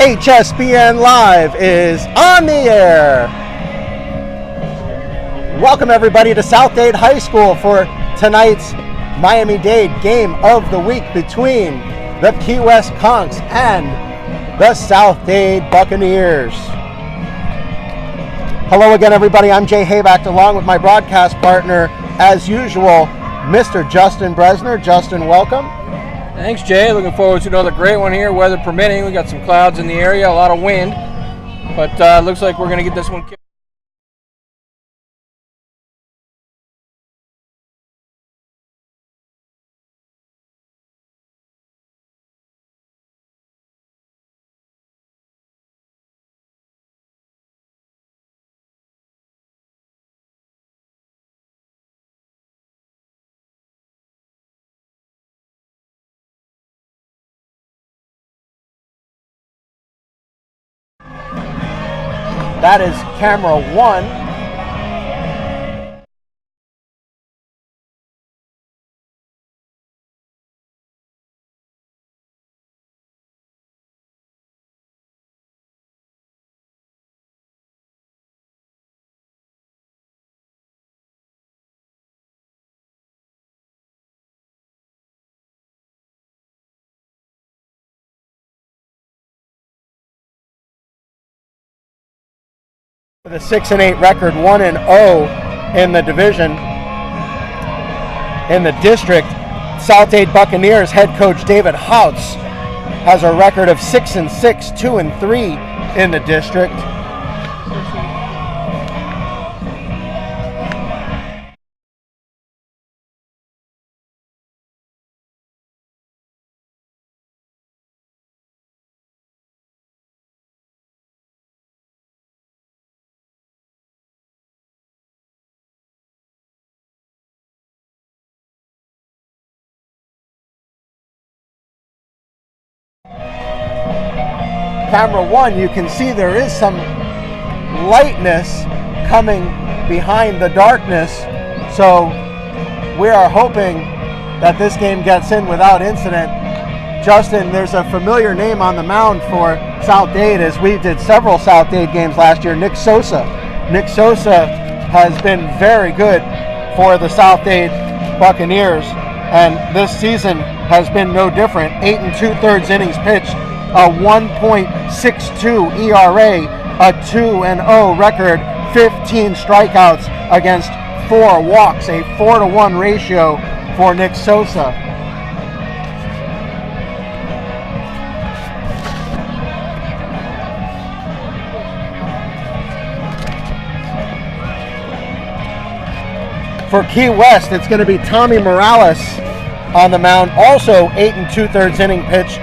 HSBN Live is on the air. Welcome everybody to South Dade High School for tonight's Miami-Dade game of the week between the Key West Conks and the South Dade Buccaneers. Hello again everybody, I'm Jay Hayback along with my broadcast partner as usual, Mr. Justin Bresner. Justin, welcome. Thanks, Jay. Looking forward to another great one here, weather permitting. We got some clouds in the area, a lot of wind, but looks like we're going to get this one kicked. That is camera one. With a 6-8 record, 1-0 in the division. In the district, South Dade Buccaneers head coach David Houts has a record of 6-6, 2-3 in the district. Camera one, you can see there is some lightness coming behind the darkness, so we are hoping that this game gets in without incident. Justin, there's a familiar name on the mound for South Dade, as we did several South Dade games last year, Nick Sosa. Nick Sosa has been very good for the South Dade Buccaneers, and this season has been no different. 8 2/3 innings pitched, a 1.62 ERA, a 2-0 record, 15 strikeouts against 4 walks, a 4-to-1 ratio for Nick Sosa. For Key West, it's going to be Tommy Morales on the mound, also 8 2/3 inning pitch.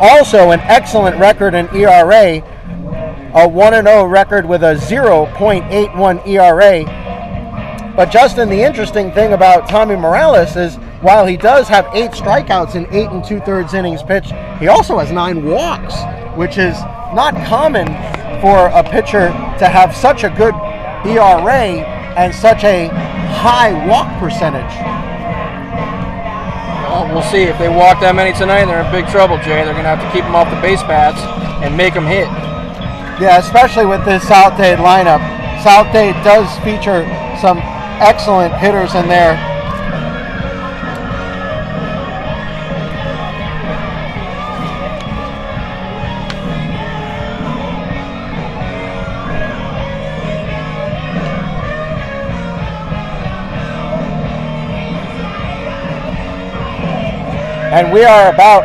Also an excellent record in ERA, a 1-0 record with a 0.81 ERA. But Justin, the interesting thing about Tommy Morales is while he does have 8 strikeouts in 8 2/3 innings pitched, he also has 9 walks, which is not common for a pitcher to have such a good ERA and such a high walk percentage. Well, we'll see. If they walk that many tonight, they're in big trouble, Jay. They're going to have to keep them off the base paths and make them hit. Yeah, especially with this South Dade lineup. South Dade does feature some excellent hitters in there. And we are about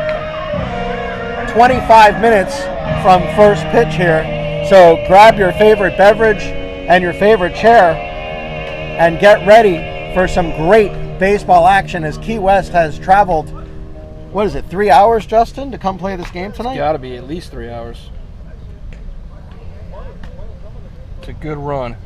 25 minutes from first pitch here. So grab your favorite beverage and your favorite chair and get ready for some great baseball action as Key West has traveled, what is it, 3 hours, Justin, to come play this game tonight? It's got to be at least 3 hours. It's a good run.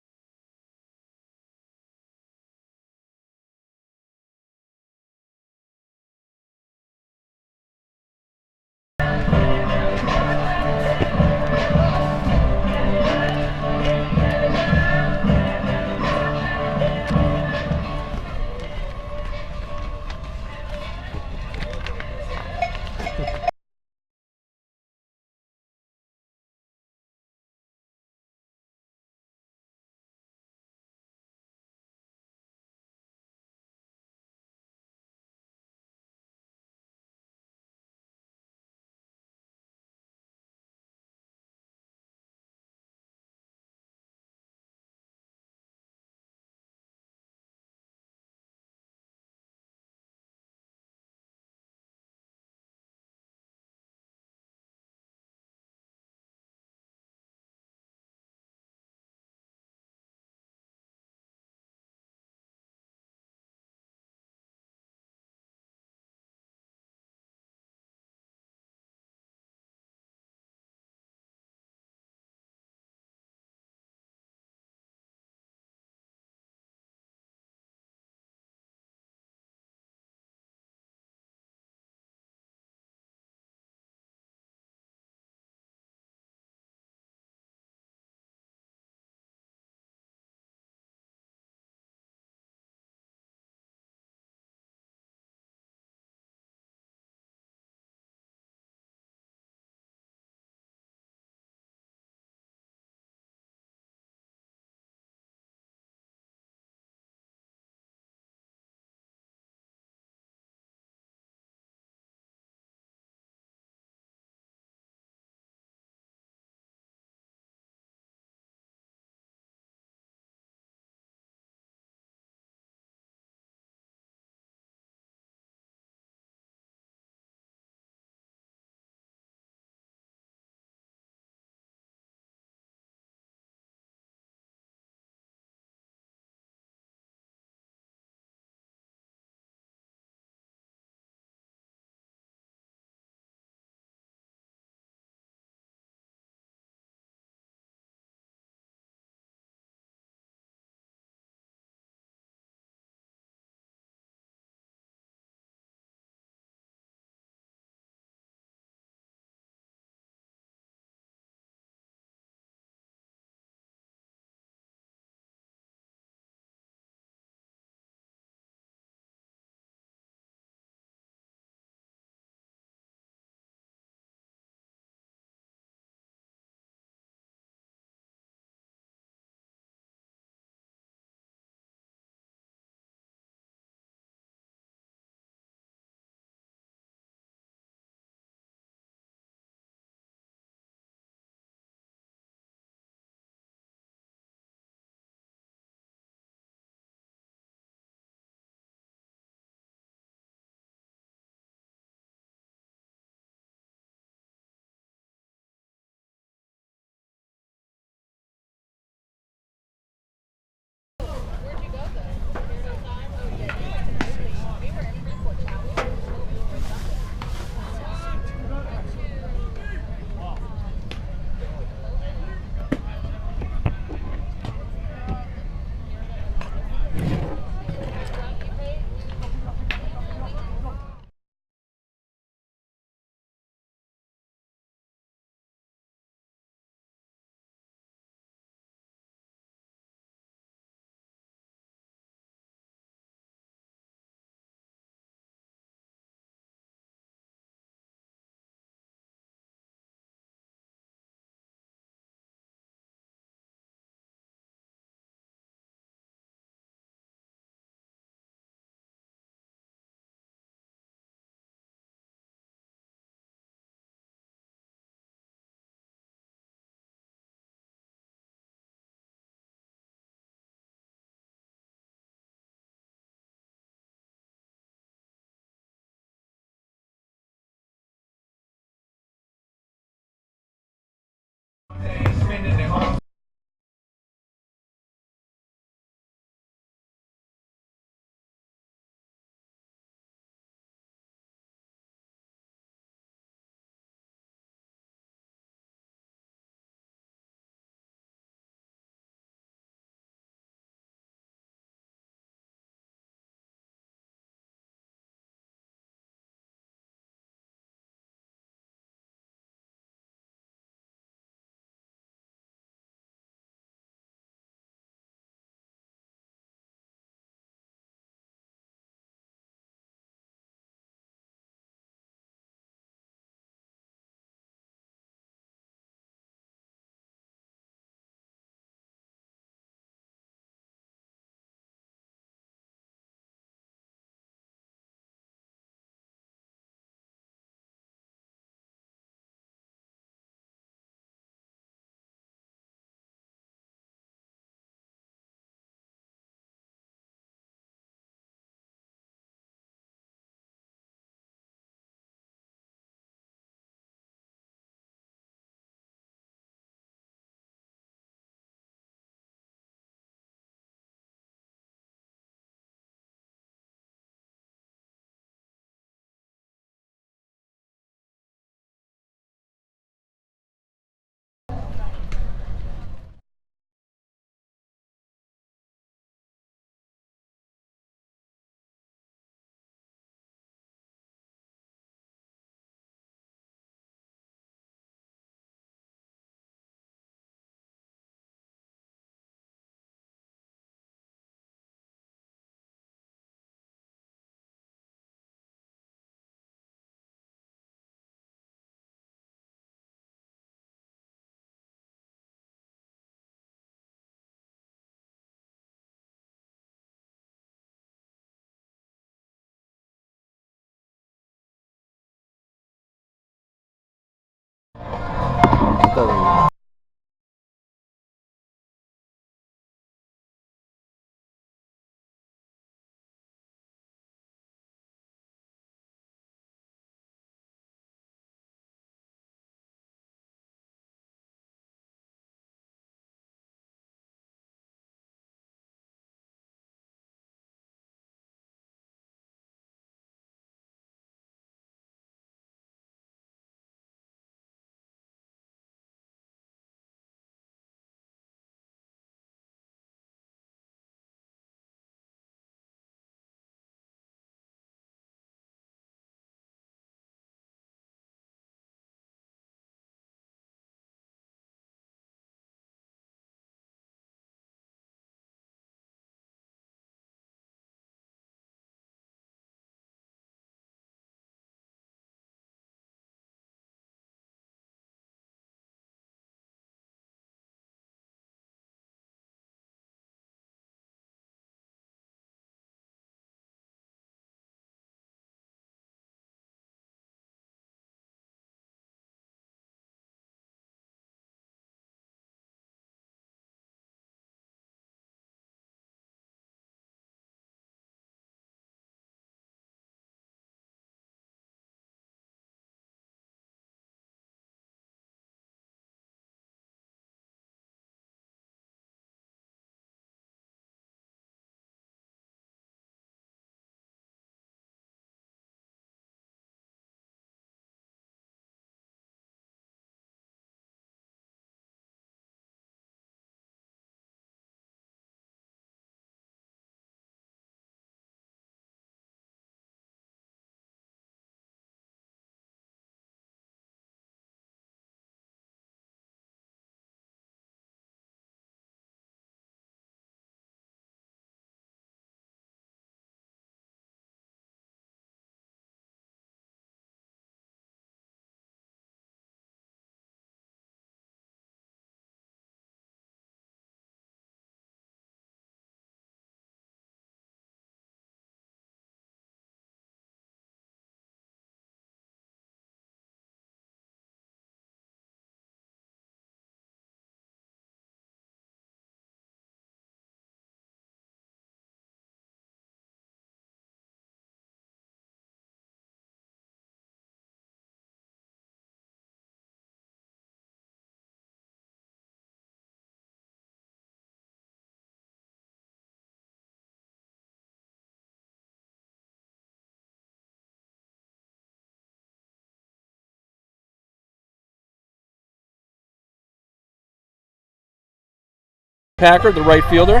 Packard, the right fielder.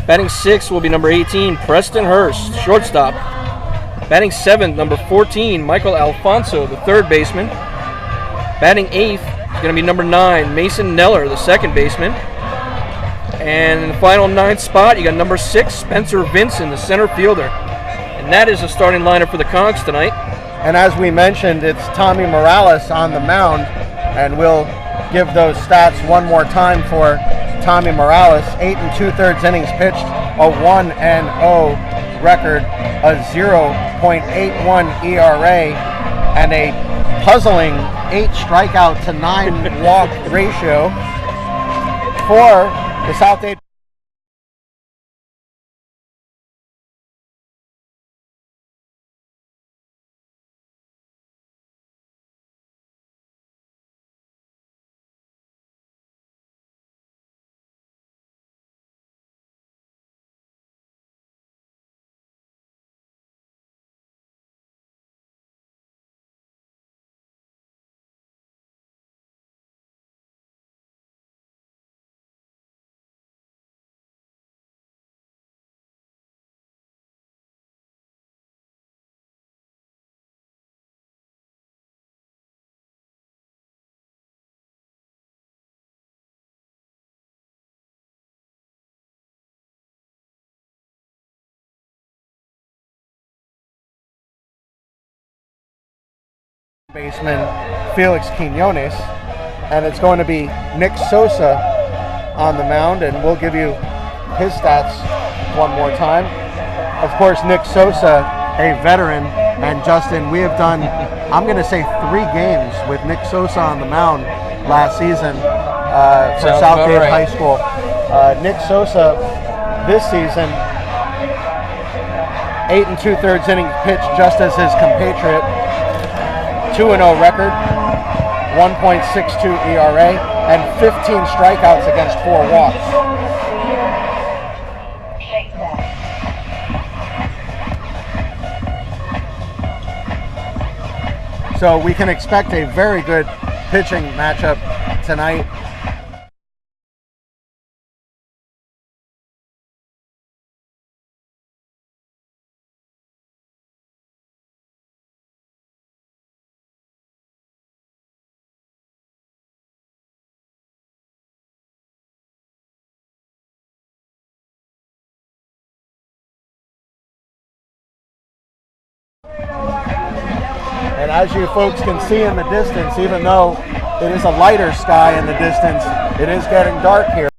Batting 6th will be number 18, Preston Hurst, shortstop. Batting 7th, number 14, Michael Alfonso, the third baseman. Batting 8th is going to be number 9, Mason Neller, the second baseman. And in the final 9th spot, you got number 6, Spencer Vinson, the center fielder. And that is the starting lineup for the Conchs tonight. And as we mentioned, it's Tommy Morales on the mound, and we'll give those stats one more time for Tommy Morales. 8 2/3 innings pitched, a 1-0 record, a 0.81 ERA, and a puzzling 8 strikeout to 9 walk ratio for the South Dade. Baseman Felix Quinones, and it's going to be Nick Sosa on the mound, and we'll give you his stats one more time. Of course, Nick Sosa, a veteran, and Justin, we have done, I'm going to say 3 games with Nick Sosa on the mound last season for South Dade High School. Nick Sosa this season, 8 2/3 innings pitched, just as his compatriot. 2-0 record, 1.62 ERA, and 15 strikeouts against 4 walks. So we can expect a very good pitching matchup tonight. And as you folks can see in the distance, even though it is a lighter sky in the distance, it is getting dark here.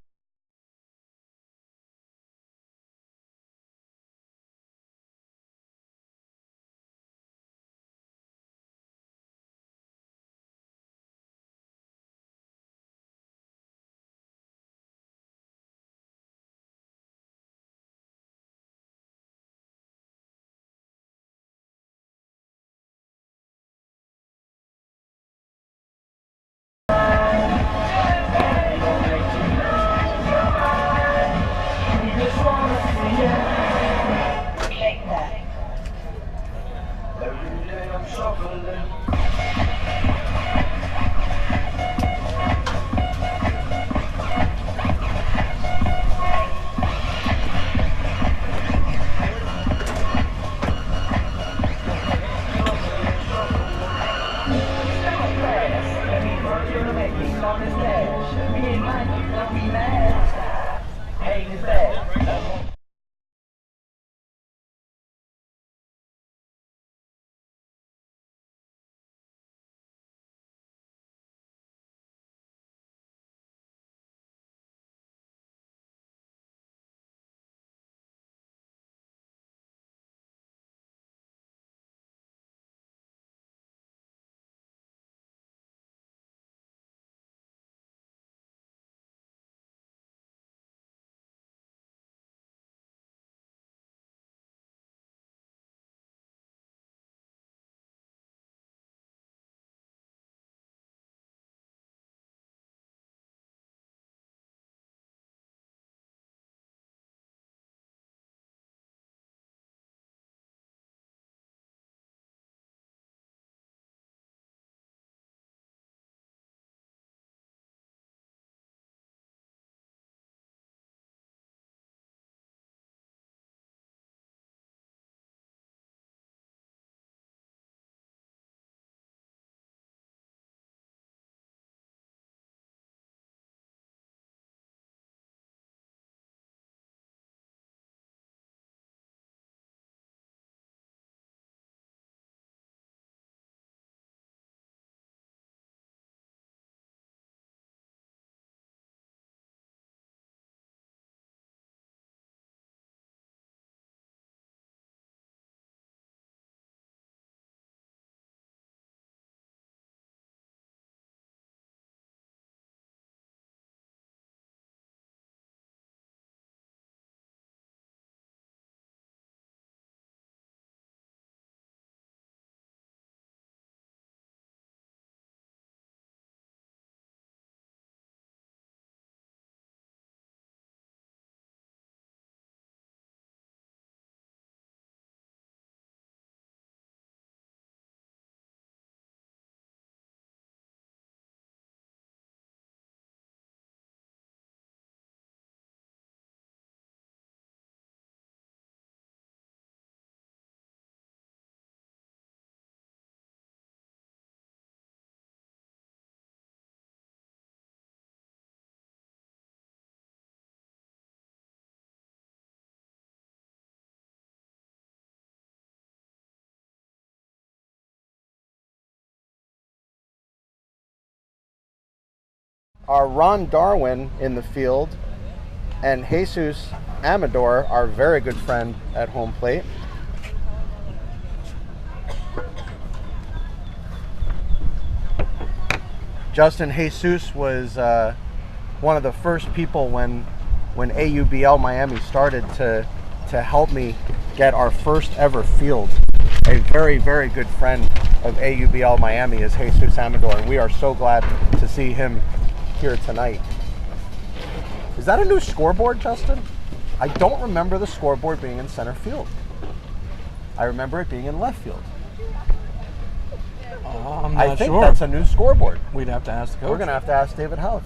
are Ron Darwin in the field and Jesus Amador, our very good friend at home plate. Justin Jesus was one of the first people when AUBL Miami started to help me get our first ever field. A very, very good friend of AUBL Miami is Jesus Amador, and we are so glad to see him here tonight. Is that a new scoreboard, Justin? I don't remember the scoreboard being in center field. I remember it being in left field. I'm not I think sure. that's a new scoreboard. We'd have to ask the coach. We're going to have to ask David House.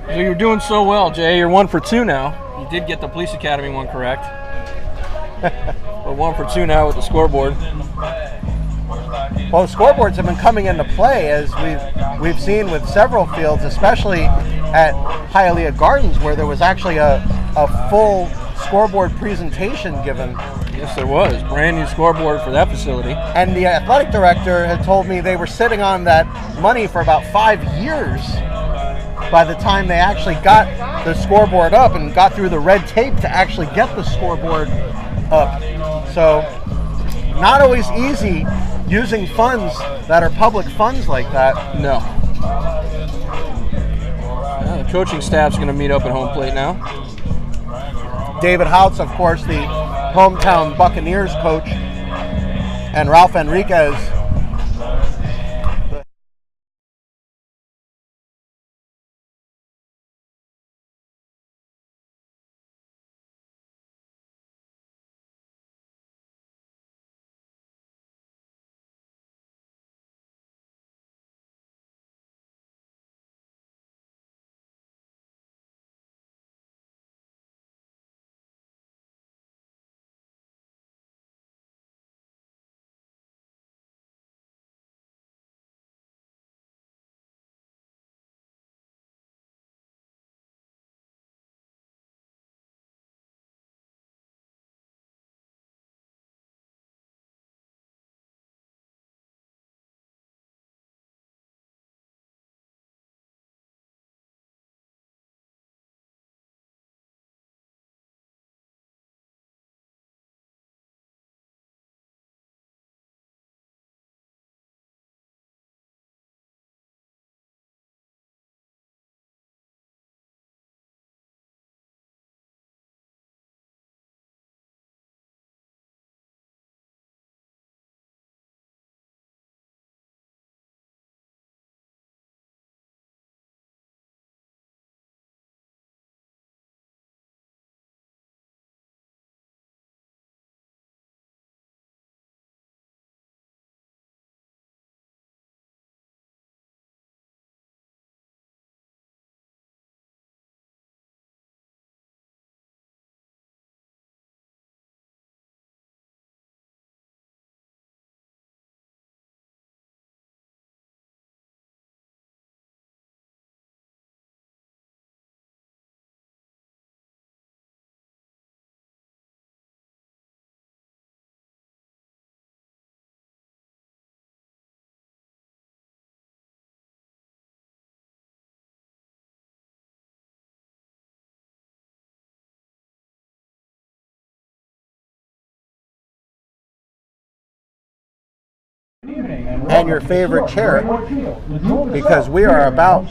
So you're doing so well, Jay. You're 1 for 2 now. You did get the Police Academy one correct. We're 1 for 2 now with the scoreboard. Well, the scoreboards have been coming into play, as we've seen with several fields, especially at Hialeah Gardens, where there was actually a full scoreboard presentation given. Yes, there was. Brand new scoreboard for that facility. And the athletic director had told me they were sitting on that money for about 5 years by the time they actually got the scoreboard up and got through the red tape to actually get the scoreboard up. So, not always easy using funds that are public funds like that. No. The coaching staff's going to meet up at home plate now. David House, of course, the hometown Buccaneers coach, and Ralph Enriquez, and your favorite chair, because we are about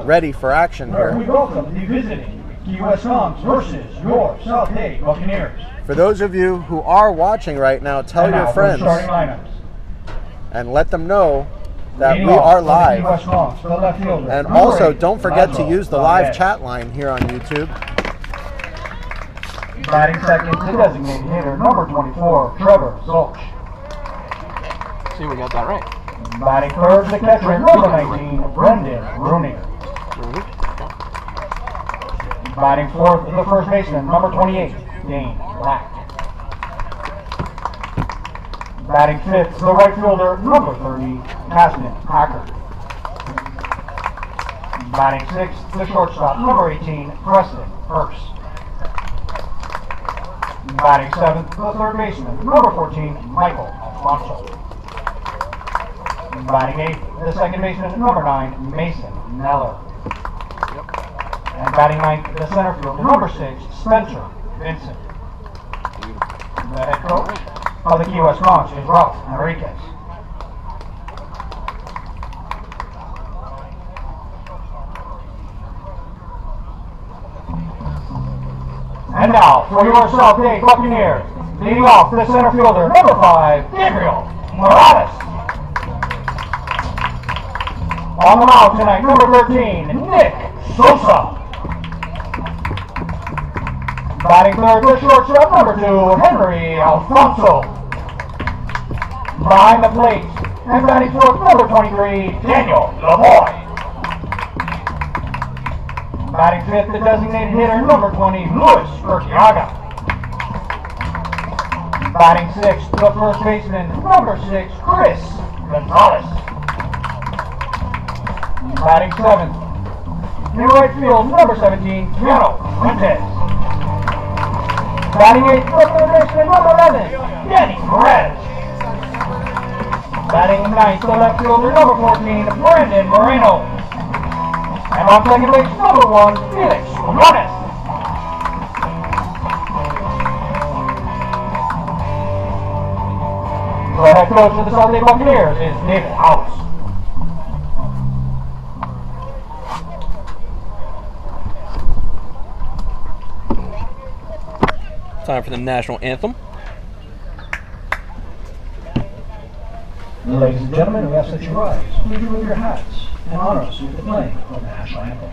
ready for action here. We welcome the visiting Key West Comms versus your South Dade Buccaneers. For those of you who are watching right now, tell your friends and let them know that we are live. And also, don't forget to use the live chat line here on YouTube. Batting second, the designated hitter, number 24, Trevor Zolch. See, we got that right. Batting third, the catcher, number 19, Brendan Rooney. Batting fourth, the first baseman, number 28, Dane Black. Batting fifth, the right fielder, number 30, Casman Packard. Batting sixth, the shortstop, number 18, Preston Hurst. Batting seventh, the third baseman, number 14, Michael Alfonso. Batting eighth, the second baseman, number 9, Mason Neller. And batting ninth, the center fielder, number 6, Spencer Vincent. The head coach of the Key West Monks is Ralph Enriquez. And now, for your South Dade Buccaneers, leading off the center fielder, number 5, Gabriel Morales. On the mound tonight, number 13, Nick Sosa. Batting third, the shortstop, number 2, Henry Alfonso. Behind the plate, and batting fourth, number 23, Daniel Lavoy. Batting fifth, the designated hitter, number 20, Luis Urquiaga. Batting sixth, the first baseman, number 6, Chris Gonzalez. Batting seventh, in right field, number 17, Piano Fuentes. Batting eighth, the third baseman, number 11, Danny Perez. Batting ninth, the left fielder, number 14, Brandon Moreno. And on second base, number 1, Felix Ramones. The head coach of the South Dade Buccaneers is David House. Time for the national anthem. Ladies and gentlemen, we ask that you rise, please remove your hats, and honor us with the playing of the national anthem.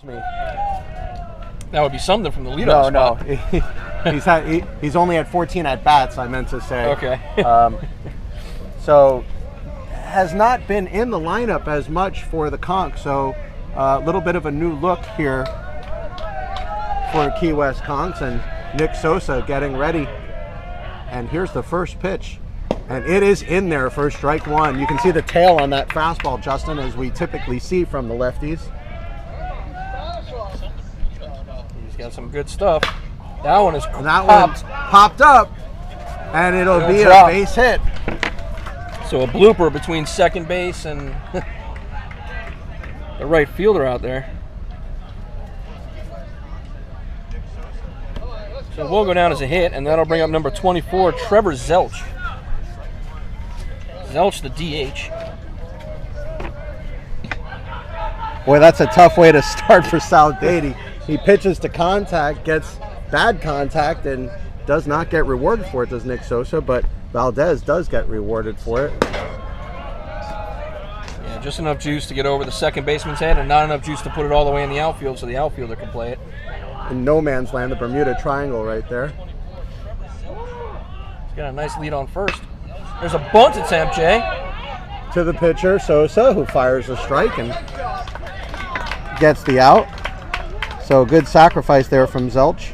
Me. That would be something from the leadoff spot. No. He's only at 14 at bats, I meant to say. Okay. So has not been in the lineup as much for the Conch. So a little bit of a new look here for Key West Conchs, and Nick Sosa getting ready. And here's the first pitch. And it is in there for strike one. You can see the tail on that fastball, Justin, as we typically see from the lefties. He's got some good stuff. That one is and that one popped up, and it'll be a base hit. So a blooper between second base and the right fielder out there. So we'll go down as a hit, and that'll bring up number 24, Trevor Zelch. Zelch, the DH. Boy, that's a tough way to start for South Dade. He pitches to contact, gets bad contact, and does not get rewarded for it, does Nick Sosa, but Valdez does get rewarded for it. Yeah, just enough juice to get over the second baseman's head and not enough juice to put it all the way in the outfield so the outfielder can play it. In no man's land, the Bermuda Triangle right there. He's got a nice lead on first. There's a bunt attempt, Jay. To the pitcher, Sosa, who fires a strike and gets the out. So good sacrifice there from Zelch.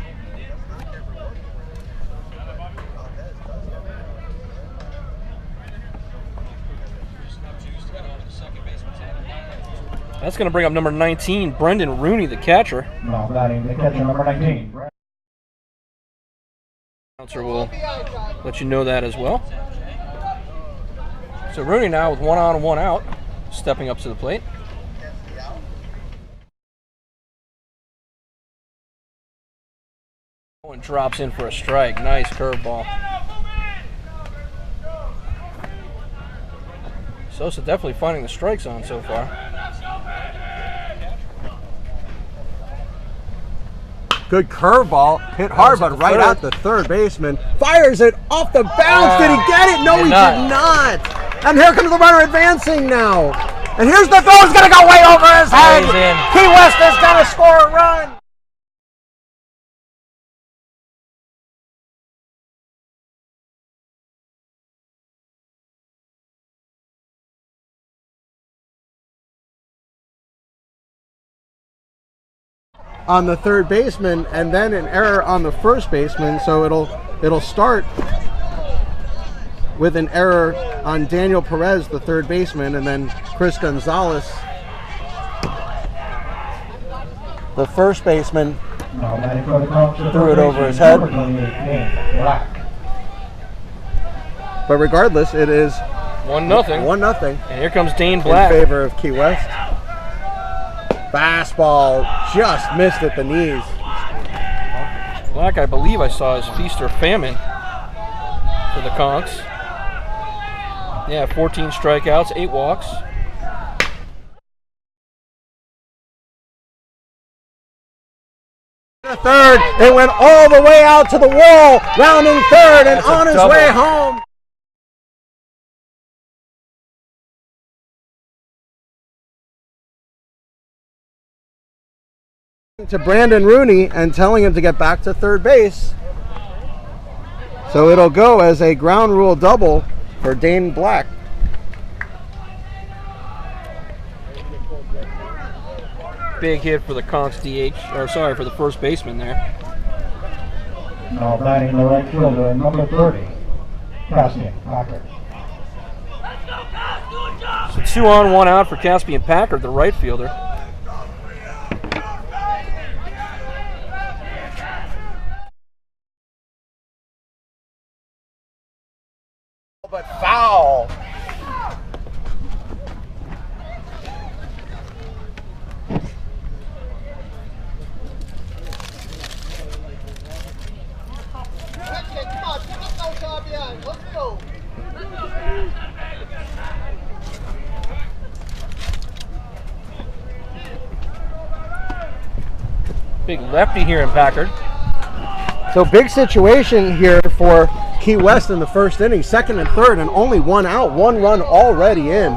That's going to bring up number 19, Brendan Rooney, the catcher. No, batting the catcher, number 19. Announcer will let you know that as well. So Rooney now with 1 on and 1 out, stepping up to the plate. And drops in for a strike. Nice curveball. Sosa definitely finding the strike zone so far. Good curveball, hit hard, but right at the third baseman. Fires it off the bounce. Did he get it? No, he did not. And here comes the runner advancing now. And here's the throw. It's going to go way over his head. Key West is going to score a run. On the third baseman, and then an error on the first baseman, so it'll start with an error on Daniel Perez, the third baseman, and then Chris Gonzalez, the first baseman, threw it over his head. But regardless, it is 1-0. 1-0. And here comes Dane Black. In favor of Key West. Fastball just missed at the knees. Black, I believe I saw his feast or famine for the Conchs. Yeah, 14 strikeouts, 8 walks. The third, it went all the way out to the wall, rounding third and on his way home. To Brandon Rooney and telling him to get back to third base. So it'll go as a ground rule double for Dane Black. Big hit for the Conchs for the first baseman there. Now batting the right fielder, number 30, Caspian Packard. So 2 on, 1 out for Caspian Packard, the right fielder. But foul. Big lefty here in Packard. So big situation here for Key West in the first inning, second and third, and only 1 out, 1 run already in.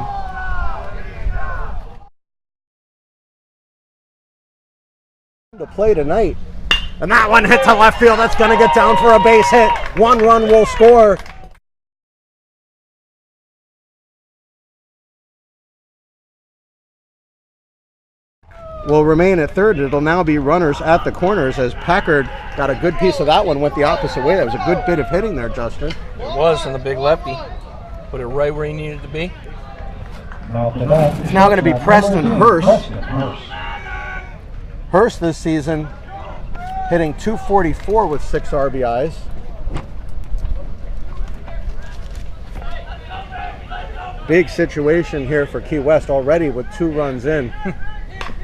To play tonight. And that one hit to left field. That's going to get down for a base hit. 1 run will score. Will remain at third. It'll now be runners at the corners as Packard got a good piece of that one, went the opposite way. That was a good bit of hitting there, Justin. It was, and the big lefty put it right where he needed to be. It's now going to be Preston Hurst. Hurst this season hitting .244 with 6 RBIs. Big situation here for Key West already with 2 runs in.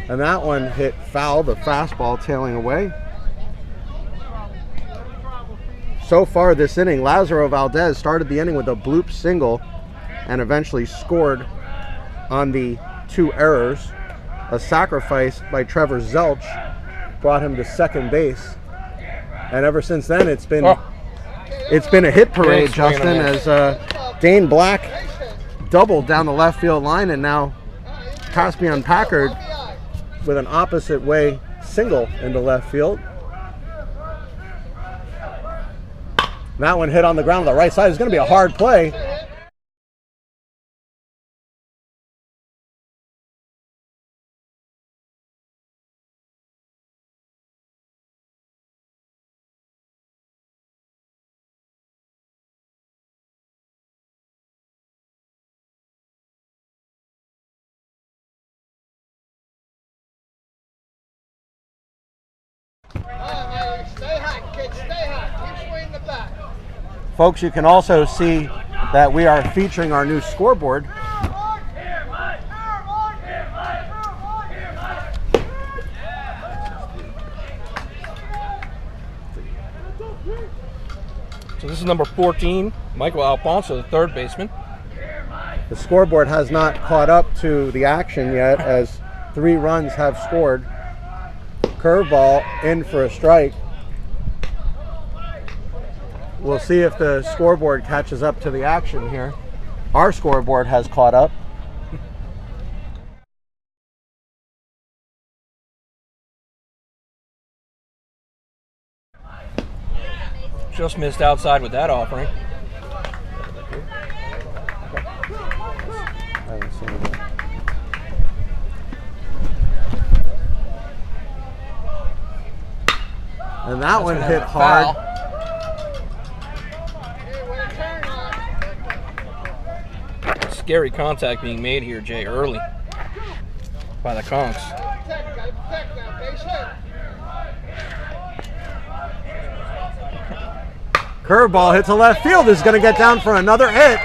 And that one hit foul, the fastball tailing away. So far this inning, Lazaro Valdez started the inning with a bloop single and eventually scored on the 2 errors. A sacrifice by Trevor Zelch brought him to second base. And ever since then, it's been a hit parade, Justin, as Dane Black doubled down the left field line, and now Caspian Packard with an opposite way single into left field. That one hit on the ground on the right side. It's going to be a hard play. Stay hot, kids, stay hot. Keep swinging the bat. Folks, you can also see that we are featuring our new scoreboard. So this is number 14, Michael Alfonso, the third baseman. The scoreboard has not caught up to the action yet as 3 runs have scored. Curveball in for a strike. We'll see if the scoreboard catches up to the action here. Our scoreboard has caught up. Just missed outside with that offering. I haven't seen it yet. And that one hit hard. Scary contact being made here, Jay, early by the Conks. Curveball hit to left field. Is going to get down for another hit.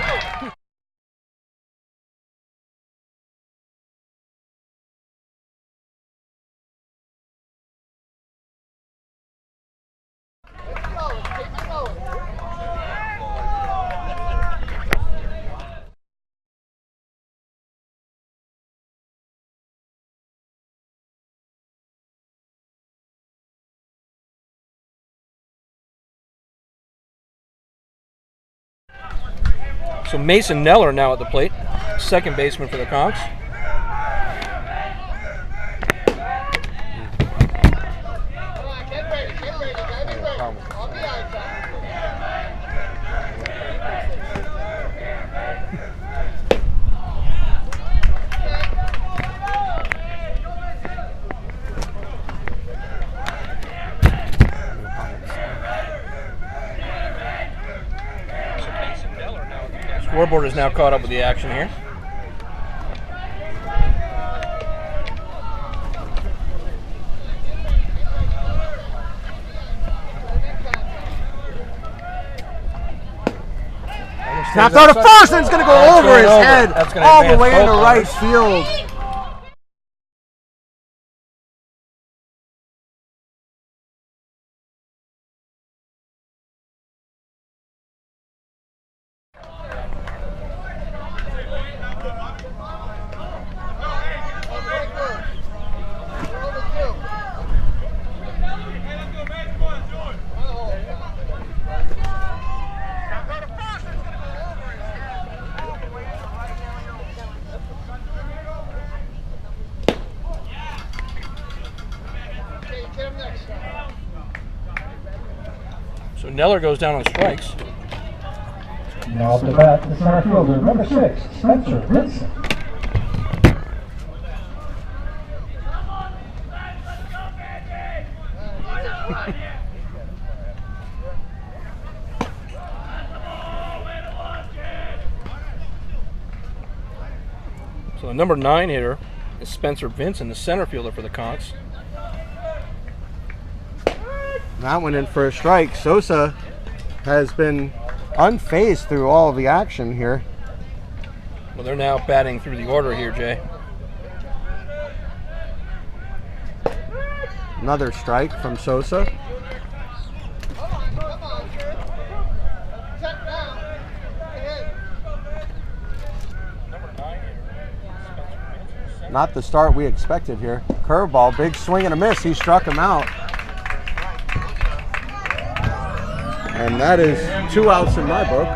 So Mason Neller now at the plate, second baseman for the Conks. Get ready, gotta be ready. I'll be outside. Scoreboard is now caught up with the action here. Tapped out of first, and it's going to go over his head all the way into right field. Neller goes down on strikes. Now up to bat, the center fielder, number 6, Spencer Vincent. So the number 9 hitter is Spencer Vincent, the center fielder for the Conks. That went in for a strike. Sosa has been unfazed through all of the action here. Well, they're now batting through the order here, Jay. Another strike from Sosa. Come on. Check now. Ahead. Number 9 hitter, Spencer Vincent. Not the start we expected here. Curveball, big swing and a miss. He struck him out. And that is 2 outs in my book.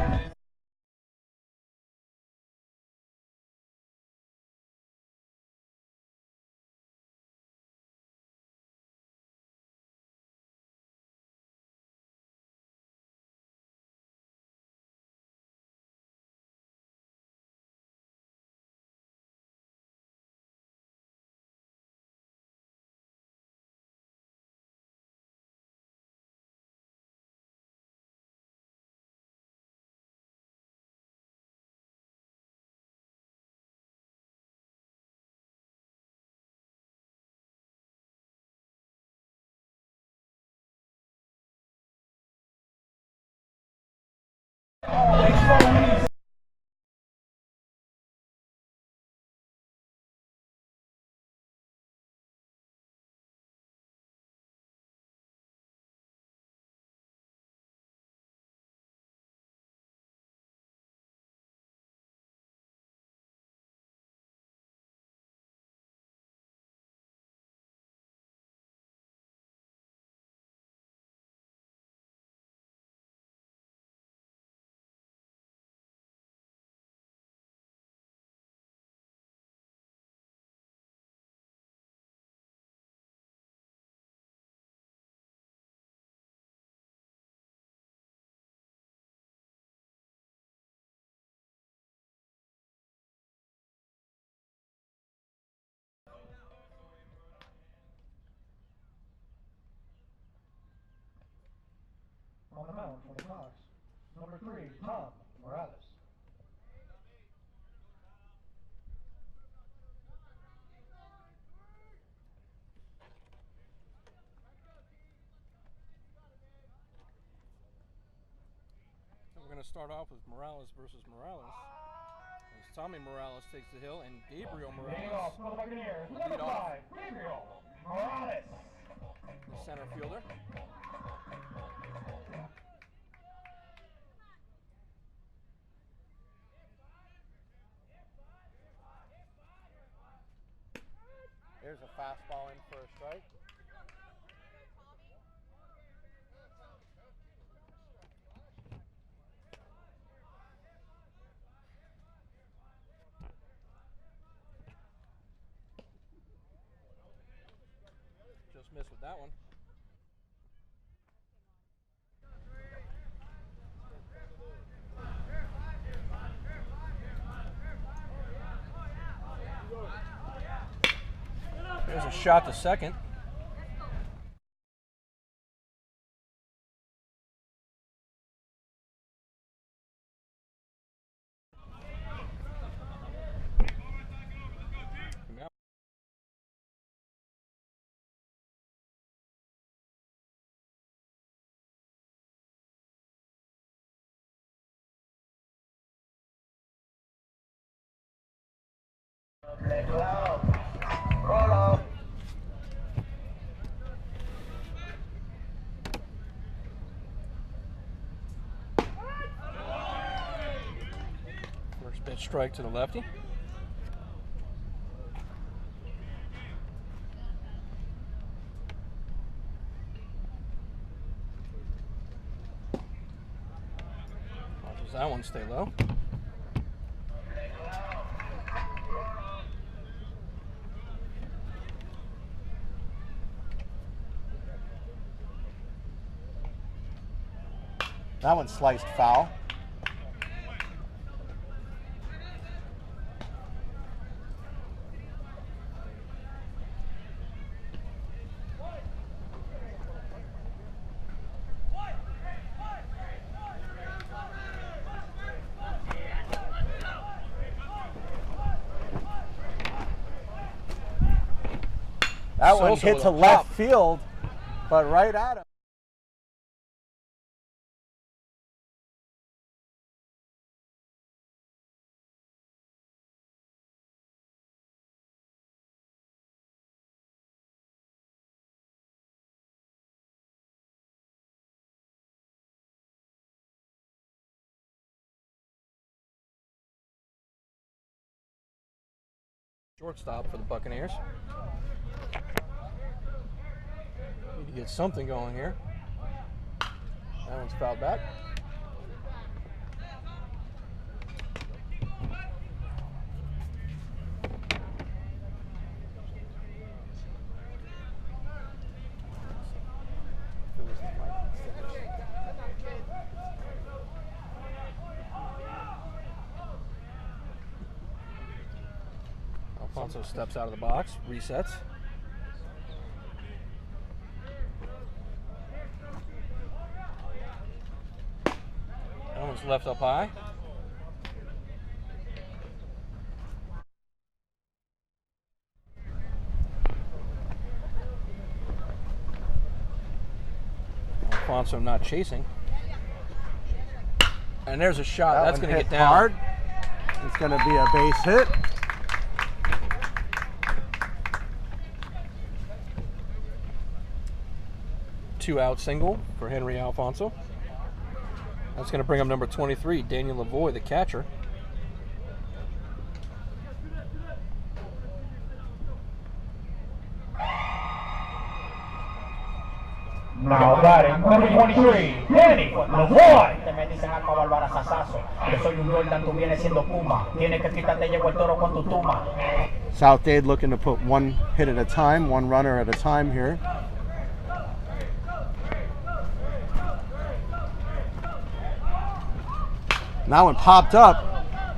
On the mound for the Cox, number 3, Tom Morales. So we're going to start off with Morales versus Morales. As Tommy Morales takes the hill and Gabriel Morales, For the Buccaneers, Lead number off. 5, Gabriel Morales. the center fielder. Here's a fastball in for a strike. Just missed with that one. There's a shot to second. First pitch strike to the lefty. Watches that one stay low. That one sliced foul. That one Sosa hit with to a left pop. field, but right at him. Shortstop for the Buccaneers. Need to get something going here. That one's fouled back. Alfonso steps out of the box, resets. That one's left up high. Alfonso not chasing. And there's a shot. That's going to get down. Hard. It's going to be a base hit. Two-out single for Henry Alfonso. That's going to bring up number 23, Daniel Lavoie, the catcher. Now batting, number 23, Danny Lavoie. Te me dicen algo albarazazazo. Yo soy un Jordan, tú vienes siendo Puma. Tienes que quitarte llevo el toro con tu tuma. South Dade looking to put one hit at a time, one runner at a time here. That one popped up.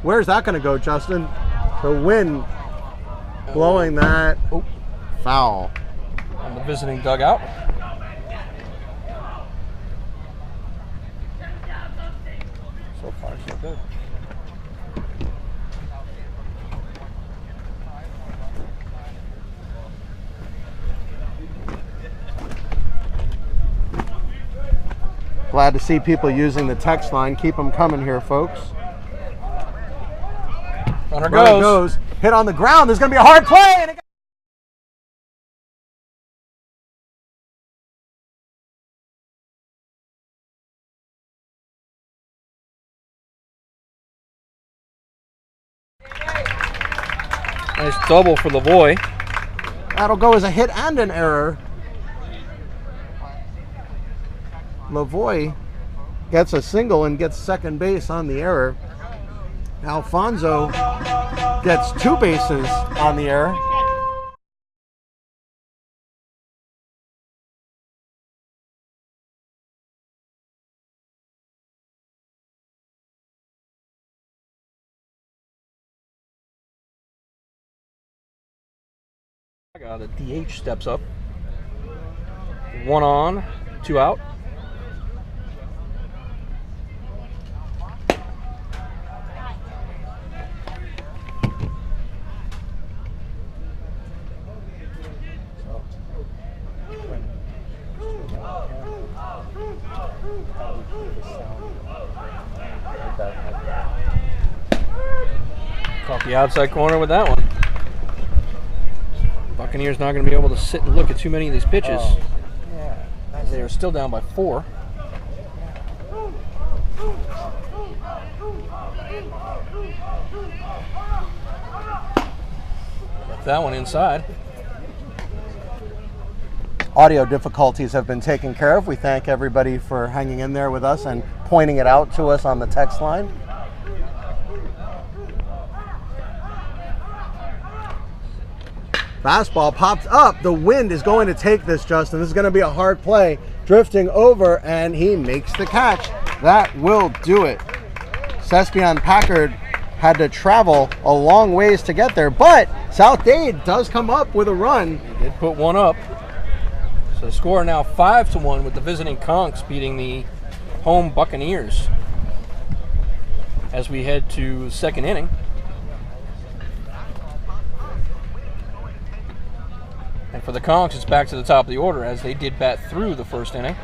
Where's that going to go, Justin? The wind blowing that foul. On the visiting dugout. So far, so good. Glad to see people using the text line. Keep them coming here, folks. Runner Runner goes. Hit on the ground. There's going to be a hard play. And nice double for Lavoie. that'll go as a hit and an error. Lavoie gets a single and gets second base on the error. Alfonso gets two bases on the error. The DH steps up. One on, two out. Caught the outside corner with that one. Buccaneers not going to be able to sit and look at too many of these pitches. As they are still down by 4. Left that one inside. Audio difficulties have been taken care of. We thank everybody for hanging in there with us and pointing it out to us on the text line. Fastball pops up. The wind is going to take this, Justin. This is going to be a hard play. Drifting over, and he makes the catch. that will do it. Thespian Packard had to travel a long ways to get there, but South Dade does come up with a run. They did put one up. So the score now 5-1 with the visiting Conks beating the home Buccaneers. As we head to the second inning. And for the Conks, it's back to the top of the order as they did bat through the first inning.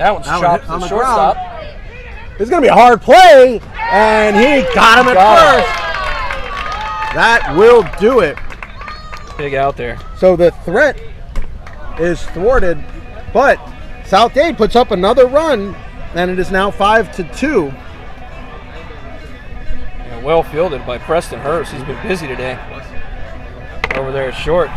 That one's chopped on to the shortstop. It's going to be a hard play, and he got him at first. That will do it. Big out there. So the threat is thwarted, but South Dade puts up another run, and it is now 5-2. Yeah, well fielded by Preston Hurst. He's been busy today. Over there at short.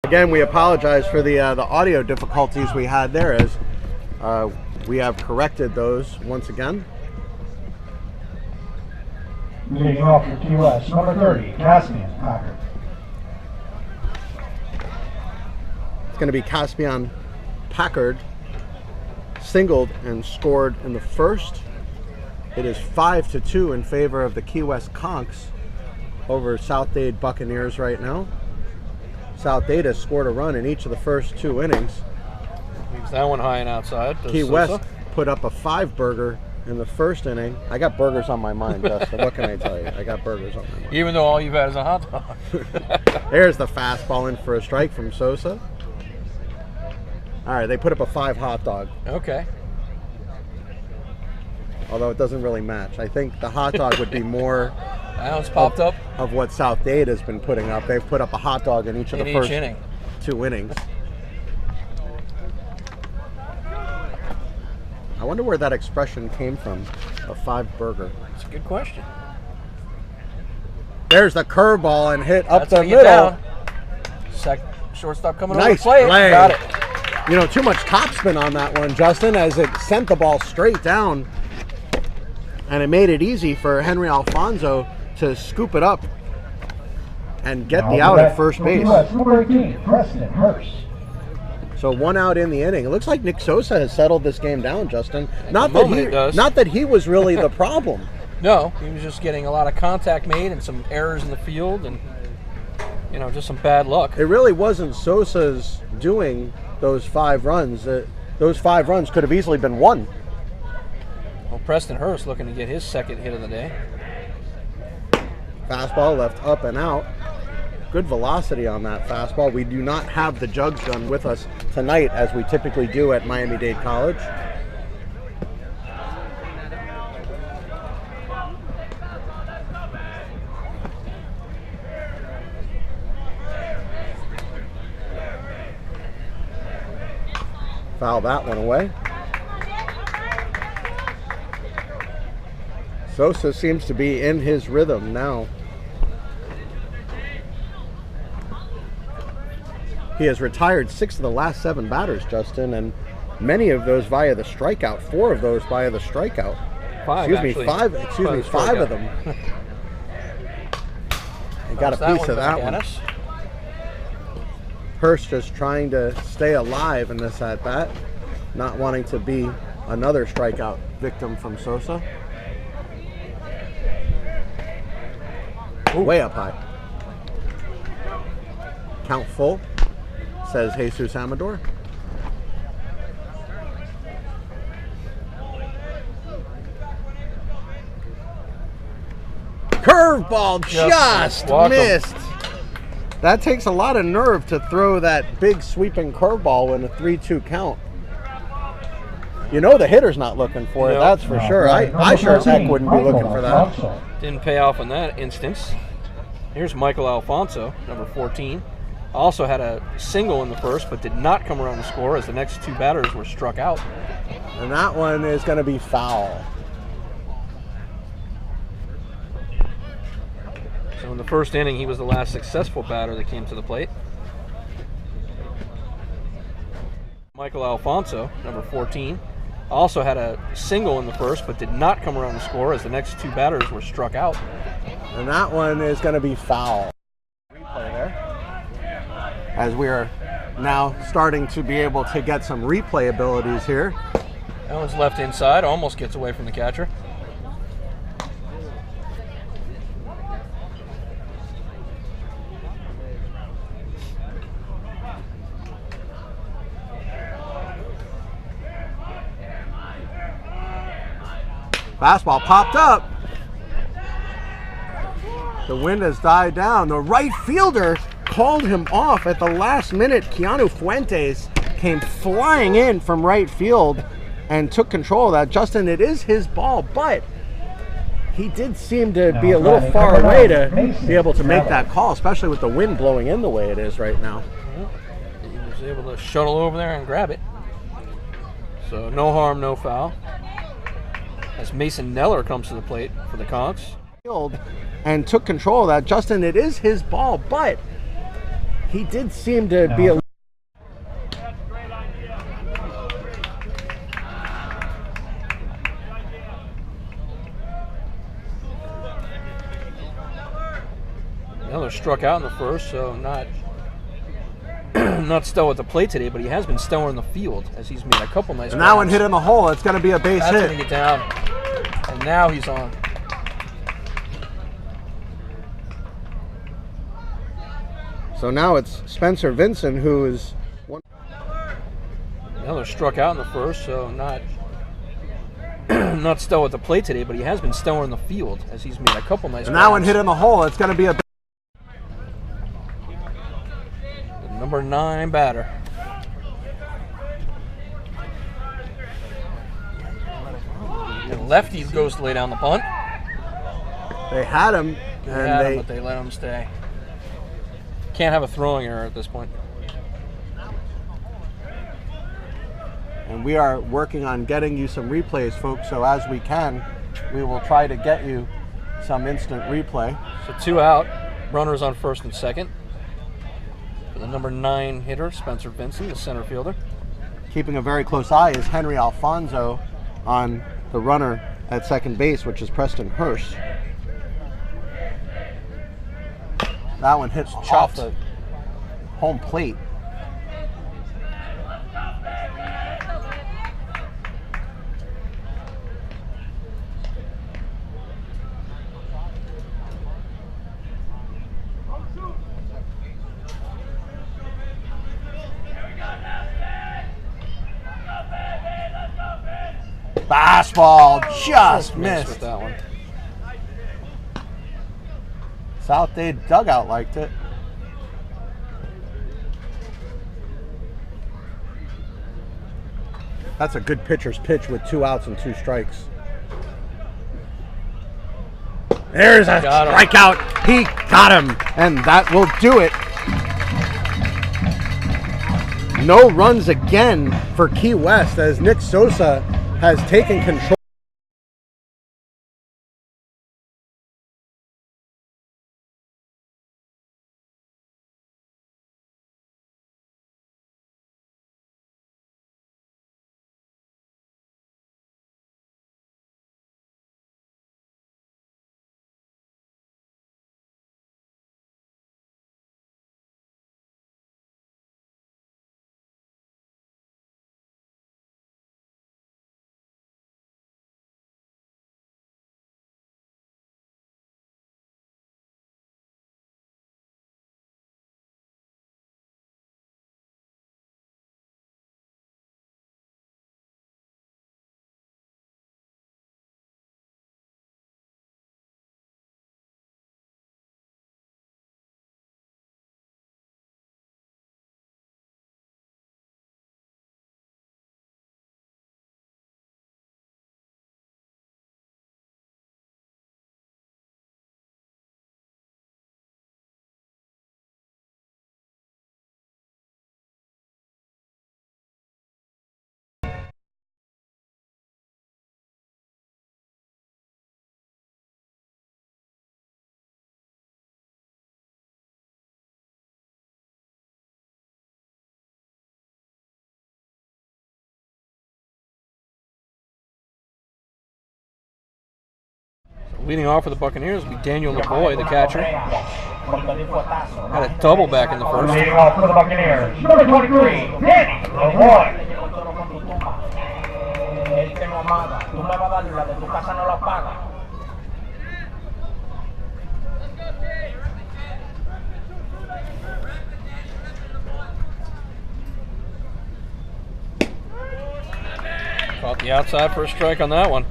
Again, we apologize for the audio difficulties we had there, as we have corrected those once again. Leading off for Key West, number 30, Caspian Packard. It's going to be Caspian Packard, singled and scored in the first. It is 5-2 in favor of the Key West Conchs over South Dade Buccaneers right now. South Dade has scored a run in each of the first 2 innings. Leaves that one high and outside. Key West put up a 5-burger in the first inning. I got burgers on my mind, Justin. What can I tell you? I got burgers on my mind. Even though all you've had is a hot dog. There's the fastball in for a strike from Sosa. All right, they put up a 5 hot dog. Okay. Although it doesn't really match. I think the hot dog would be more That one's popped up. Of what South Dade has been putting up. They've put up a hot dog in each of the first inning. 2 innings. I wonder where that expression came from, a 5-burger. That's a good question. There's the curveball and hit up That's the how you get middle. down. Shortstop coming Nice over to play. play. Got it. You know, too much topspin on that one, Justin, as it sent the ball straight down. And it made it easy for Henry Alfonso to scoop it up and get the out at first base. Number 18, Preston Hurst. So 1 out in the inning. It looks like Nick Sosa has settled this game down, Justin. Not that he was really the problem. No, he was just getting a lot of contact made and some errors in the field and, you know, just some bad luck. It really wasn't Sosa's doing those 5 runs. Those 5 runs could have easily been 1. Well, Preston Hurst looking to get his second hit of the day. Fastball left up and out. Good velocity on that fastball. We do not have the jugs gun with us tonight as we typically do at Miami-Dade College. Foul that one away. Sosa seems to be in his rhythm now. He has retired 6 of the last 7 batters, Justin, and many of those via the strikeout. 4 of those via the strikeout. 5 5 of them. He got a piece of that one. Hurst just trying to stay alive in this at-bat, not wanting to be another strikeout victim from Sosa. Ooh. Way up high. Count full, says Jesus Amador. curveball just walked him. missed. That takes a lot of nerve to throw that big sweeping curveball in a 3-2 count. You know the hitter's not looking for it, that's for sure. I sure as heck wouldn't be looking for that. Didn't pay off in that instance. Here's Michael Alfonso, number 14. Also had a single in the first, but did not come around to score as the next two batters were struck out. And that one is going to be foul. So in the first inning, he was the last successful batter that came to the plate. Michael Alfonso, number 14, also had a single in the first, but did not come around to score as the next two batters were struck out. And that one is going to be foul. Replay there. As we are now starting to be able to get some replay abilities here. That one's left inside, almost gets away from the catcher. Fastball popped up. The wind has died down. The right fielder called him off at the last minute. Keanu Fuentes came flying in from right field and took control of that. Justin, it is his ball, but he did seem to be a little far away to be able to make that call, especially with the wind blowing in the way it is right now. He was able to shuttle over there and grab it. So no harm, no foul. As Mason Neller comes to the plate for the Conks. And took control of that. Justin, it is his ball, but he did seem to be a Neller struck out in the first, so not not still at the plate today, but he has been stellar in the field as he's made a couple nice. And that one hit in the hole. It's going to be a base hit. That's going to get down. And now he's on. So now it's Spencer Vincent who is one. Neller struck out in the first, so not not stellar at the plate today, but he has been stellar in the field as he's made a couple nice. And that one hit in the hole. It's going to be a number 9 batter. And lefty goes to lay down the bunt. They had him, But they let him stay. Can't have a throwing error at this point. And we are working on getting you some replays, folks. So as we can, we will try to get you some instant replay. So 2 out. Runners on first and second. For the number 9 hitter, Spencer Vincent, the center fielder. Keeping a very close eye is Henry Alfonso on the runner at second base, which is Preston Hurst. That one hits off the home plate. Fastball just missed. With that one. South Dade dugout liked it. That's a good pitcher's pitch with 2 outs and 2 strikes. There's a strikeout. He got him, and that will do it. No runs again for Key West as Nick Sosa has taken control. Leading off for the Buccaneers will be Daniel Lavoie, the catcher. Had a double back in the first. Leading off for the Buccaneers, number 23, Danny Lavoie. Caught the outside for a strike on that one.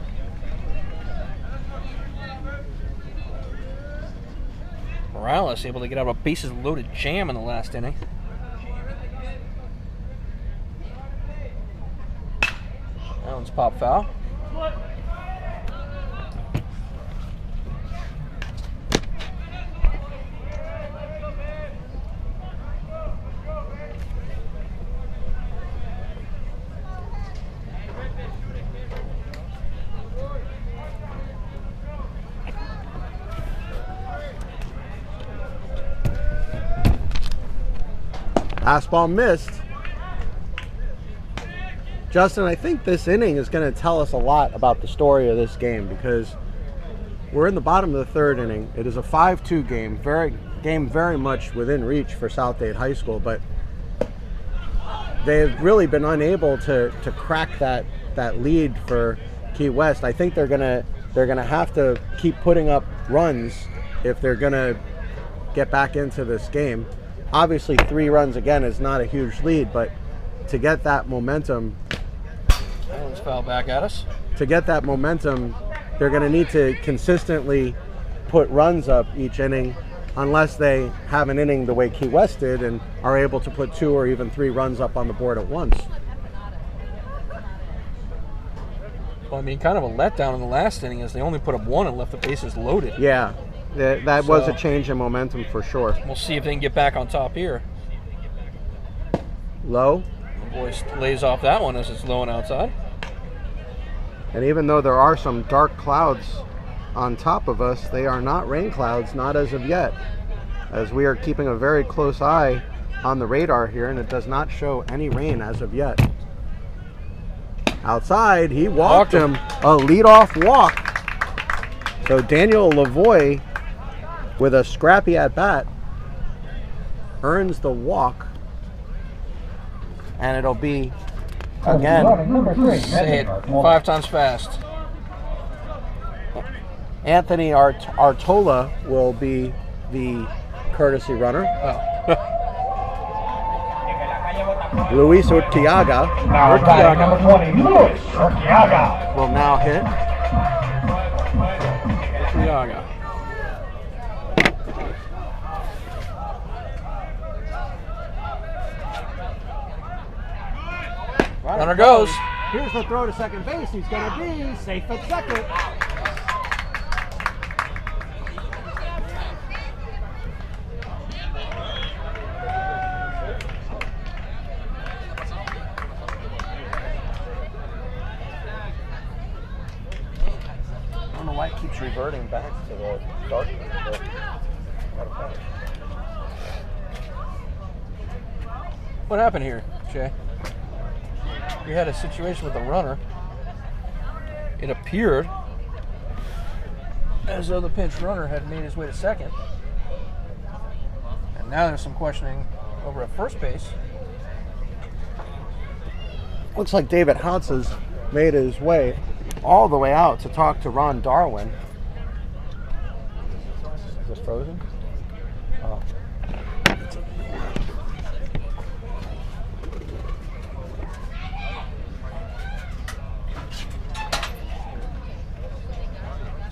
Morales able to get out of a bases loaded jam in the last inning. That one's pop foul. Fastball missed. Justin, I think this inning is going to tell us a lot about the story of this game because we're in the bottom of the third inning. It is a 5-2 game, very much within reach for South Dade High School, but they've really been unable to crack that lead for Key West. I think they're gonna have to keep putting up runs if they're gonna get back into this game. Obviously, 3 runs again is not a huge lead, but to get that momentum, That one's foul back at us. to get that momentum, they're going to need to consistently put runs up each inning, unless they have an inning the way Key West did and are able to put 2 or even 3 runs up on the board at once. Well, I mean, kind of a letdown in the last inning as they only put up 1 and left the bases loaded. Yeah, that was a So- change in momentum for sure. We'll see if they can get back on top here. Low, The boy lays off that one as it's low and outside. and even though there are some dark clouds on top of us, they are not rain clouds, not as of yet, as we are keeping a very close eye on the radar here, and it does not show any rain as of yet. Outside, he walked him, a leadoff walk. So Daniel Lavoie, with a scrappy at bat, earns the walk, and it'll be again Number 3, Say it 5 times fast. Anthony Artola will be the courtesy runner. Luis Urtiaga Now batting number 20, Luis Urtiaga. will now hit. Urtiaga. Runner goes. Here's the throw to second base. He's going to be safe at second. I don't know why it keeps reverting back to the darkness. But What happened here, Jay? We had a situation with the runner. It appeared as though the pinch runner had made his way to second. And now there's some questioning over at first base. looks like David Hotz has made his way all the way out to talk to Ron Darwin. Is this frozen? Oh.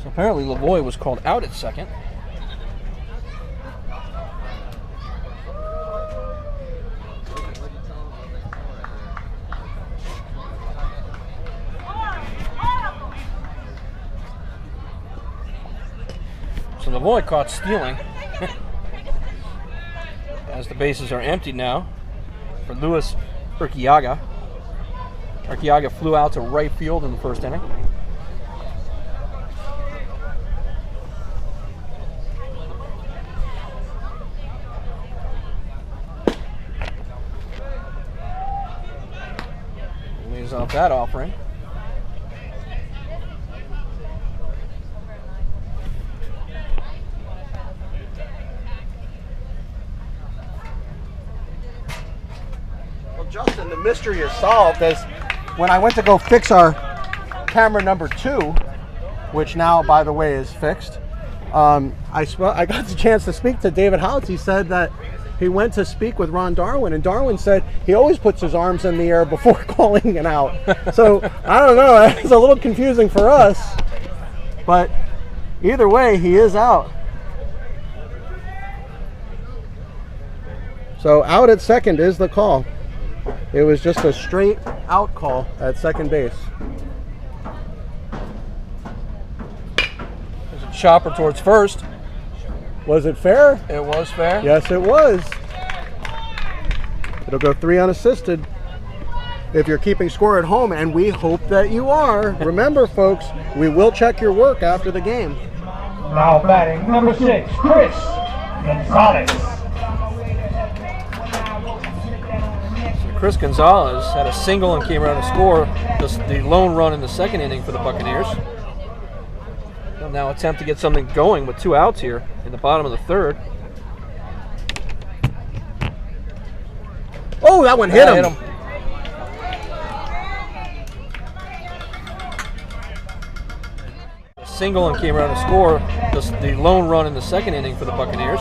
So apparently Lavoie was called out at second. So Lavoie caught stealing. As the bases are empty now for Luis Urtiaga. Urtiaga flew out to right field in the first inning. Lays off that offering. mystery is solved. As when I went to go fix our camera number 2, which now, by the way, is fixed, I got the chance to speak to David Houts. He said that he went to speak with Ron Darwin, and Darwin said he always puts his arms in the air before calling it out. So I don't know, it's a little confusing for us, but either way, he is out. So out at second is the call. It was just a straight out call at second base. There's a chopper towards first. Was it fair? It was fair. Yes, it was. It'll go 3 unassisted if you're keeping score at home, and we hope that you are. Remember, folks, we will check your work after the game. Now batting number 6, Chris Gonzalez. Chris Gonzalez had a single and came around to score the lone run in the second inning for the Buccaneers. They'll now attempt to get something going with 2 outs here in the bottom of the third. Oh, that one hit him. A single and came around to score the lone run in the second inning for the Buccaneers.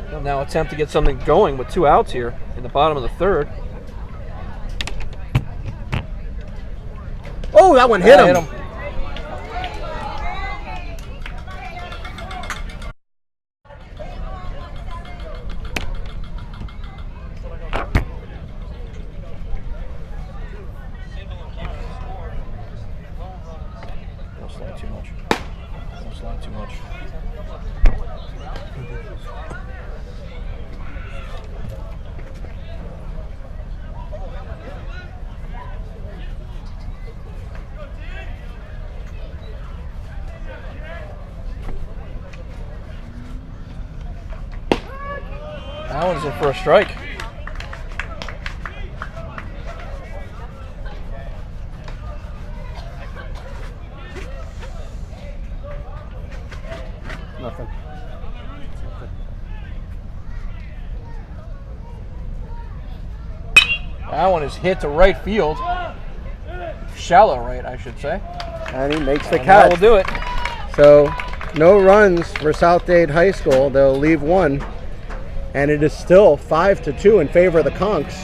They'll now attempt to get something going with 2 outs here in the bottom of the third. Oh, that one hit him. Don't slide too much. Don't slide too much. That one's in for a strike. Nothing. That one is hit to right field. Shallow right, I should say. And he makes the And catch. that will do it. So no runs for South Dade High School. They'll leave 1. And it is still 5-2 in favor of the Conks.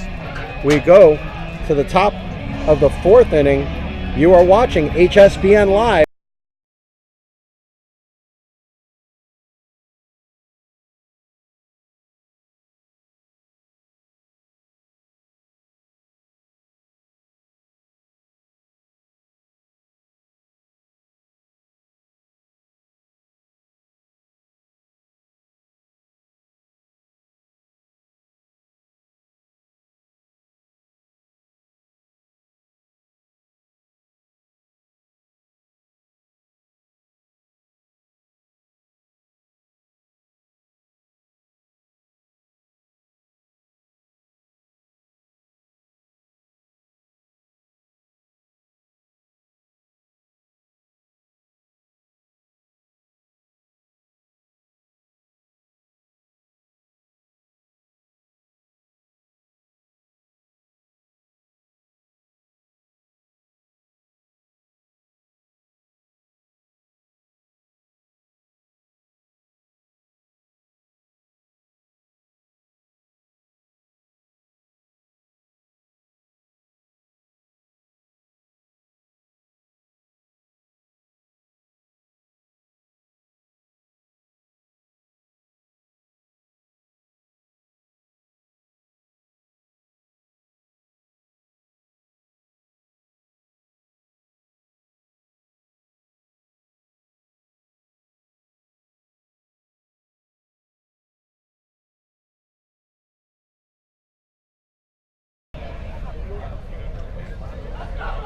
We go to the top of the 4th inning. You are watching HSBN Live.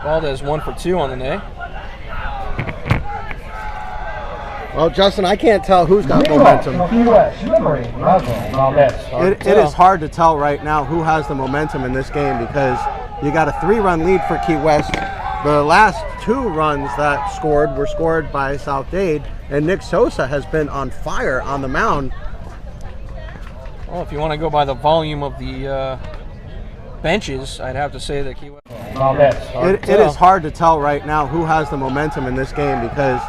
Valdez 1 for 2 on the day. Well, Justin, I can't tell who's got momentum. It is hard to tell right now who has the momentum in this game because you got a 3-run lead for Key West. The last 2 runs that scored were scored by South Dade, and Nick Sosa has been on fire on the mound. Well, if you want to go by the volume of the benches, I'd have to say that Key West. It is hard to tell right now who has the momentum in this game because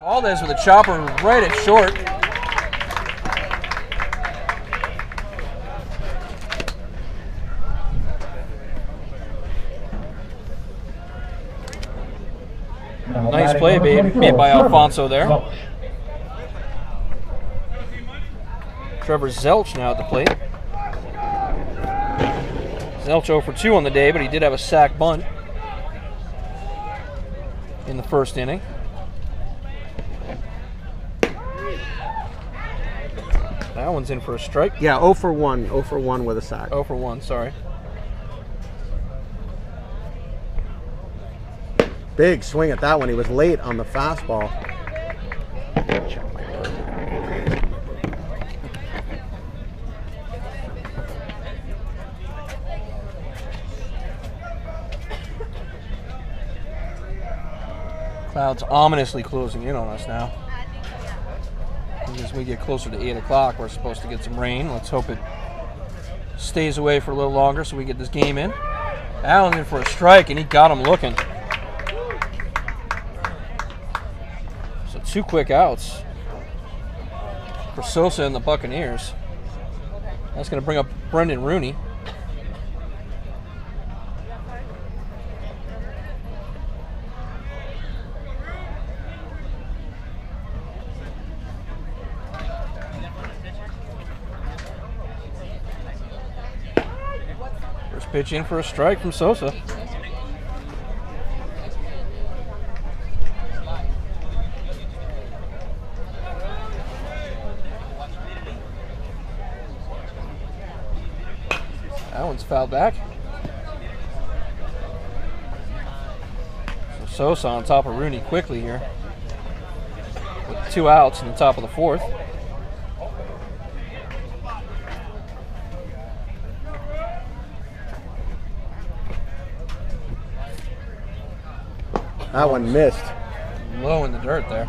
Valdez with a chopper right at short. Nice play made by Alfonso there. Trevor Zelch now at the plate. Zelch 0 for 2 on the day, but he did have a sack bunt in the first inning. That one's in for a strike. yeah, 0 for 1, 0 for 1 with a sack. 0 for 1, sorry. Big swing at that one. He was late on the fastball. Clouds ominously closing in on us now. As we get closer to 8 o'clock, we're supposed to get some rain. Let's hope it stays away for a little longer so we get this game in. Allen in for a strike, and he got him looking. So 2 quick outs for Sosa and the Buccaneers. That's going to bring up Brendan Rooney. Pitch in for a strike from Sosa. That one's fouled back. So Sosa on top of Rooney quickly here. With 2 outs in the top of the 4th. That one missed. Low in the dirt there.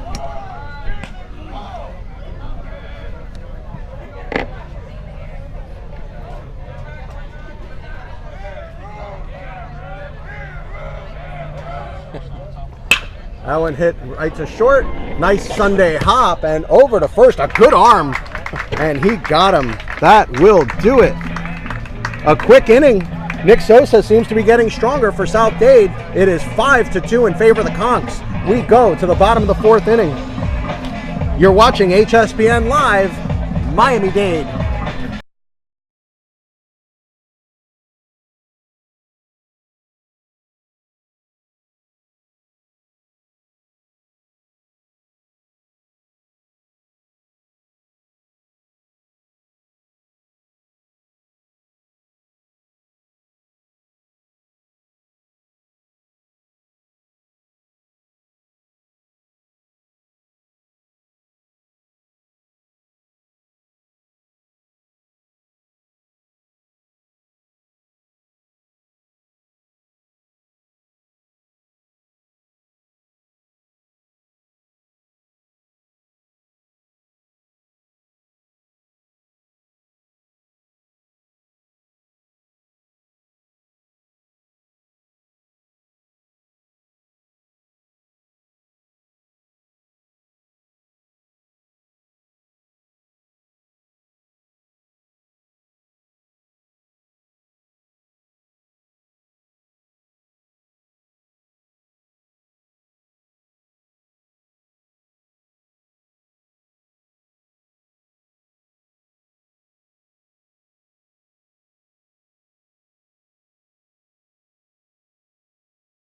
That one hit right to short. Nice Sunday hop and over to first. A good arm. And he got him. That will do it. A quick inning. Nick Sosa seems to be getting stronger for South Dade. It is 5-2 in favor of the Conks. We go to the bottom of the 4th inning. You're watching HSBN Live, Miami-Dade.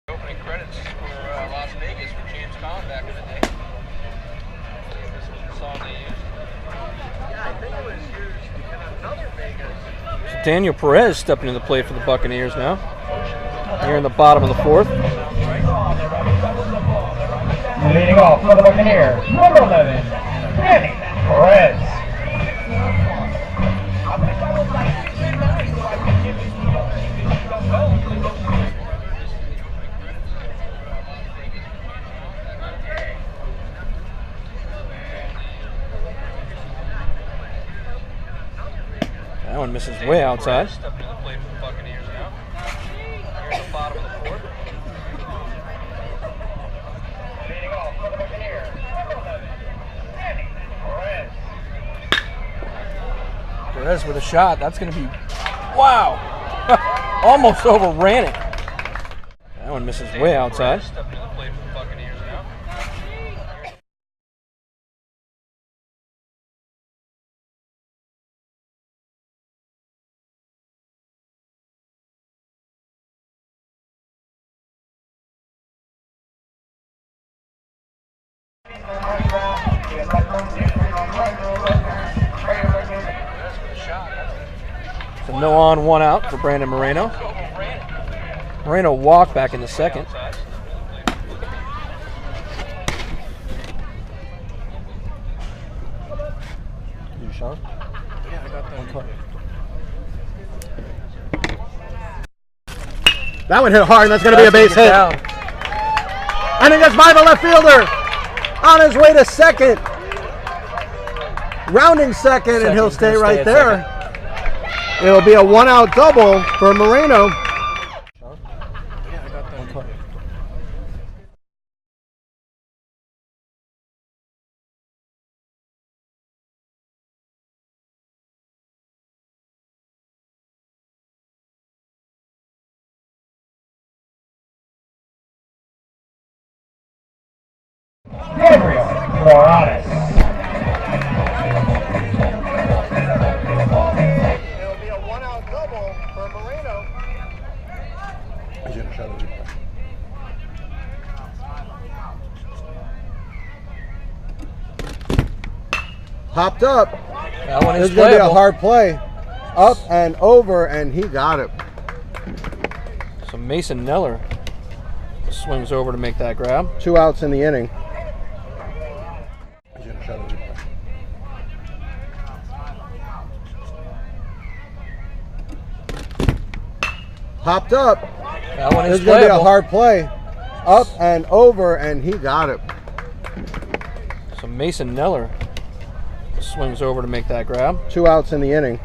Opening credits for Las Vegas for James Conn back in the day. This was the song they used. Yeah, I think it was used in another Vegas. So Daniel Perez stepping into the play for the Buccaneers now. Here in the bottom of the 4th. Leading off for the Buccaneers, number 11, Danny Perez. one misses way outside. Perez with a shot. That's going to be, wow, almost overran it. That one misses way outside. So no on, one out for Brandon Moreno. Moreno walked back in the second. You shot? Yeah, I got that one. That one hit hard, and that's going to be a base hit. And it gets by the left fielder on his way to second. Rounding second, and he'll stay right there. It'll be a one-out double for Moreno. Yeah, I got that one. Gabriel Morales. It'll be a one-out double for Moreno. Popped up. That one is This is going to be a playable. hard play. Up and over, and he got it. So Mason Neller swings over to make that grab. 2 outs in the inning. Popped up. That one This is is going to be a playable. hard play. Up and over, and he got it. So Mason Neller swings over to make that grab. 2 outs in the inning.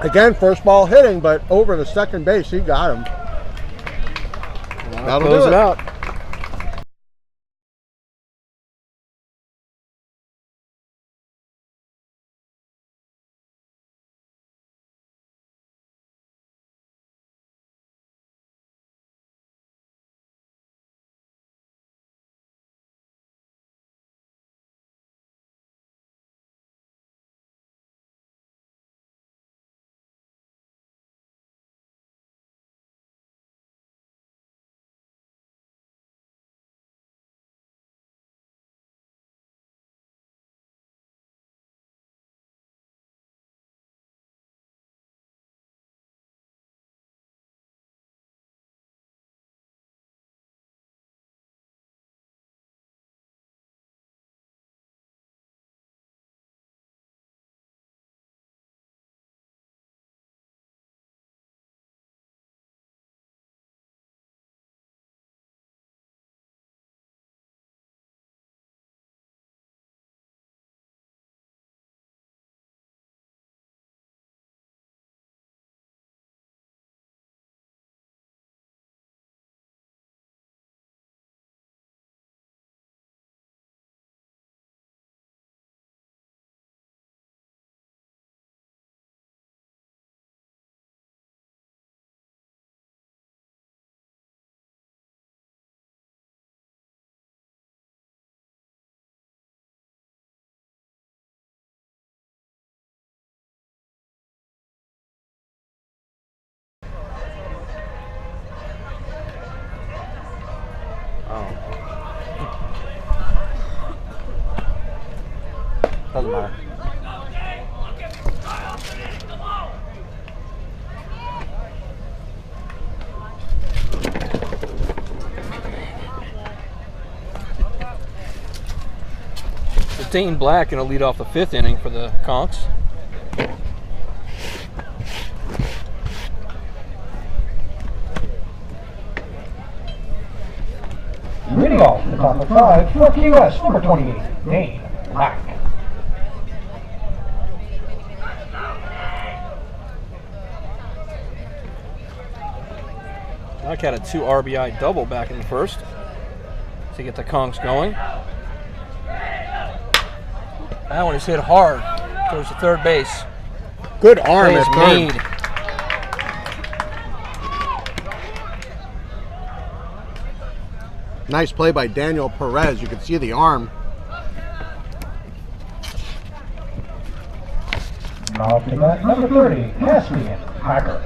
Again, first ball hitting, but over the second base, he got him. That'll close do it out. Doesn't matter. So Dane Black going to lead off the 5th inning for the Conks. Leading Shortstop at 5 for QS, number 28, Dade. Black. Black had a 2 RBI double back in the first to get the conks going. That one is hit hard towards the third base. Good arm Play is at third. made. Nice play by Daniel Perez. You can see the arm. Now to bat, number 30, Caspian Packard.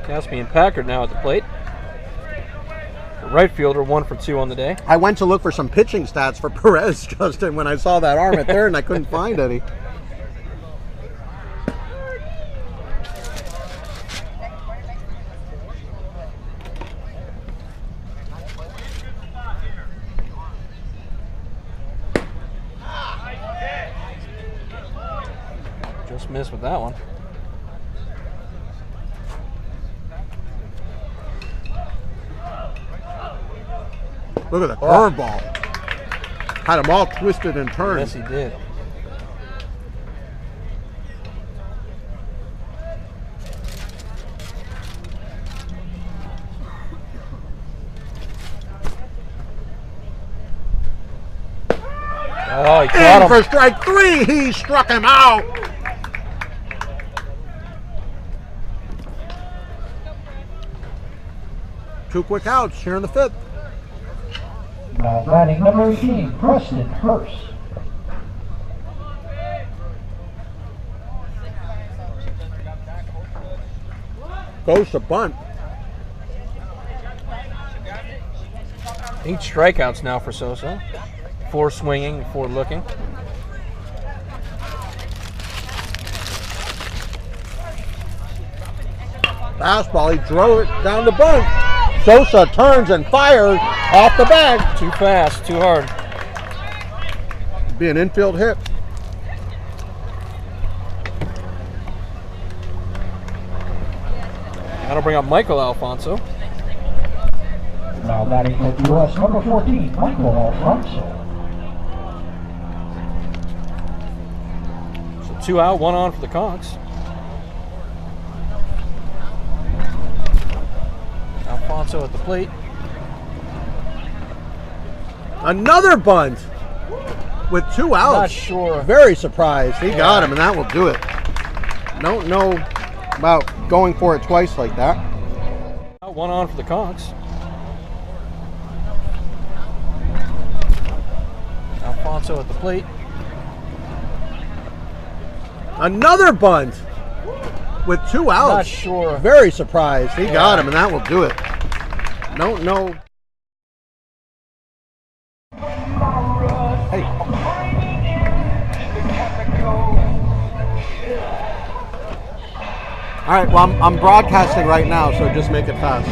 Caspian Packard now at the plate. The right fielder, 1 for 2 on the day. I went to look for some pitching stats for Perez, Justin, when I saw that arm at third, and I couldn't find any. Just missed with that one. Look at the curveball. Had them all twisted and turned. Yes, he did. Oh, he caught In him. for strike 3. He struck him out. Two quick outs here in the 5th. Now batting number 18, Preston Hurst. Goes to bunt. 8 strikeouts now for Sosa. 4 swinging, 4 looking. Fastball, he drove it down the bunt. Sosa turns and fires off the bag. Too fast, too hard. Be an infield hit. That'll bring up Michael Alfonso. Now batting for QS, number 14, Michael Alfonso. So 2 out, 1 on for the Conks. Alfonso at the plate. Another bunt with 2 outs. Not sure. Very surprised. He got him, and that will do it. Don't know about going for it twice like that. 1 on for the Conks. Alfonso at the plate. Another bunt with 2 outs. Not sure. Very surprised. He got him, and that will do it. Don't know. Hey. All right, well, I'm broadcasting right now, so just make it fast.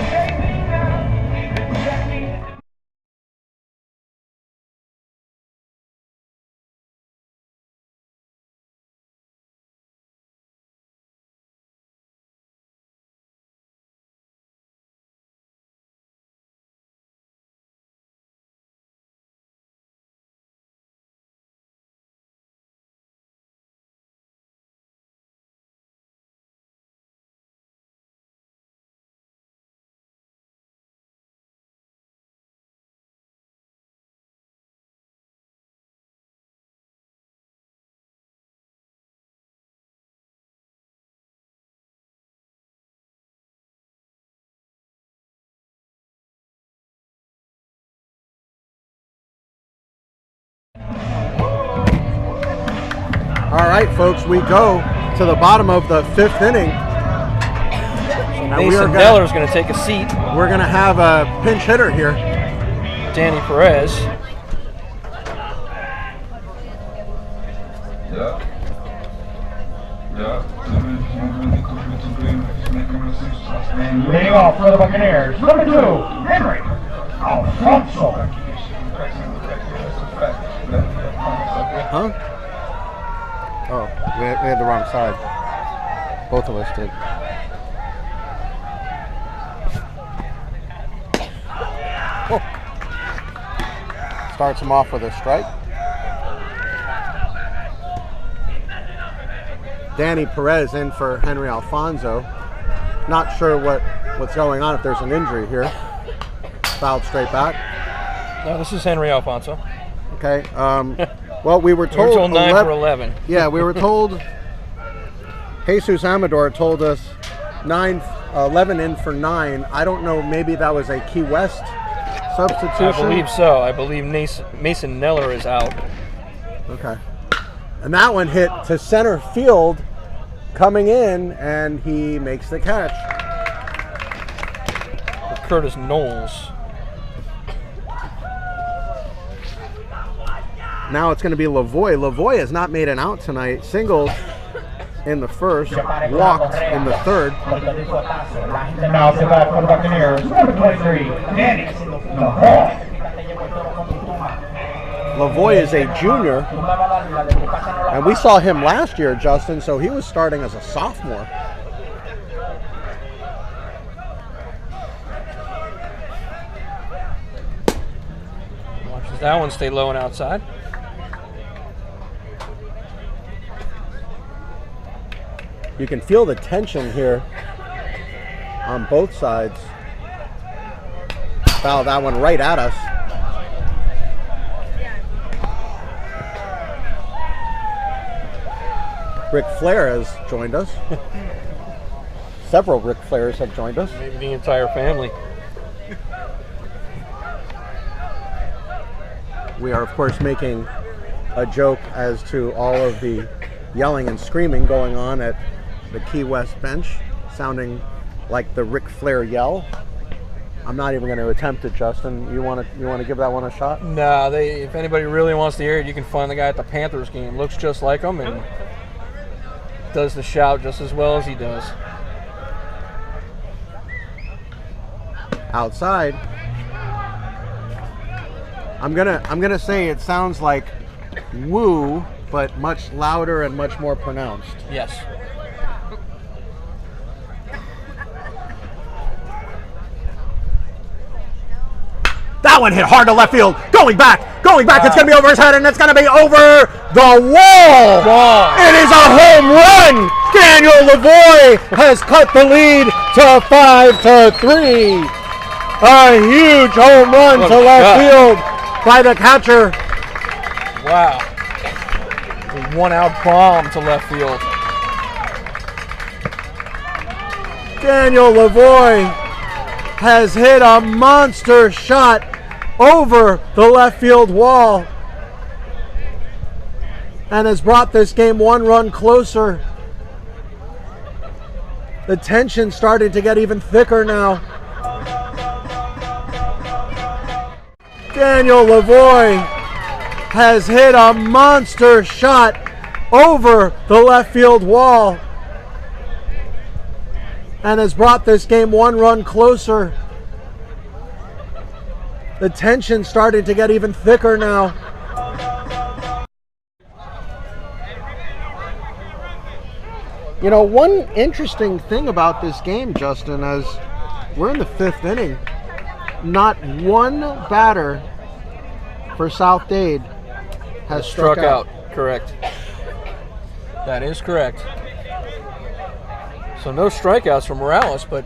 All right, folks, we go to the bottom of the 5th inning. So Now we Mason are gonna- Neller's going to take a seat. We're going to have a pinch hitter here. Danny Perez. Leading off for the Buccaneers, number 2, Henry Alfonso. Huh? Oh, we had the wrong side. Both of us did. Oh. starts him off with a strike. Danny Perez in for Henry Alfonso. Not sure what's going on, if there's an injury here. Fouled straight back. No, this is Henry Alfonso. Okay. Well, we were told, 9 for 11. Yeah, we were told. Jesus Amador told us 11 in for 9. I don't know. Maybe that was a Key West substitution. I believe so. I believe Mason Neller is out. Okay. And that one hit to center field, coming in, and he makes the catch. For Curtis Knowles. Now it's going to be Lavoie. Lavoie has not made an out tonight. Singled in the first, walked in the third. Now to bat for the Buccaneers, number 23, Danny Lavoie. Lavoie is a junior, and we saw him last year, Justin, so he was starting as a sophomore. Watches that one stay low and outside. You can feel the tension here on both sides. Foul that one right at us. Ric Flair has joined us. Several Ric Flairs have joined us. Maybe the entire family. We are, of course, making a joke as to all of the yelling and screaming going on at the Key West bench, sounding like the Ric Flair yell. I'm not even going to attempt it, Justin. You want to give that one a shot? No, if anybody really wants to hear it, you can find the guy at the Panthers game. Looks just like him and does the shout just as well as he does. Outside. I'm gonna say it sounds like woo, but much louder and much more pronounced. Yes. That one hit hard to left field. Going back. It's going to be over his head, and it's going to be over the wall. It is a home run. Daniel Lavoie has cut the lead to 5-3. A huge home run to left field by the catcher. Wow. A one-out bomb to left field. Daniel Lavoie has hit a monster shot over the left field wall and has brought this game one run closer. The tension starting to get even thicker now. Daniel Lavoie has hit a monster shot over the left field wall and has brought this game one run closer. The tension starting to get even thicker now. You know, one interesting thing about this game, Justin, as we're in the 5th inning, not one batter for South Dade has struck out. Correct. That is correct. So no strikeouts from Morales, but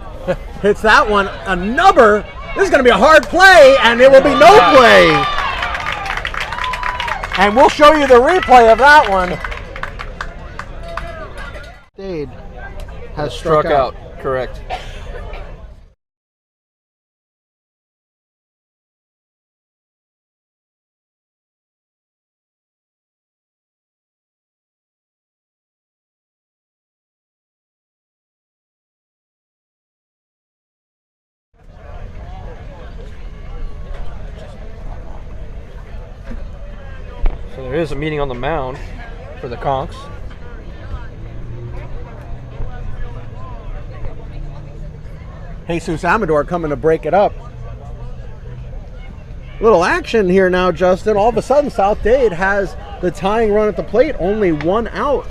hits that one, a number. This is going to be a hard play, and it will be no play. And we'll show you the replay of that one. Dade has struck out. Correct. So there is a meeting on the mound for the Conks. Jesus Amador coming to break it up. Little action here now, Justin. All of a sudden, South Dade has the tying run at the plate, only one out.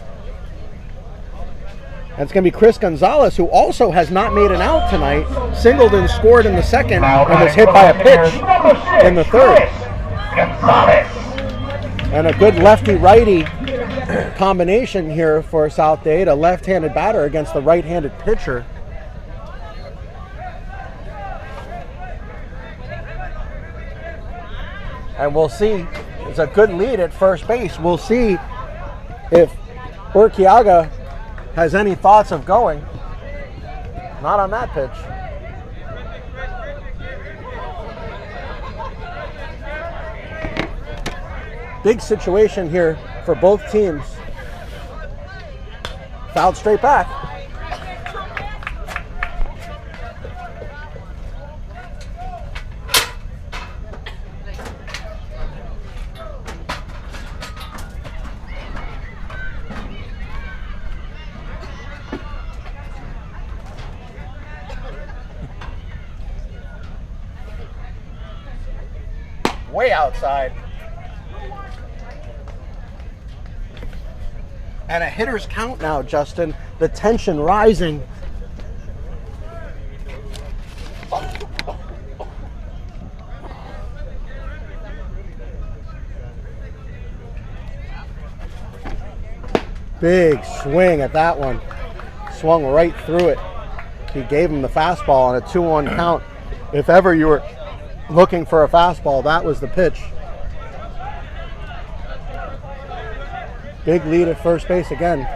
That's going to be Chris Gonzalez, who also has not made an out tonight. Singled and scored in the second and was hit by a pitch in the third. And a good lefty-righty combination here for South Dade, a left-handed batter against the right-handed pitcher. And we'll see, it's a good lead at first base. We'll see if Urquiaga has any thoughts of going. Not on that pitch. Big situation here for both teams. Fouled straight back. Way outside. And a hitter's count now, Justin. The tension rising. Big swing at that one. Swung right through it. He gave him the fastball on a 2-1 count. If ever you were looking for a fastball, that was the pitch. Big lead at first base again.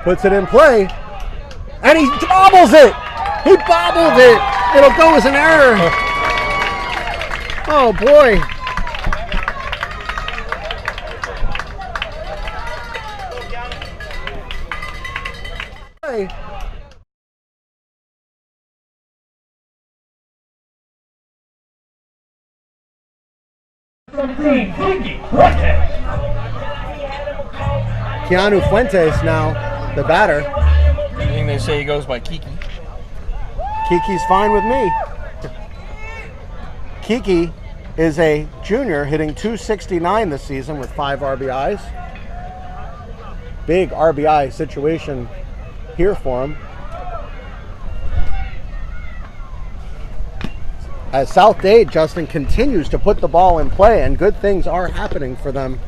Puts it in play, and he bobbles it. He bobbled it. It'll go as an error. Oh boy. Keanu Fuentes now, the batter. I think they say he goes by Kiki. Kiki's fine with me. Kiki is a junior hitting .269 this season with 5 RBIs. Big RBI situation here for him. As South Dade, Justin, continues to put the ball in play, and good things are happening for them.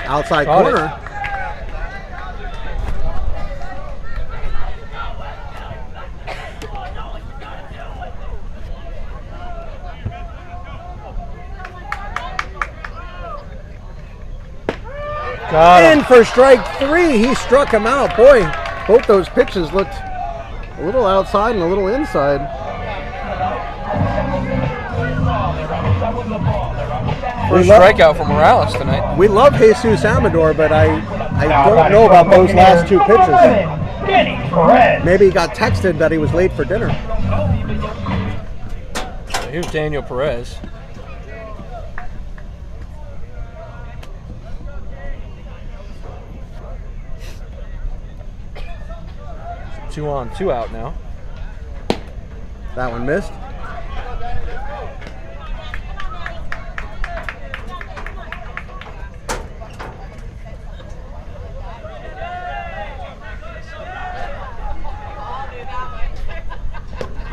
Outside corner. In for strike 3. He struck him out. Boy, both those pitches looked a little outside and a little inside. First strikeout for Morales tonight. We love Jesus Amador, but I don't know about those last 2 pitches. Maybe he got texted that he was late for dinner. Here's Daniel Perez. Two on, 2 out now. That one missed.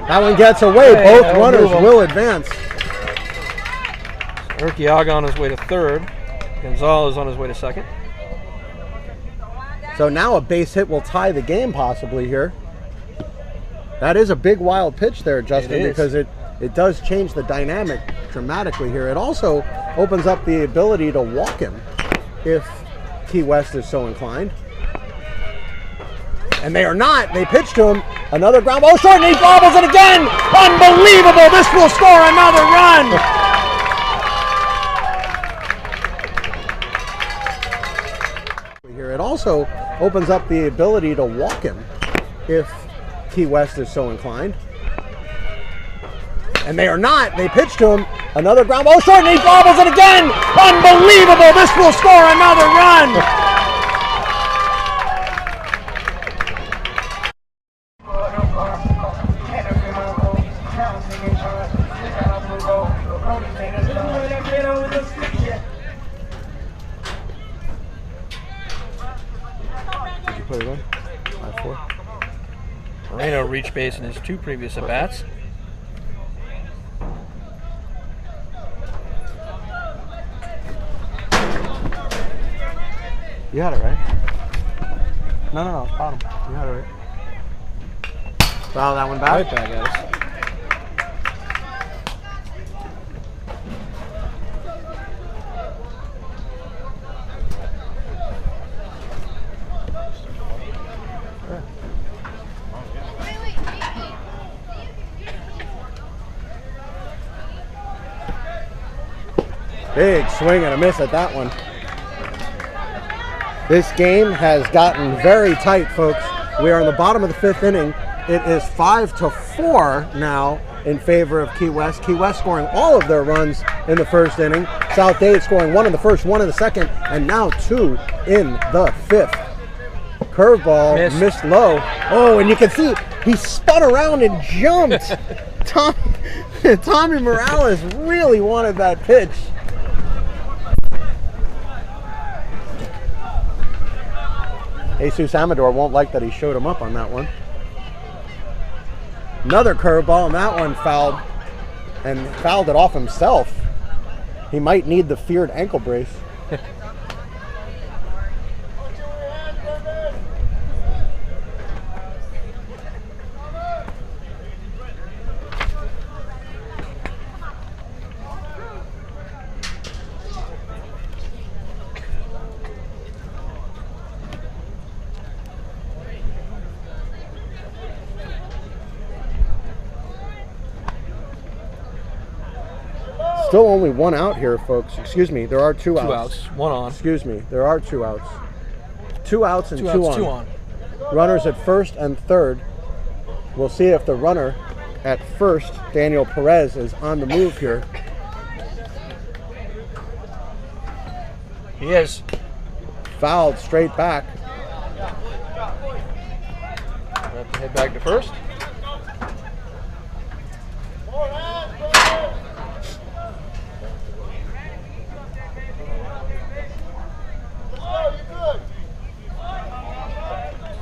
That one gets away. Both runners will advance. Urquiaga on his way to third. Gonzalez on his way to second. So now a base hit will tie the game possibly here. That is a big wild pitch there, Justin, because it does change the dynamic dramatically here. It also opens up the ability to walk him if Key West is so inclined. And they are not. They pitch to him. Another ground ball short, and he bobbles it again. Unbelievable. This will score another run. Here, it also opens up the ability to walk him if Key West is so inclined. And they are not. They pitch to him. Another ground ball short, and he bobbles it again. Unbelievable. This will score another run. Did you put it in? 5-4. Moreno reached base in his 2 previous at-bats. You had it right. No, bottom. You had it right. Foul that one back. Right back at us. Big swing and a miss at that one. This game has gotten very tight, folks. We are in the bottom of the 5th inning. It is 5-4 now in favor of Key West. Key West scoring all of their runs in the 1st inning. South Dade scoring 1 in the 1st, 1 in the 2nd, and now 2 in the 5th. Curveball missed low. Oh, and you can see he spun around and jumped. Tommy Morales really wanted that pitch. Jesus Amador won't like that he showed him up on that one. Another curveball, and that one fouled, and fouled it off himself. He might need the feared ankle brace. Still only 1 out here, folks. Excuse me, there are 2 outs. 2 outs, 1 on. Excuse me, there are 2 outs. 2 outs and 2 outs, on. 2 on. Runners at 1st and 3rd. We'll see if the runner at 1st, Daniel Perez, is on the move here. He is. Fouled straight back. Have to head back to 1st.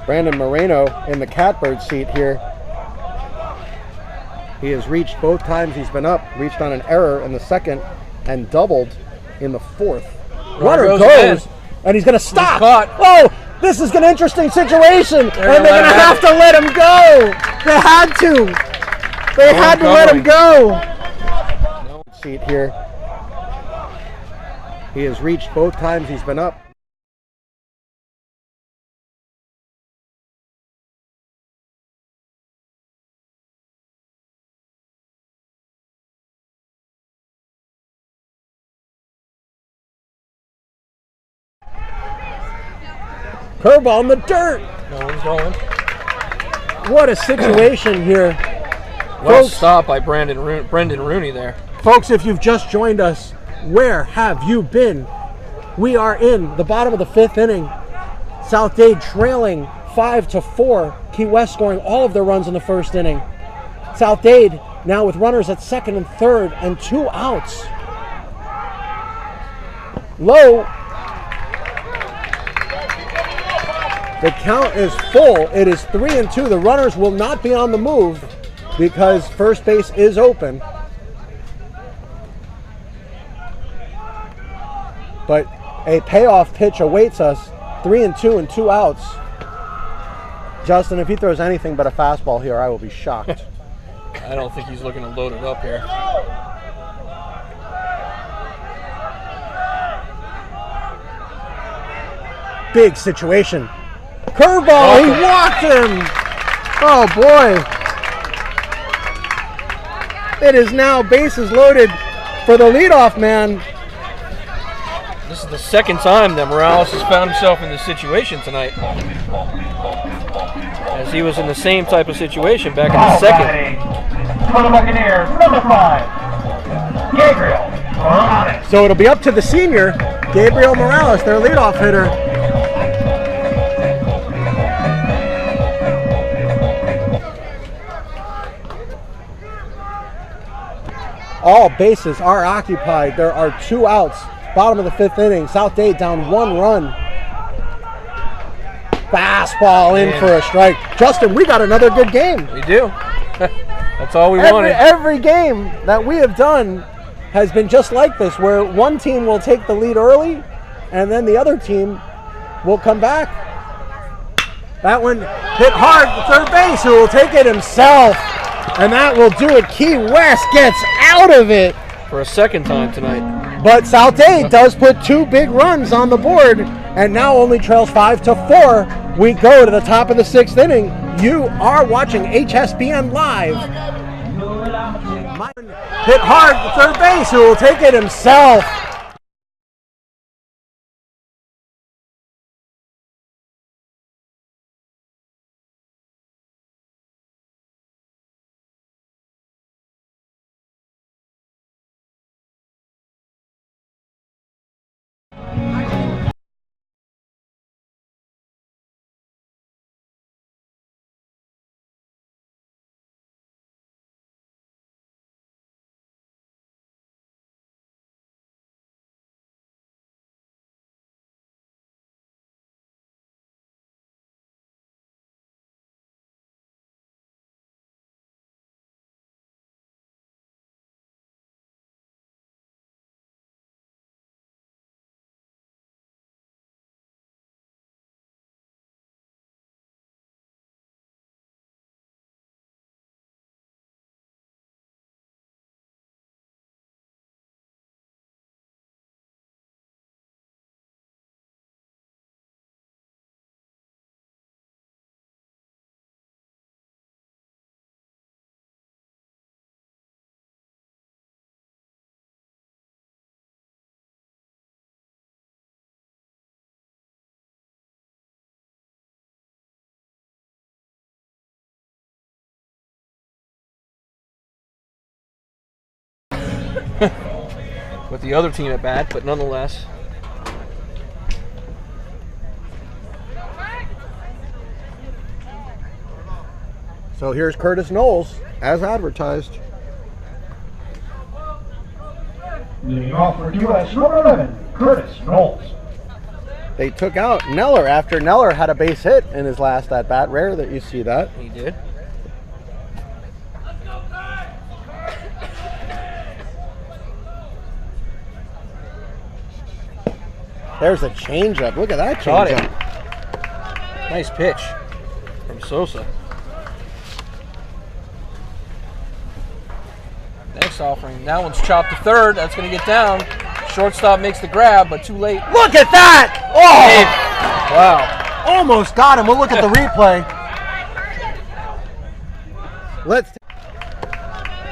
Brandon Moreno in the catbird seat here. He has reached both times he's been up, reached on an error in the 2nd and doubled in the 4th. Runner goes and he's going to stop. Oh, this is an interesting situation, and they're going to have to let him go. They had to. They had to let him go. Seat here. He has reached both times he's been up. Curveball in the dirt. No one's going. What a situation here. Well stopped by Brendan Rooney there. Folks, if you've just joined us, where have you been? We are in the bottom of the 5th inning. South Dade trailing 5-4. Key West scoring all of their runs in the 1st inning. South Dade now with runners at 2nd and 3rd and 2 outs. Low. The count is full. It is 3-2. The runners will not be on the move because first base is open. But a payoff pitch awaits us. 3-2 and 2 outs. Justin, if he throws anything but a fastball here, I will be shocked. I don't think he's looking to load it up here. Big situation. Curveball, he walked him. Oh boy. It is now bases loaded for the leadoff man. This is the 2nd time that Morales has found himself in this situation tonight. As he was in the same type of situation back in the 2nd. For the Buccaneers, number 5, Gabriel Morales. So it'll be up to the senior, Gabriel Morales, their leadoff hitter. All bases are occupied. There are 2 outs. Bottom of the 5th inning. South Dade down 1 run. Fastball in for a strike. Justin, we got another good game. We do. That's all we wanted. Every game that we have done has been just like this, where one team will take the lead early, and then the other team will come back. That one hit hard to third base, who will take it himself. And that will do it. Key West gets out of it. For a second time tonight. But South Dade does put 2 big runs on the board and now only trails 5-4. We go to the top of the 6th inning. You are watching HSBN Live. Hit hard to third base, who will take it himself. With the other team at bat, but nonetheless. So here's Curtis Knowles, as advertised. Leading off for US number 11, Curtis Knowles. They took out Neller after Neller had a base hit in his last at-bat. Rare that you see that. He did. There's a changeup. Look at that Caught it. changeup. Nice pitch from Sosa. Next offering. That one's chopped to third. That's going to get down. Shortstop makes the grab, but too late. Look at that! Oh! Wow. Almost got him. We'll look at the replay. Let's.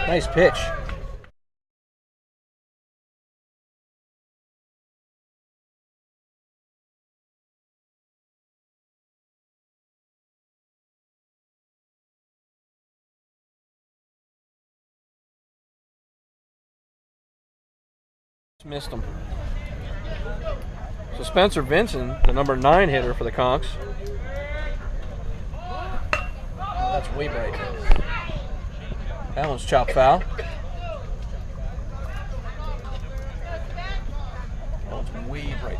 Nice pitch. Missed him. So Spencer Vincent, the number 9 hitter for the Conks. That's way bright. That one's chopped foul. That one's way bright.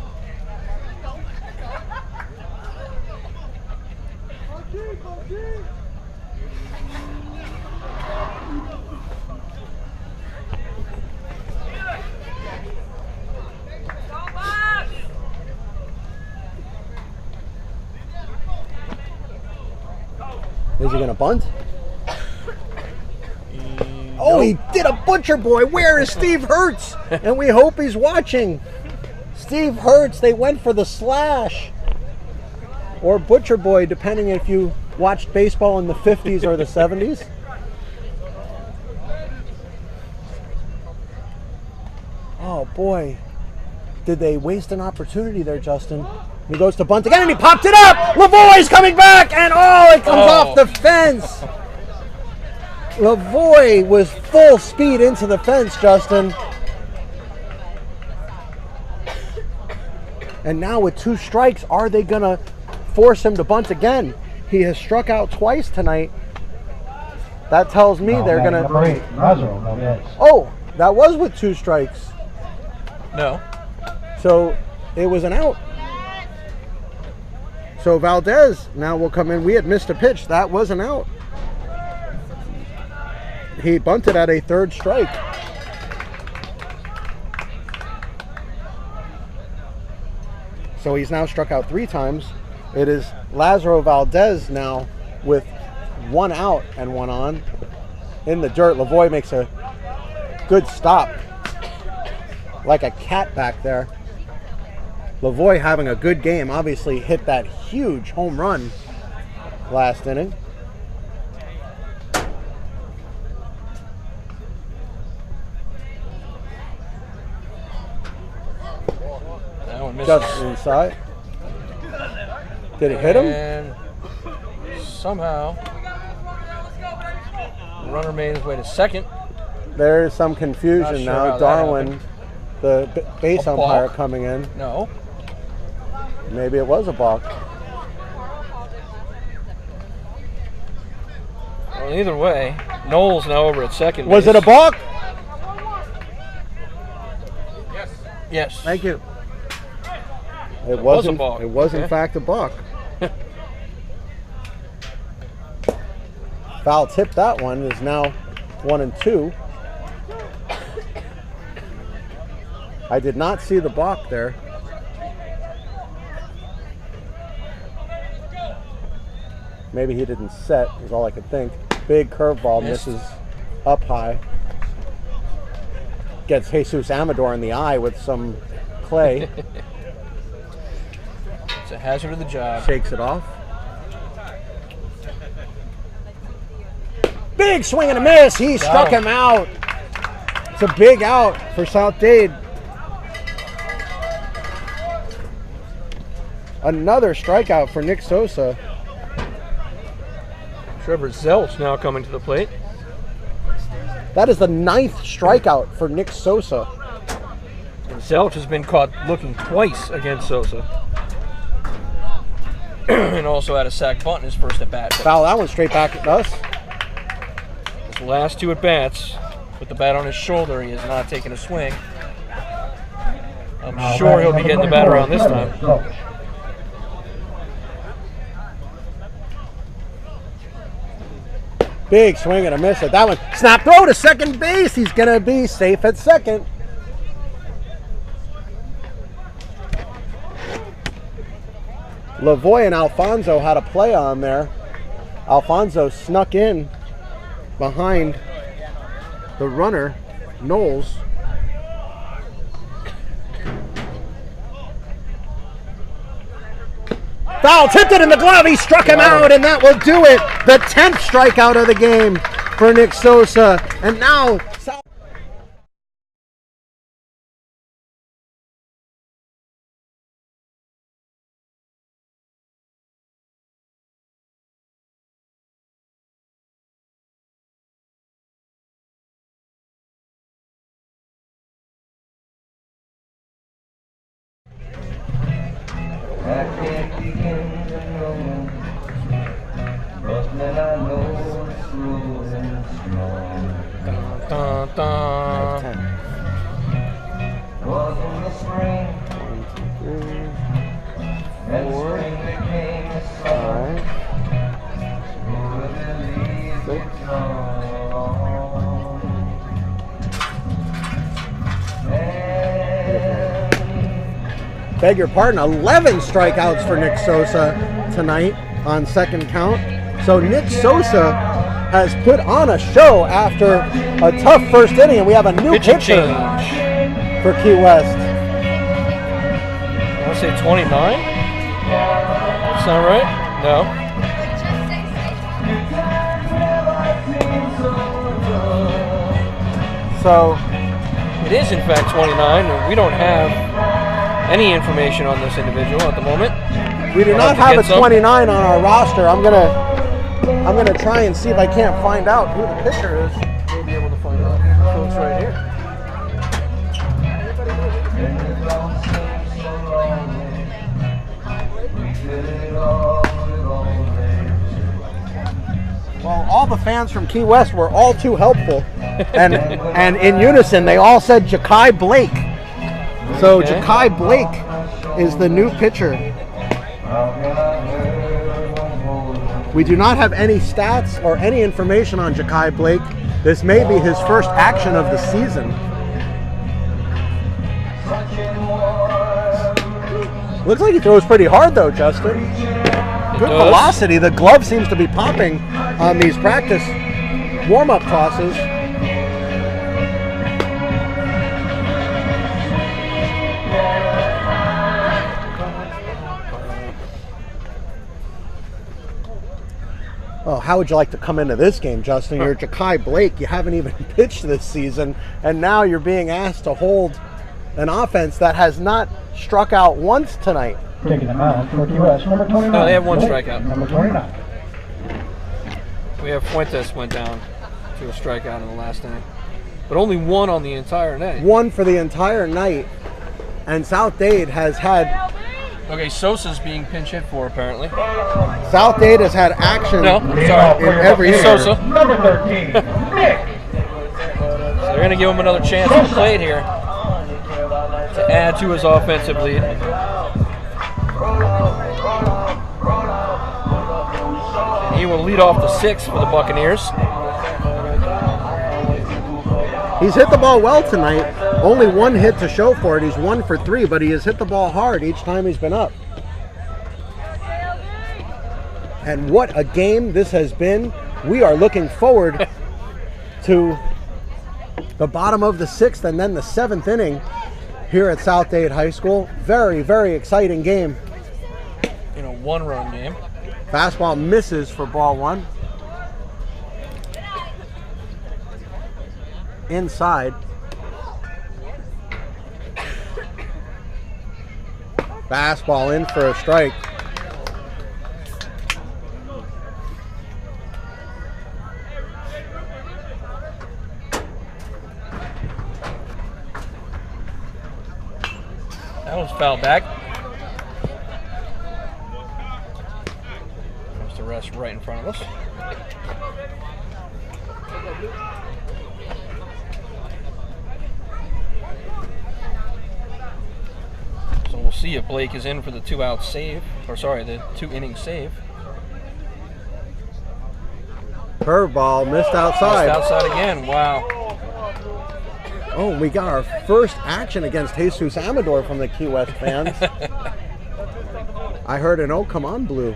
Is he going to bunt? Oh, he did a butcher boy. Where is Steve Hertz? And we hope he's watching. Steve Hertz, they went for the slash. Or butcher boy, depending if you watched baseball in the 50s or the 70s. Oh, boy. Did they waste an opportunity there, Justin? He goes to bunt again, and he popped it up! Lavoie's coming back, and it comes off the fence! Lavoie was full speed into the fence, Justin. And now with 2 strikes, are they going to force him to bunt again? He has struck out twice tonight. That tells me they're going to... Number 8, Lazaro Valdez. Oh, That was with 2 strikes. No. So it was an out. So Valdez now will come in. We had missed a pitch. That was an out. He bunted at a 3rd strike. So he's now struck out 3 times. It is Lazaro Valdez now with 1 out and 1 on. In the dirt, Lavoie makes a good stop. Like a cat back there. Lavoie having a good game. Obviously hit that huge home run last inning. That one misses. Just inside. Did it hit him? And somehow, the runner made his way to second. There's some confusion Not sure now. how that Darwin, the base A umpire, balk. coming in. No. Maybe it was a balk. Well, either way, Knowles now over at second. Was base. it a balk? Yes. Thank you. It was a wasn't. balk. It was in Okay. fact a balk. Foul tip. That one is now 1-2. I did not see the balk there. Maybe he didn't set, is all I could think. Big curveball, Missed. misses up high. Gets Jesus Amador in the eye with some clay. It's a hazard of the job. Shakes it off. Big swing and a miss. He struck him out. It's a big out for South Dade. Another strikeout for Nick Sosa. Trevor Zelch now coming to the plate. That is the 9th strikeout for Nick Sosa. And Zelch has been caught looking twice against Sosa. And also had a sack bunt in his first at bat. Foul that one straight back at us. His last 2 at bats, with the bat on his shoulder, he has not taken a swing. I'm sure he'll be getting the bat around this time. Big swing and a miss at that one. Snap throw to second base. He's going to be safe at second. Lavoie and Alfonso had a play on there. Alfonso snuck in behind the runner, Knowles. Foul, tipped it in the glove. He struck him out, and that will do it. The 10th strikeout of the game for Nick Sosa. And now, I can't begin to know, but then I know it's rolling strong. Dun, dun. Was in the spring, and spring became a song. Would believe it's wrong. beg your pardon, 11 strikeouts for Nick Sosa tonight on second count. So Nick Sosa has put on a show after a tough first inning, and we have a new Pitching pitcher change. for Key West. I want to say 29? That's not right? No. So It is in fact 29, and we don't have any information on this individual at the moment. we do We'll not have to have get a some. 29 on our roster. I'm gonna try and see if I can't find out who the pitcher is. We'll be able to find out. Folks right here. Well, all the fans from Key West were all too helpful, and in unison they all said Ja'Kai Blake. So Okay. Ja'Kai Blake is the new pitcher. We do not have any stats or any information on Ja'Kai Blake. This may be his first action of the season. Looks like he throws pretty hard though, Justin. Good does. velocity. The glove seems to be popping on these practice warm-up tosses. Oh, how would you like to come into this game, Justin? You're Ja'Kai Blake. You haven't even pitched this season, and now you're being asked to hold an offense that has not struck out once tonight. Taking the mound for QS, number 29. No, they have one strikeout. Number 29. We have Fuentes went down to a strikeout in the last inning, but only one on the entire night. One for the entire night, and South Dade has had Okay, Sosa's being pinch hit for apparently. South Dade has had action No, sorry. in every It's inning. Sosa. Number 13, Nick. So they're going to give him another chance at the plate here to add to his offensive lead. And he will lead off the sixth for the Buccaneers. He's hit the ball well tonight. Only one hit to show for it. He's 1 for 3, but he has hit the ball hard each time he's been up. And what a game this has been. We are looking forward to the bottom of the 6th and then the 7th inning here at South Dade High School. Very, very exciting game. In a one-run game. Fastball misses for ball 1. Inside. Fastball in for a strike. That was fouled back. Comes to rest right in front of us. So we'll see if Blake is in for the 2-out save, or sorry, the 2-inning save. Curveball missed Just outside. outside again. Wow. Oh, we got our first action against Jesus Amador from the Key West fans. I heard an "Oh, come on, Blue."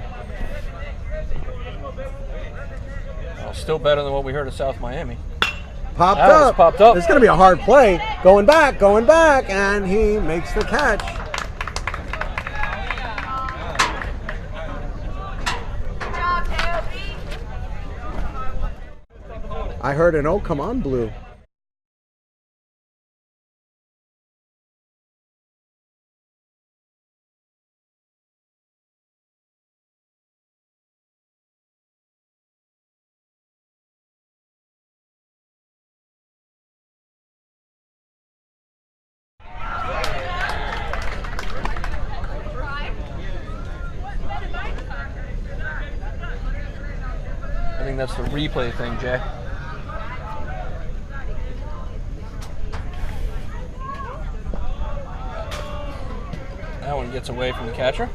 Well, still better than what we heard at South Miami. Popped That was up. popped up. It's going to be a hard play. Going back, and he makes the catch. I heard an "Oh, come on, Blue." I think that's the replay thing, Jay. That one gets away from the catcher.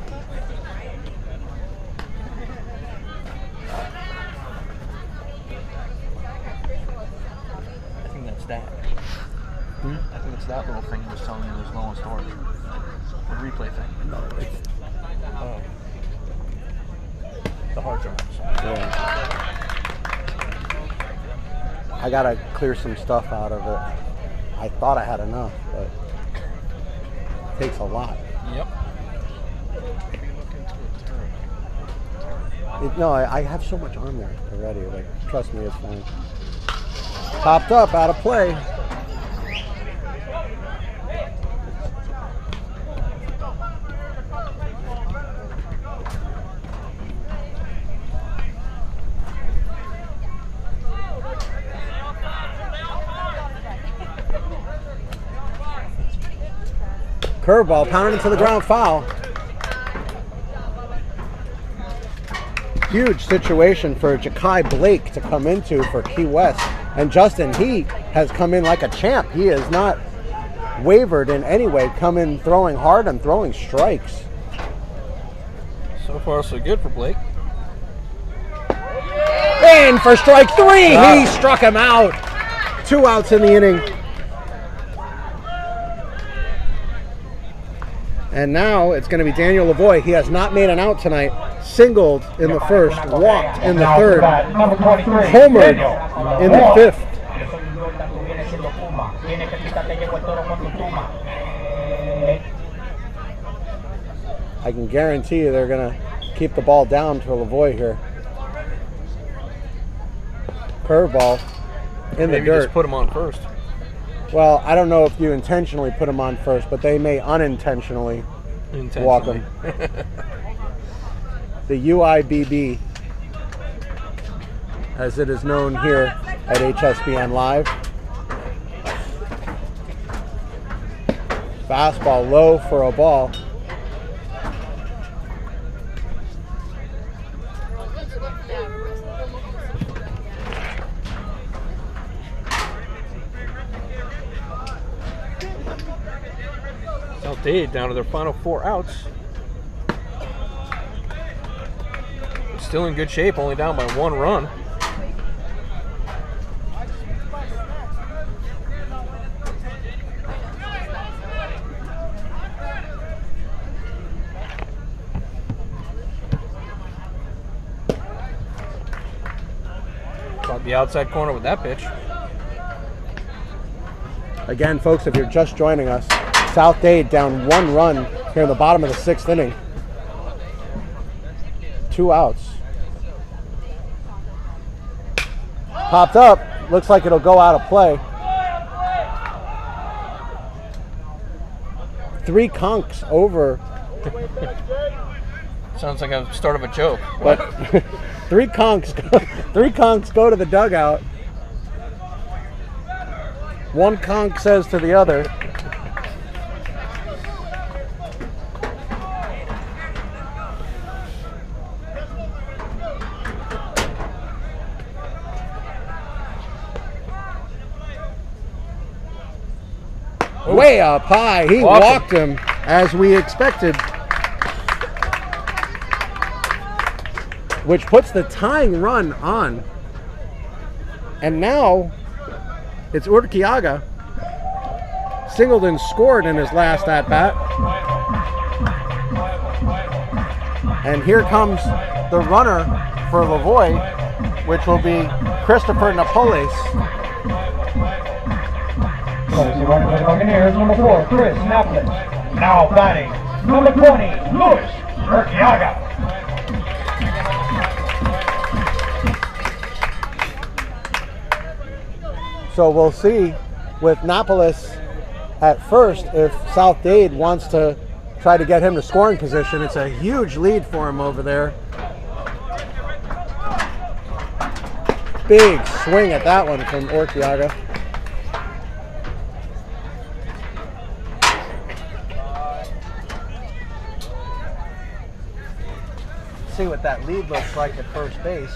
I think that's that. I think it's that little thing he was telling you there's low on storage. The replay thing. No, it's, Oh. The hard drives. yeah. I got to clear some stuff out of it. I thought I had enough, but it takes a lot. Yep. No, I have so much on there already. Like, trust me, it's fine. Popped up, out of play. Curveball pounded into the ground, foul. huge situation for Ja'Kai Blake to come into for Key West. And Justin, he has come in like a champ. He has not wavered in any way, come in throwing hard and throwing strikes. So far, so good for Blake. And for strike 3, he struck him out. 2 outs in the inning. And now it's going to be Daniel Lavoie. He has not made an out tonight. Singled in the first, walked in the third, homered in the 5th. I can guarantee you they're going to keep the ball down to Lavoie here. Curveball in the dirt. Just put him on first. Well, I don't know if you intentionally put him on first, but they may unintentionally walk him. The UIBB, as it is known here at HSBN Live. Fastball low for a ball. Dade down to their final 4 outs. Still in good shape, only down by 1 run. Caught the outside corner with that pitch. Again, folks, if you're just joining us, South Dade down 1 run here in the bottom of the 6th inning. 2 outs. Popped up. Looks like it'll go out of play. 3 conks over. Sounds like a start of a joke. But 3 conks go to the dugout. 1 conk says to the other, way up high. He walked him as we expected, which puts the tying run on. And now it's Urquiaga. Singleton scored in his last at-bat. And here comes the runner for Lavoie, which will be Christopher Napoles. Buccaneers, number 4, Chris Napoles. Now batting, number 20, Luis Urquiaga. So we'll see with Napoles at first if South Dade wants to try to get him to scoring position. It's a huge lead for him over there. Big swing at that one from Urquiaga. See what that lead looks like at first base.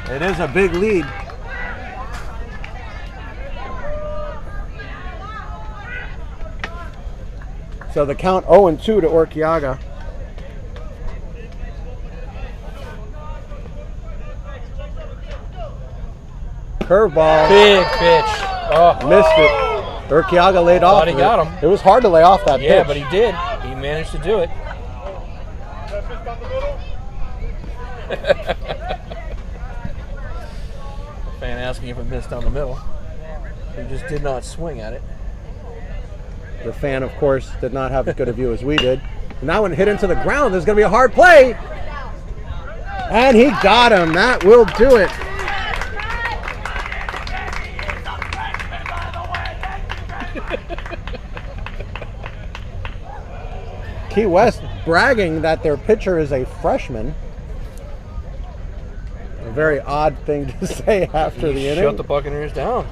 It is a big lead. So the count 0-2 to Urquiaga. Curveball. Big pitch. Oh. Missed it. Urquiaga laid off. Thought he got him. It was hard to lay off that pitch. Yeah, but he did. He managed to do it. Fan asking if it missed down the middle. He just did not swing at it. The fan, of course, did not have as good a view as we did. And that one hit into the ground. There's going to be a hard play. And he got him. That will do it. Key West bragging that their pitcher is a freshman. A very odd thing to say after the inning. Shut the Buccaneers down.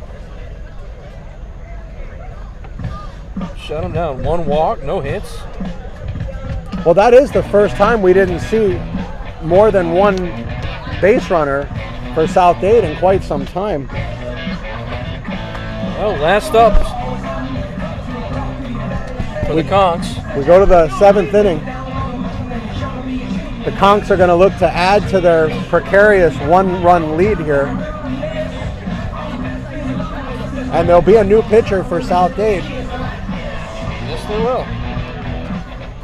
Shut them down. 1 walk, no hits. Well, that is the first time we didn't see more than one base runner for South Dade in quite some time. Well, last up for the Conks. We go to the 7th inning. The Conks are going to look to add to their precarious one-run lead here. And there'll be a new pitcher for South Dade. Yes, they will.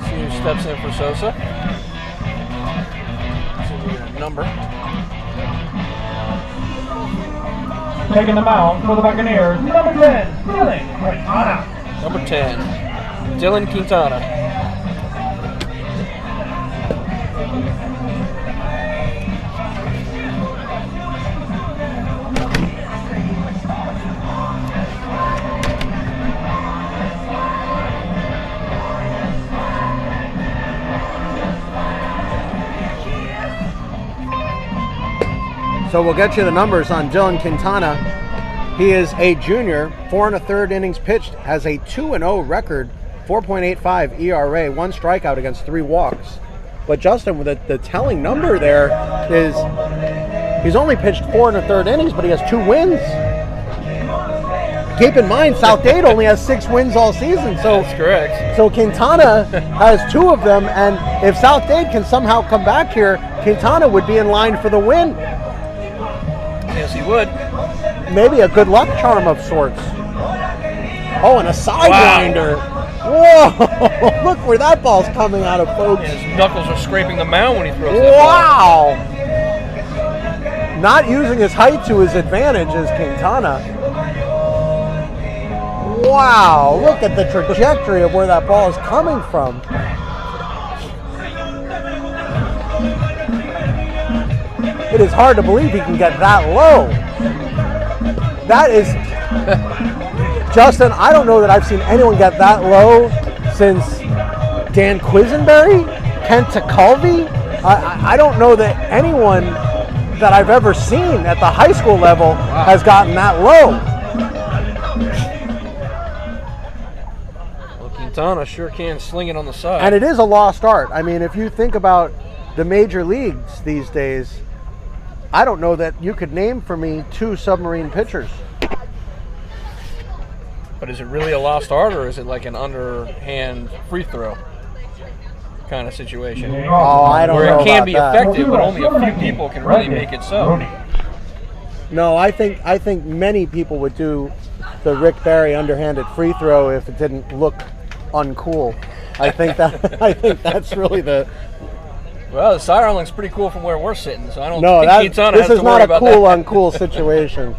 See who steps in for Sosa. See if we get a number. Taking the mound for the Buccaneers, number 10, Dylan Quintana. Number 10, Dylan Quintana. So we'll get you the numbers on Dylan Quintana. He is a junior, 4 1/3 innings pitched, has a 2-0 record, 4.85 ERA, 1 strikeout against 3 walks. But Justin, the telling number there is he's only pitched 4 1/3 innings, but he has 2 wins. Keep in mind, South Dade only has 6 wins all season. So that's correct. So Quintana has 2 of them, and if South Dade can somehow come back here, Quintana would be in line for the win. Yes, he would. Maybe a good luck charm of sorts. Oh, and a sidewinder. Whoa! Look where that ball's coming out of, folks. His knuckles are scraping the mound when he throws that ball. Wow! Not using his height to his advantage is Quintana. Wow! Look at the trajectory of where that ball is coming from. It is hard to believe he can get that low. That is, Justin, I don't know that I've seen anyone get that low since Dan Quisenberry, Kent Tekulve. I don't know that anyone that I've ever seen at the high school level has gotten that low. Well, Quintana sure can sling it on the side. And it is a lost art. I mean, if you think about the major leagues these days, I don't know that you could name for me 2 submarine pitchers. But is it really a lost art, or is it like an underhand free throw kind of situation? Oh, I don't know. Where it can be that. effective, but only a few people can really make it so. No, I think many people would do the Rick Barry underhanded free throw if it didn't look uncool. I think that's really the. Well, the sidearm looks pretty cool from where we're sitting, so I don't think Quintana this has is to worry not a about cool, that. uncool situation.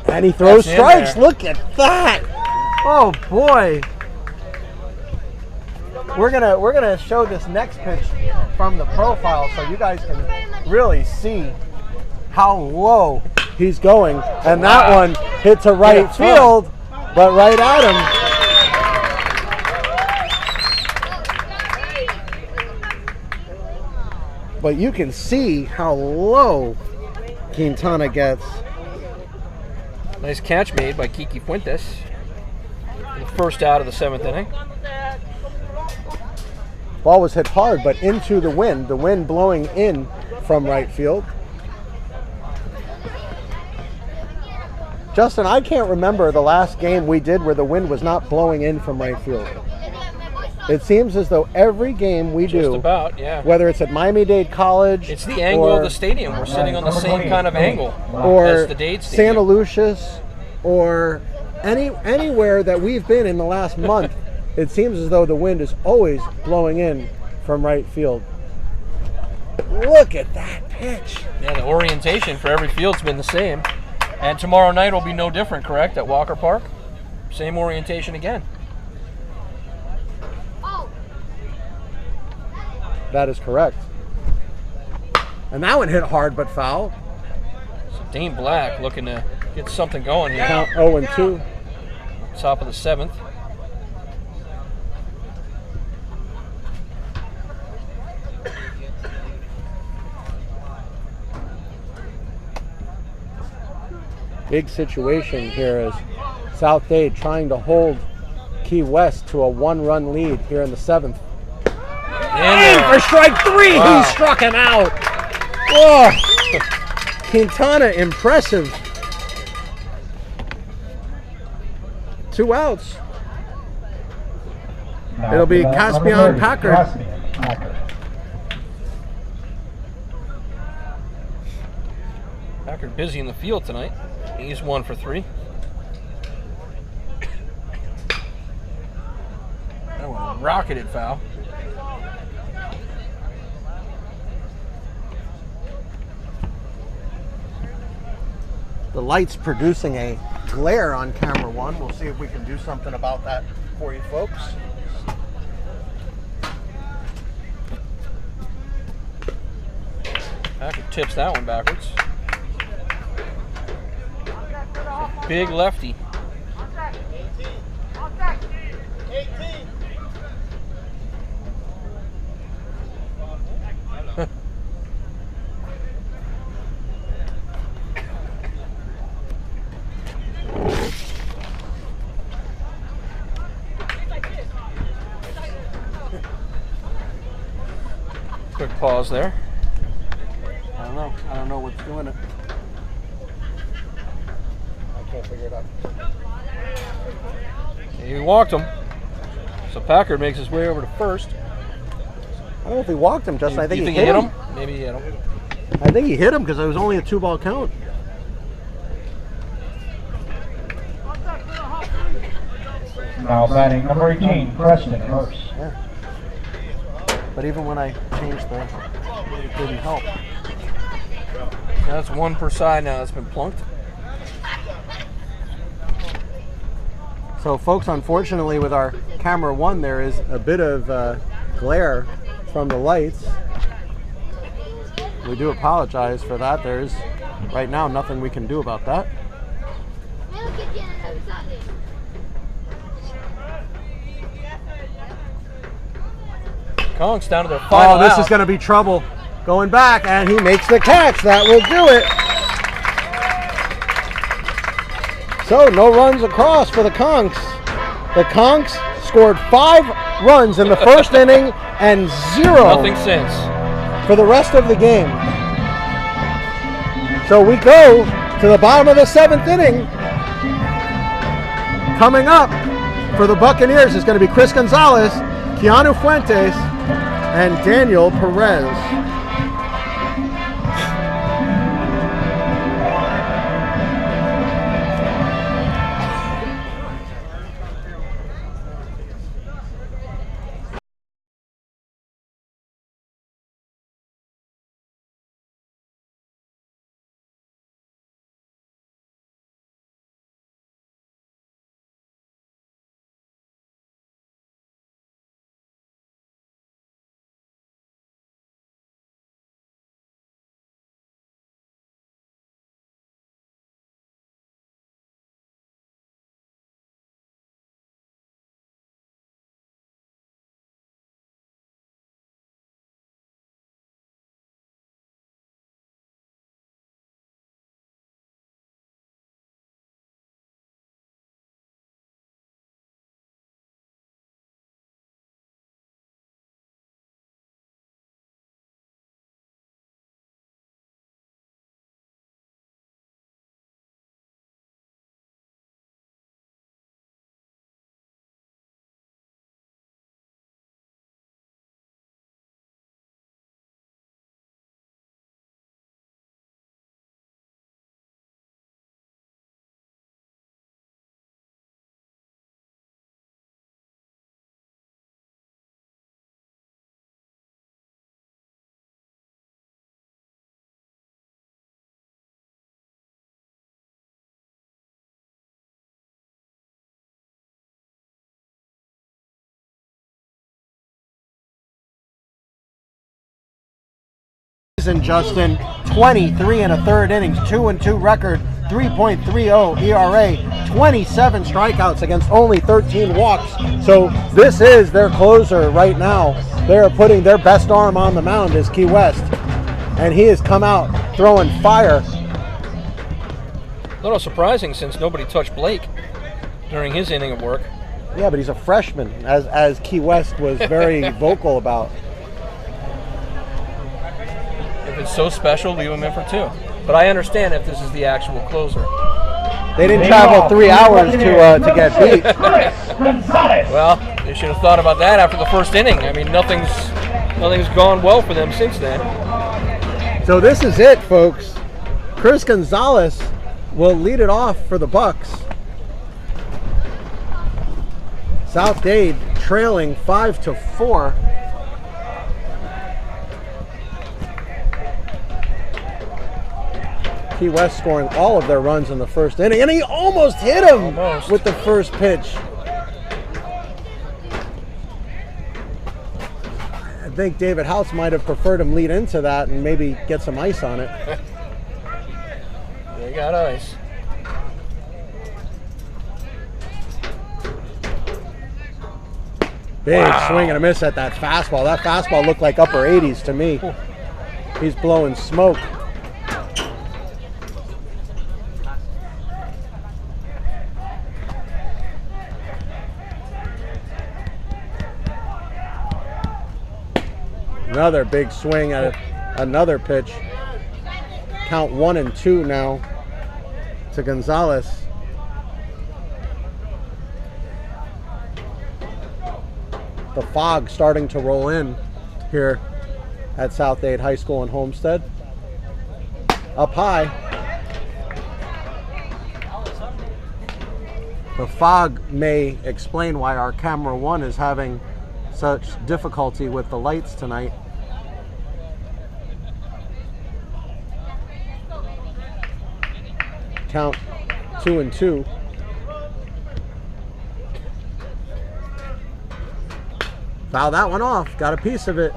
And he throws strikes. Look at that! Oh boy! We're gonna show this next pitch from the profile so you guys can really see how low he's going. And that one hit to right field, but right at him. But you can see how low Quintana gets. Nice catch made by Kiki Fuentes. The first out of the 7th inning. Ball was hit hard, but into the wind blowing in from right field. Justin, I can't remember the last game we did where the wind was not blowing in from right field. It seems as though every game we do, just about, yeah. Whether it's at Miami-Dade College, it's the angle of the stadium. We're sitting on the same kind of angle as the Dade Stadium. Santa Lucius, or anywhere that we've been in the last month, it seems as though the wind is always blowing in from right field. Look at that pitch. Yeah, the orientation for every field's been the same. And tomorrow night will be no different, correct, at Walker Park? Same orientation again. That is correct. And that one hit hard but foul. So Dane Black looking to get something going here. Count 0-2. Top of the 7th. Big situation here as South Dade trying to hold Key West to a 1-run lead here in the 7th. And For strike 3, Wow. he struck him out. Oh, Quintana, impressive. 2 outs. It'll be Caspian Packard. Caspian Packard. Packard busy in the field tonight. He's 1 for 3. That one rocketed foul. The light's producing a glare on camera 1. We'll see if we can do something about that for you folks. Packard tips that one backwards. Big lefty. 18. Quick pause there. I don't know what's doing it. I can't figure it out. He walked him. So Packard makes his way over to first. I don't know if he walked him, Justin. I think you he think hit he him. Maybe he hit him. I think he hit him because it was only a 2-ball count. Now batting number 18, Preston Hurst. Yeah. But even when I changed it didn't help. That's 1 per side now. That's been plunked. So folks, unfortunately with our camera 1 there is a bit of glare from the lights. We do apologize for that. There's right now nothing we can do about that. Conk's down to their final Oh, this out. is going to be trouble. Going back, and he makes the catch. That will do it. So no runs across for the Conks. The Conks scored 5 runs in the first inning and 0 Nothing since. for the rest of the game. So we go to the bottom of the 7th inning. Coming up for the Buccaneers is going to be Chris Gonzalez, Keanu Fuentes, and Daniel Perez. And Justin, 23 and a third innings, 2-2 record, 3.30 ERA, 27 strikeouts against only 13 walks. So this is their closer right now. They are putting their best arm on the mound is Key West, and he has come out throwing fire. A little surprising since nobody touched Blake during his inning of work. Yeah, but he's a freshman, as Key West was very vocal about. If it's so special, leave him in for 2. But I understand if this is the actual closer. They didn't travel 3 hours to get beat. Well, they should have thought about that after the first inning. I mean, nothing's gone well for them since then. So this is it, folks. Chris Gonzalez will lead it off for the Bucks. South Dade trailing 5-4. Key West scoring all of their runs in the first inning, and he almost hit him with the first pitch. I think David House might have preferred him lead into that and maybe get some ice on it. They got ice. Big swing and a miss at that fastball. That fastball looked like upper 80s to me. He's blowing smoke. Another big swing at another pitch. Count 1-2 now to Gonzalez. The fog starting to roll in here at South Dade High School in Homestead. Up high. The fog may explain why our camera 1 is having such difficulty with the lights tonight. Count 2-2. Foul that one off. Got a piece of it.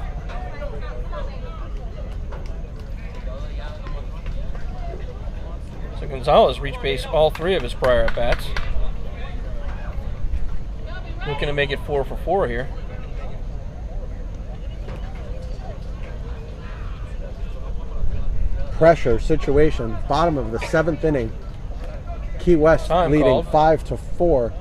So Gonzalez reached base all 3 of his prior at-bats. Looking to make it 4 for 4 here. Pressure situation. Bottom of the 7th inning. Key West leading 5-4.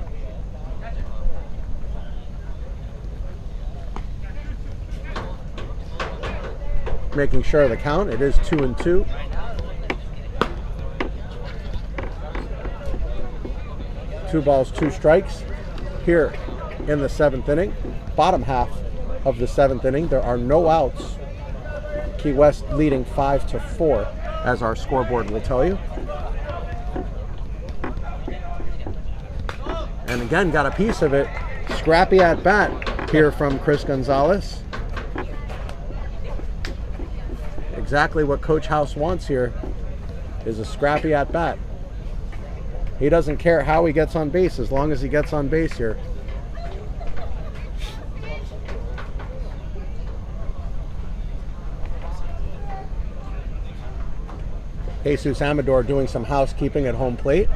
Making sure of the count. It is 2-2. Two balls, 2 strikes here in the 7th inning. Bottom half of the 7th inning. There are no outs. Key West leading 5-4, as our scoreboard will tell you. And again, got a piece of it. Scrappy at bat here from Chris Gonzalez. Exactly what Coach House wants here is a scrappy at bat. He doesn't care how he gets on base as long as he gets on base here. Jesus Amador doing some housekeeping at home plate.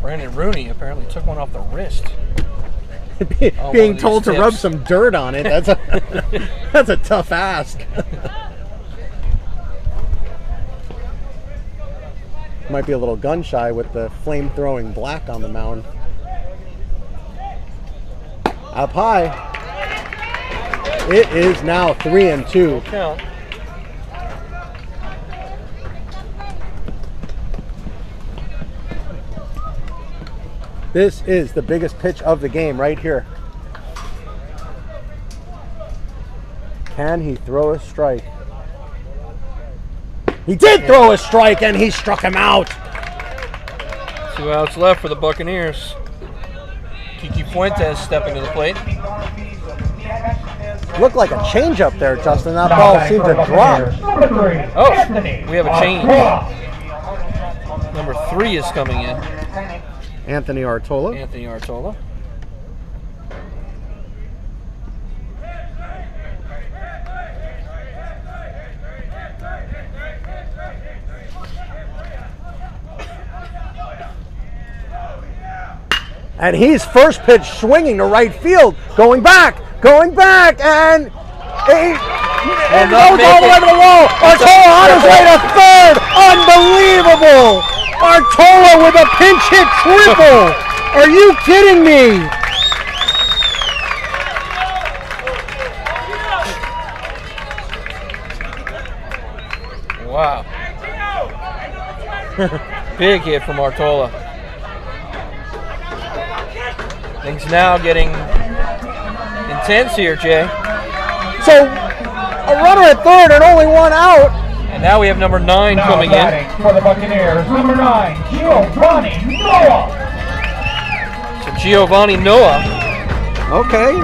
Brandon Rooney apparently took one off the wrist. Being told to rub some dirt on it, that's a tough ask. Might be a little gun shy with the flame-throwing black on the mound. Up high. It is now 3-2. Count. This is the biggest pitch of the game right here. Can he throw a strike? He did throw a strike, and he struck him out. 2 outs left for the Buccaneers. Kiki Fuentes stepping to the plate. Looked like a changeup there, Justin. That ball seemed to drop. Oh, we have a change. Number 3 is coming in. Anthony Artola. Anthony Artola. And he's first pitch swinging to right field, going back, and it goes all the way to the wall. Artola on his way to third. Unbelievable. Artola with a pinch hit triple. Are you kidding me? Wow. Big hit from Artola. Things now getting intense here, Jay. So, a runner at third and only one out. And now we have number 9 Now coming batting in. for the Buccaneers, number 9, Giovanni Noah. So Giovanni Noah. Okay.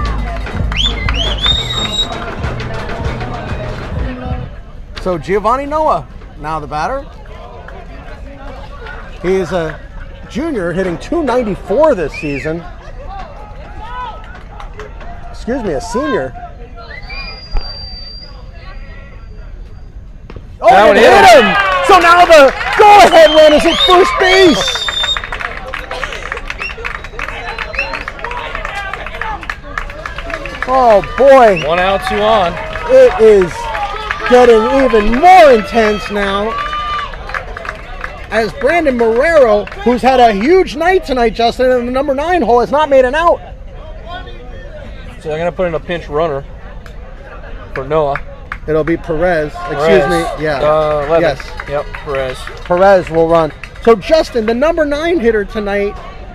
So Giovanni Noah, now the batter. He is a junior hitting .294 this season. Excuse me, a senior. Oh, That it one hit hit him! So now the go-ahead run is at first base. Oh boy. 1 out, 2 on. It is getting even more intense now as Brandon Marrero, who's had a huge night tonight, Justin, in the number 9 hole, has not made an out. So they're going to put in a pinch runner for Noah. It'll be Perez. Excuse Perez. me. Yeah. 11. Yes. Yep, Perez. Perez will run. So Justin, the number 9 hitter tonight,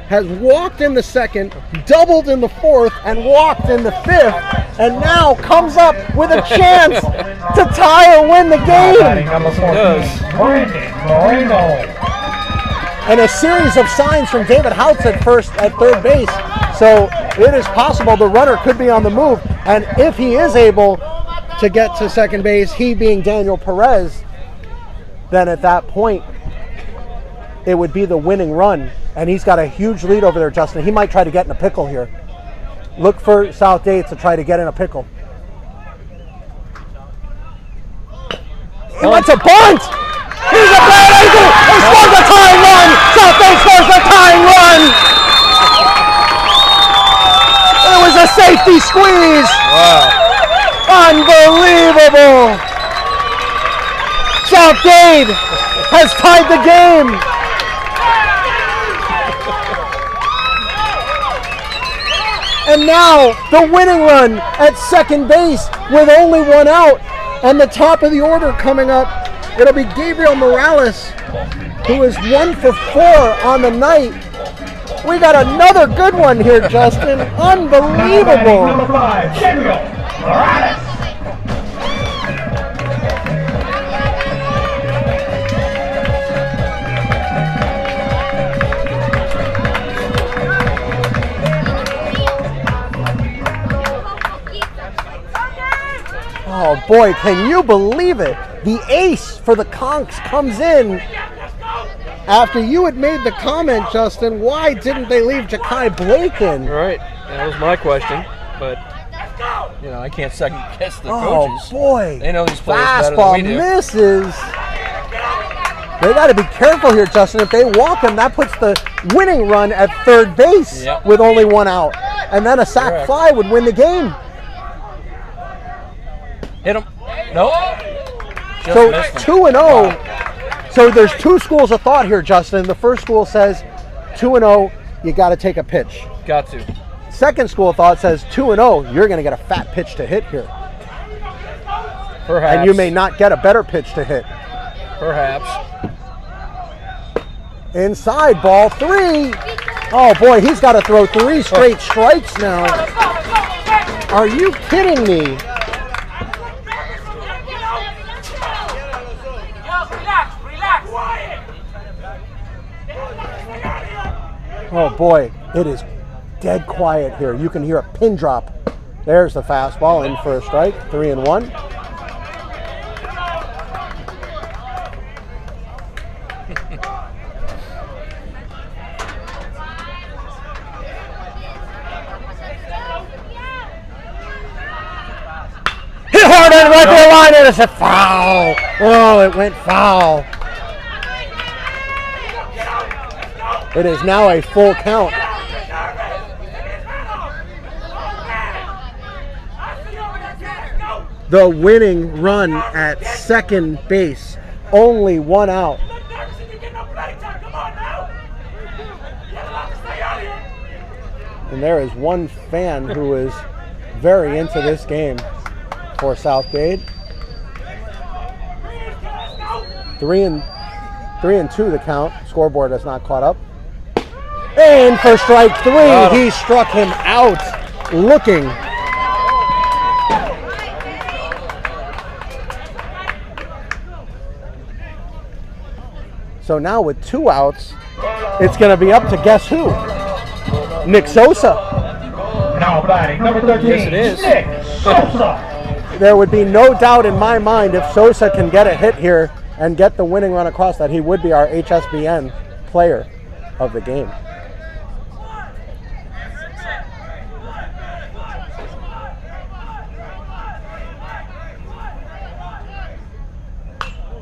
has walked in the second, doubled in the fourth, and walked in the fifth, and now comes up with a chance to tie or win the Batting game. number 14, does. Brandon Moreno. And a series of signs from David Houts at third base. So it is possible the runner could be on the move. And if he is able to get to second base, he being Daniel Perez, then at that point, it would be the winning run. And he's got a huge lead over there, Justin. He might try to get in a pickle here. Look for South Dade to try to get in a pickle. And that's a bunt! He's a bad angle! He scores a tying run! South Dade scores a tying run! It was a safety squeeze! Wow. Unbelievable! South Dade has tied the game! And now the winning run at second base with only 1 out. And the top of the order coming up, it'll be Gabriel Morales, who is 1 for 4 on the night. We got another good one here, Justin. Now batting number Unbelievable. 5, Gabriel Morales. Oh boy, can you believe it? The ace for the Conks comes in after you had made the comment, Justin, why didn't they leave Ja'Kai Blake in? Right. That was my question. But, you know, I can't second guess the Oh coaches. boy. They know these players better Fastball than we do. misses. They got to be careful here, Justin. If they walk him, that puts the winning run at third base Yep. with only 1 out. And then a sac Correct. fly would win the game. Hit him. Nope. Just So missed him. 2-0. So there's 2 schools of thought here, Justin. The first school says 2-0, you got to take a pitch. Got to. Second school of thought says 2-0, you're going to get a fat pitch to hit here. Perhaps. And you may not get a better pitch to hit. Perhaps. Inside, ball 3. Oh boy, he's got to throw 3 straight strikes now. Are you kidding me? Oh boy, it is dead quiet here. You can hear a pin drop. There's the fastball in for a strike, 3-1. Hit hard and right to the line, and it's a foul. Oh, it went foul. It is now a full count. The winning run at second base, only 1 out. And there is one fan who is very into this game for South Dade. 3-2 the count. Scoreboard has not caught up. And for strike 3, he struck him out looking. So now with 2 outs, it's going to be up to guess who? Nick Sosa. Now batting number 13, Yes, it is. Nick Sosa. There would be no doubt in my mind if Sosa can get a hit here and get the winning run across that he would be our HSBN player of the game.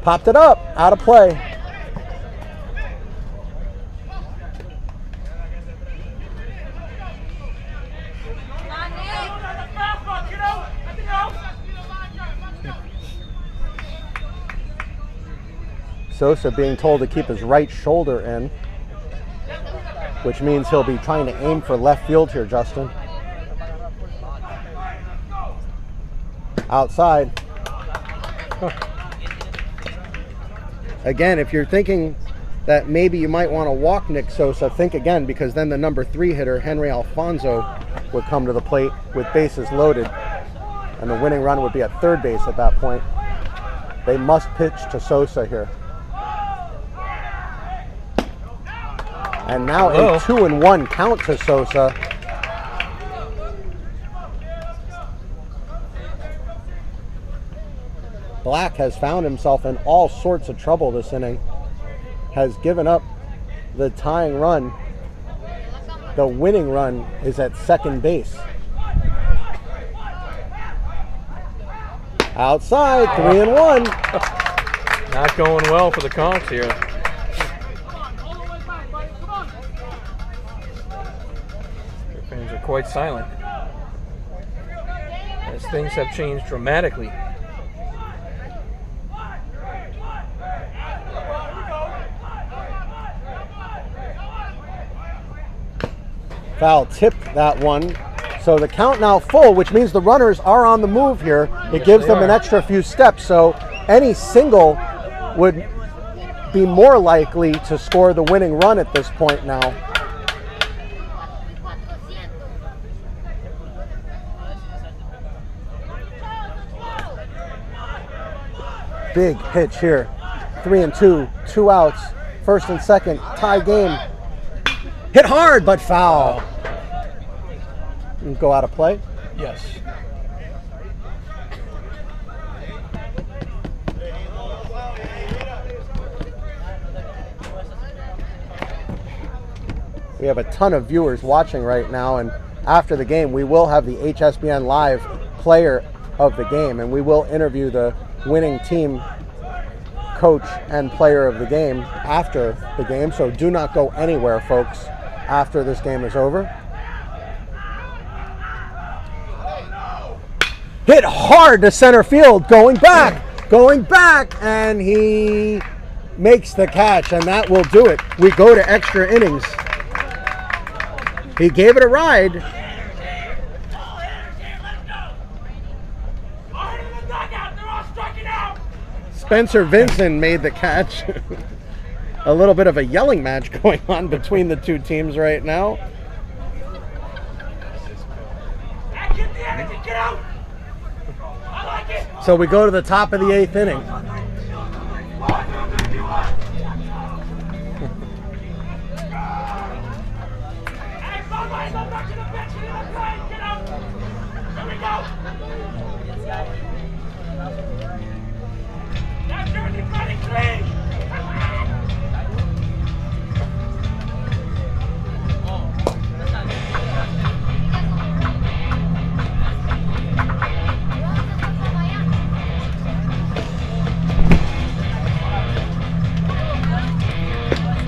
Popped it up, out of play. Sosa being told to keep his right shoulder in, which means he'll be trying to aim for left field here, Justin. Outside. Again, if you're thinking that maybe you might want to walk Nick Sosa, think again, because then the number 3 hitter, Henry Alfonso, would come to the plate with bases loaded, and the winning run would be at third base at that point. They must pitch to Sosa here. And now a 2-1 count to Sosa. Black has found himself in all sorts of trouble this inning. Has given up the tying run. The winning run is at second base. Outside, 3-1. Not going well for the Conks here. Their fans are quite silent, as things have changed dramatically. Foul tipped that one. So the count now full, which means the runners are on the move here. It gives them an extra few steps. So any single would be more likely to score the winning run at this point now. Big pitch here. 3-2, 2 outs. First and second, tie game. Hit hard, but foul. And go out of play? Yes. We have a ton of viewers watching right now, and after the game, we will have the HSBN Live player of the game, and we will interview the winning team coach and player of the game after the game, so do not go anywhere, folks, after this game is over. Hit hard to center field, going back, and he makes the catch, and that will do it. We go to extra innings. He gave it a ride. Spencer Vincent made the catch. A little bit of a yelling match going on between the two teams right now. So we go to the top of the 8th inning.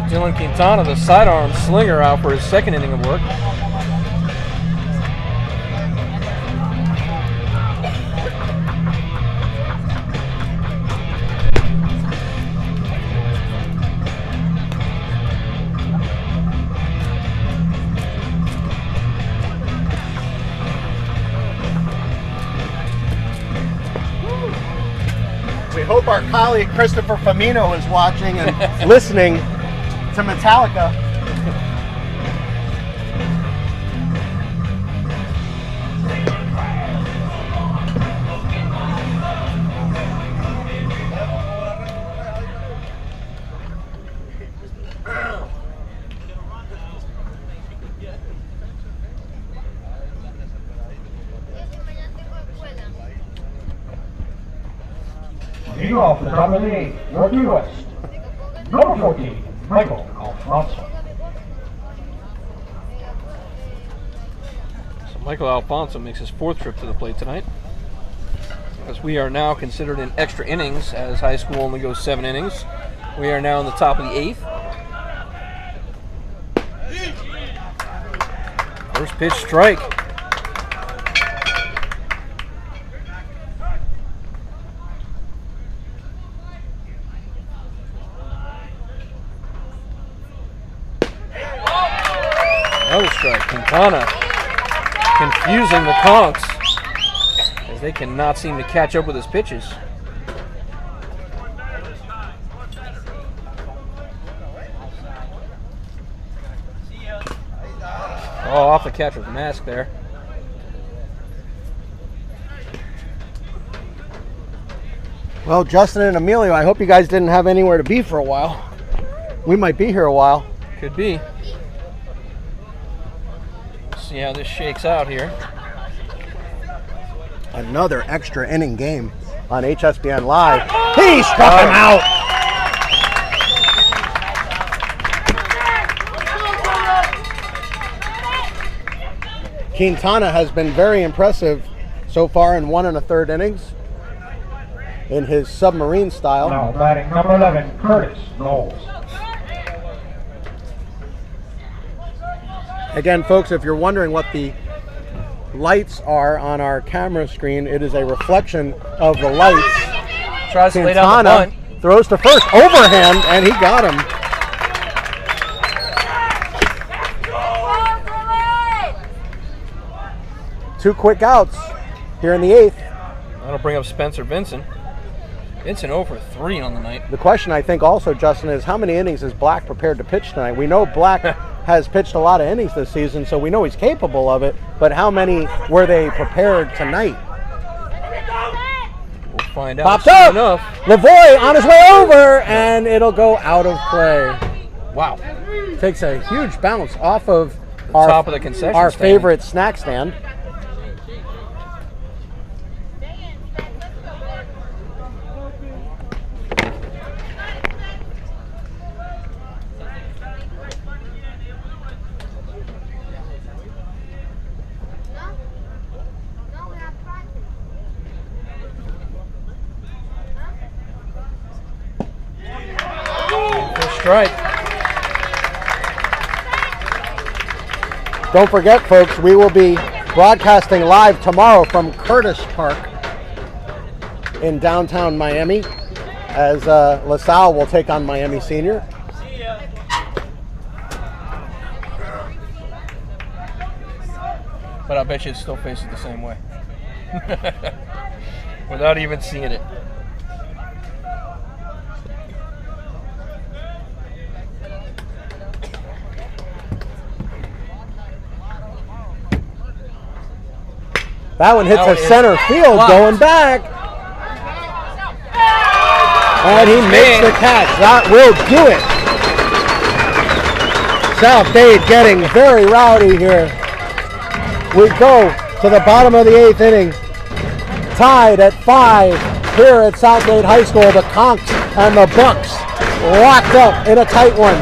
Dylan Quintana, the sidearm slinger, out for his second inning of work. hope our colleague Christopher Famino is watching and listening to Metallica. Leading off the top of the 8th, Yorkie West, number 14, Michael Alfonso. So Michael Alfonso makes his 4th trip to the plate tonight. As we are now considered in extra innings, as high school only goes 7 innings. We are now in the top of the 8th. First pitch strike. Another strike. Quintana confusing the Conks as they cannot seem to catch up with his pitches. Oh, off the catcher's mask there. Well, Justin and Emilio, I hope you guys didn't have anywhere to be for a while. We might be here a while. Could be. Let's see how this shakes out here. Another extra inning game on HSBN Live. He struck him out. Quintana has been very impressive so far in 1 1/3 innings in his submarine style. Now batting number 11, Curtis Knowles. Again, folks, if you're wondering what the lights are on our camera screen, it is a reflection of the lights. Tries to lay down the Quintana bunt. throws to first, overhand, and he got him. Two quick outs here in the 8th. That'll bring up Spencer Vincent. Vincent 0 for 3 on the night. The question, I think, also, Justin, is how many innings is Black prepared to pitch tonight? We know Black has pitched a lot of innings this season, so we know he's capable of it, but how many were they prepared tonight? We'll find out Popped soon up! enough. Lavoie on his way over, and it'll go out of play. Wow. Takes a huge bounce off of Top of the concession our stand. favorite snack stand. First strike. Don't forget, folks, we will be broadcasting live tomorrow from Curtis Park in downtown Miami as LaSalle will take on Miami Senior. But I bet you it still faces the same way. Without even seeing it. That one hits That a one is center field blocked. going back. And he makes the catch. That will do it. South Dade getting very rowdy here. We go to the bottom of the 8th inning. Tied at 5 here at South Dade High School. The Conks and the Bucks locked up in a tight one.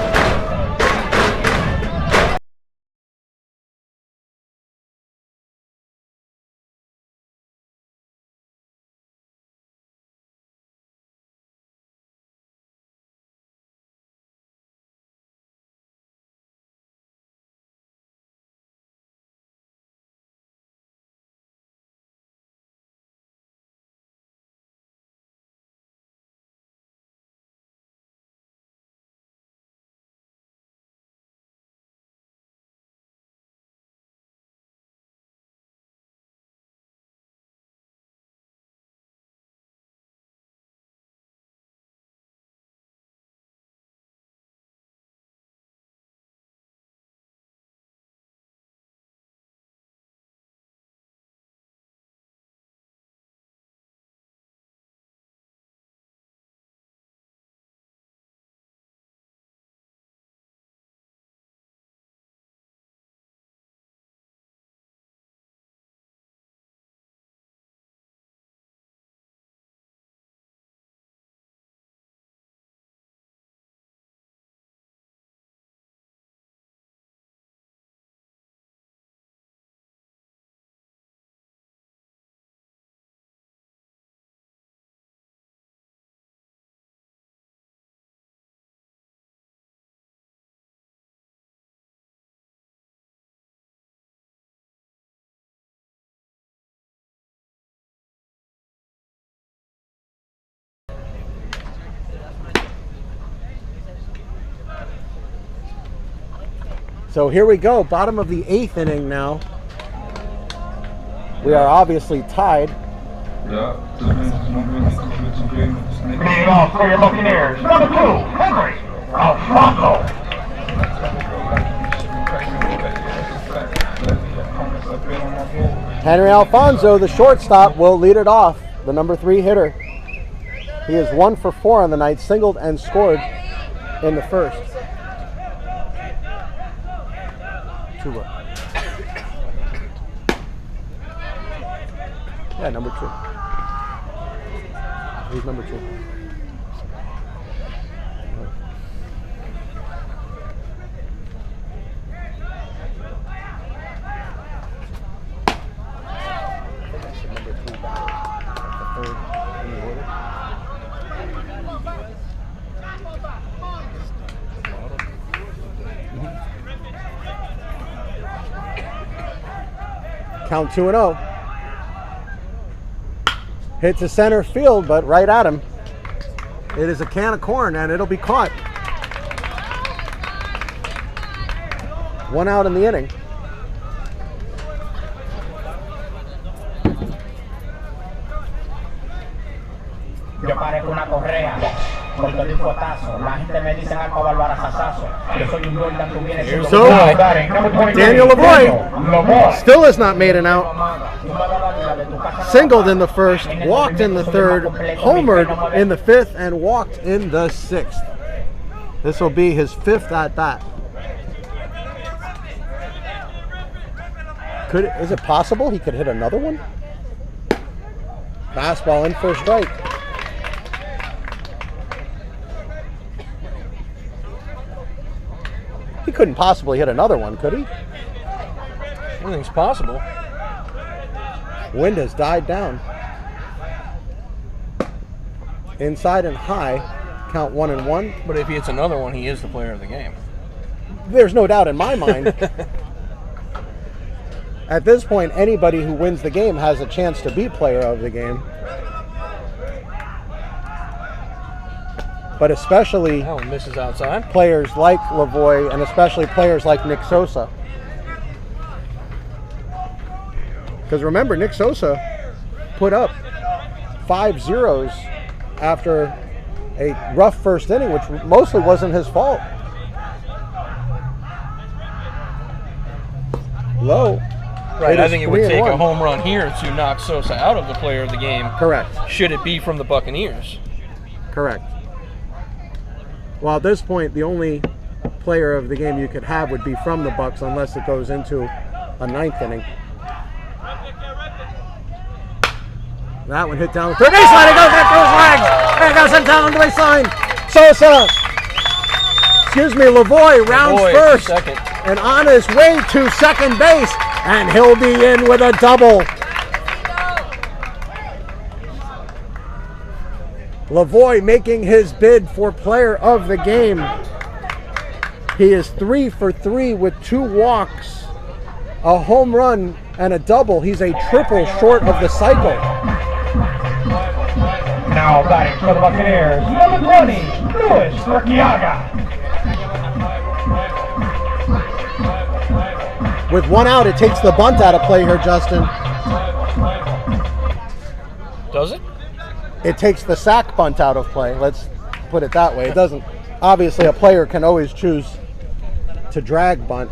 So here we go, bottom of the 8th inning now. We are obviously tied. Leading off for your Buccaneers, number 2, Henry Alfonso. Henry Alfonso, the shortstop, will lead it off. The number 3 hitter. He is 1 for 4 on the night, singled and scored in the first. 2-1. Yeah, number 2. He's number 2. Count 2-0. Hit to center field, but right at him. It is a can of corn, and it'll be caught. 1 out in the inning. Yo parezco una correa, porque doy fuetazo. La gente me dice algo Bárbara Sasazo. Yo soy un Jordan, tú vienes siendo So, Daniel Lavoie still has not made an out. Singled in the first, walked in the third, homered in the 5th, and walked in the 6th. This will be his 5th at bat. Is it possible he could hit another one? Fastball in for a strike. He couldn't possibly hit another one, could he? Anything's possible. Wind has died down. Inside and high, count 1-1. But if he hits another one, he is the player of the game. There's no doubt in my mind. At this point, anybody who wins the game has a chance to be player of the game. But especially Oh, misses outside. players like Lavoie, and especially players like Nick Sosa. Because remember, Nick Sosa put up 5 zeros after a rough first inning, which mostly wasn't his fault. Low. Right, It I is think it would take 3-1. a home run here to knock Sosa out of the player of the game. Correct. Should it be from the Buccaneers? Correct. Well, at this point, the only player of the game you could have would be from the Bucks, unless it goes into a 9th inning. That one hit down the third baseline. It goes through his legs. And it goes sent down on the baseline. Sosa, Lavoie rounds Lavoie, first second. and on his way to second base, and he'll be in with a double. Lavoie making his bid for player of the game. He is 3 for 3 with 2 walks, a home run, and a double. He's a triple short of the cycle. Now batting for the Buccaneers, number 20, Luis Urquiaga. With 1 out, it takes the bunt out of play here, Justin. Does it? It takes the sack bunt out of play. Let's put it that way. It doesn't. Obviously, a player can always choose to drag bunt.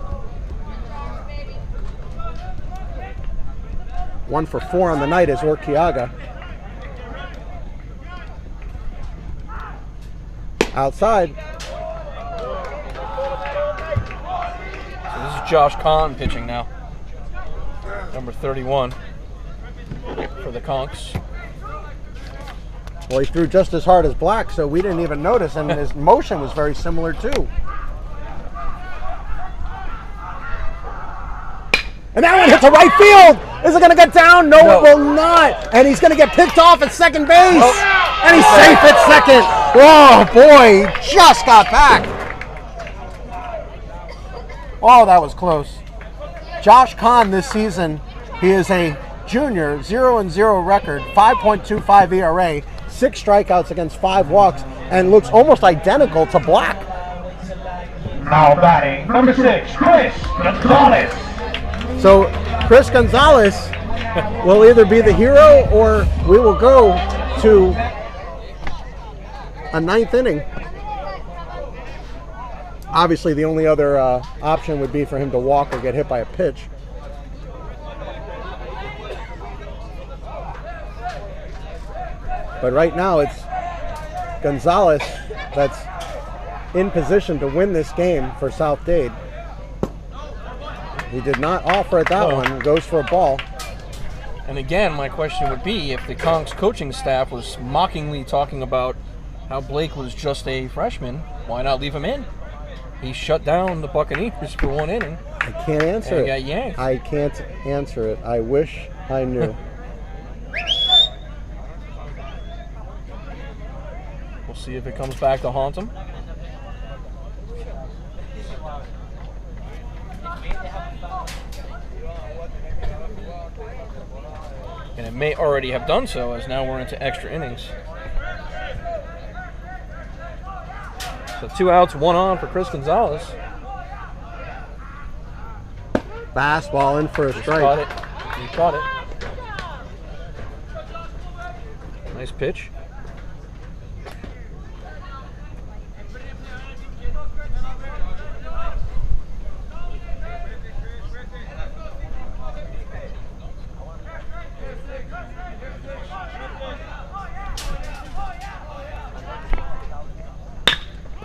1 for 4 on the night is Urquiaga. Outside. So this is Josh Kahn pitching now. Number 31 for the Conks. Well, he threw just as hard as Black, so we didn't even notice, and his motion was very similar too. And that one hits to right field. Is it going to get down? No, it will not. And he's going to get picked off at second base. Oh. And he's safe at second. Oh, boy, he just got back. Oh, that was close. Josh Kahn this season, he is a junior, 0-0 record, 5.25 ERA, 6 strikeouts against 5 walks, and looks almost identical to Black. Now batting number 6, Chris Gonzalez. So Chris Gonzalez will either be the hero or we will go to a 9th inning. Obviously, the only other option would be for him to walk or get hit by a pitch. But right now, it's Gonzalez that's in position to win this game for South Dade. He did not offer at that one. Goes for a ball. And again, my question would be, if the Conks coaching staff was mockingly talking about how Blake was just a freshman, why not leave him in? He shut down the Buccaneers for 1 inning. I can't answer it. Got yanked. I can't answer it. I wish I knew. We'll see if it comes back to haunt him. And it may already have done so, as now we're into extra innings. So 2 outs, 1 on for Chris Gonzalez. Fastball in for a He strike. caught it. He caught it. Nice pitch.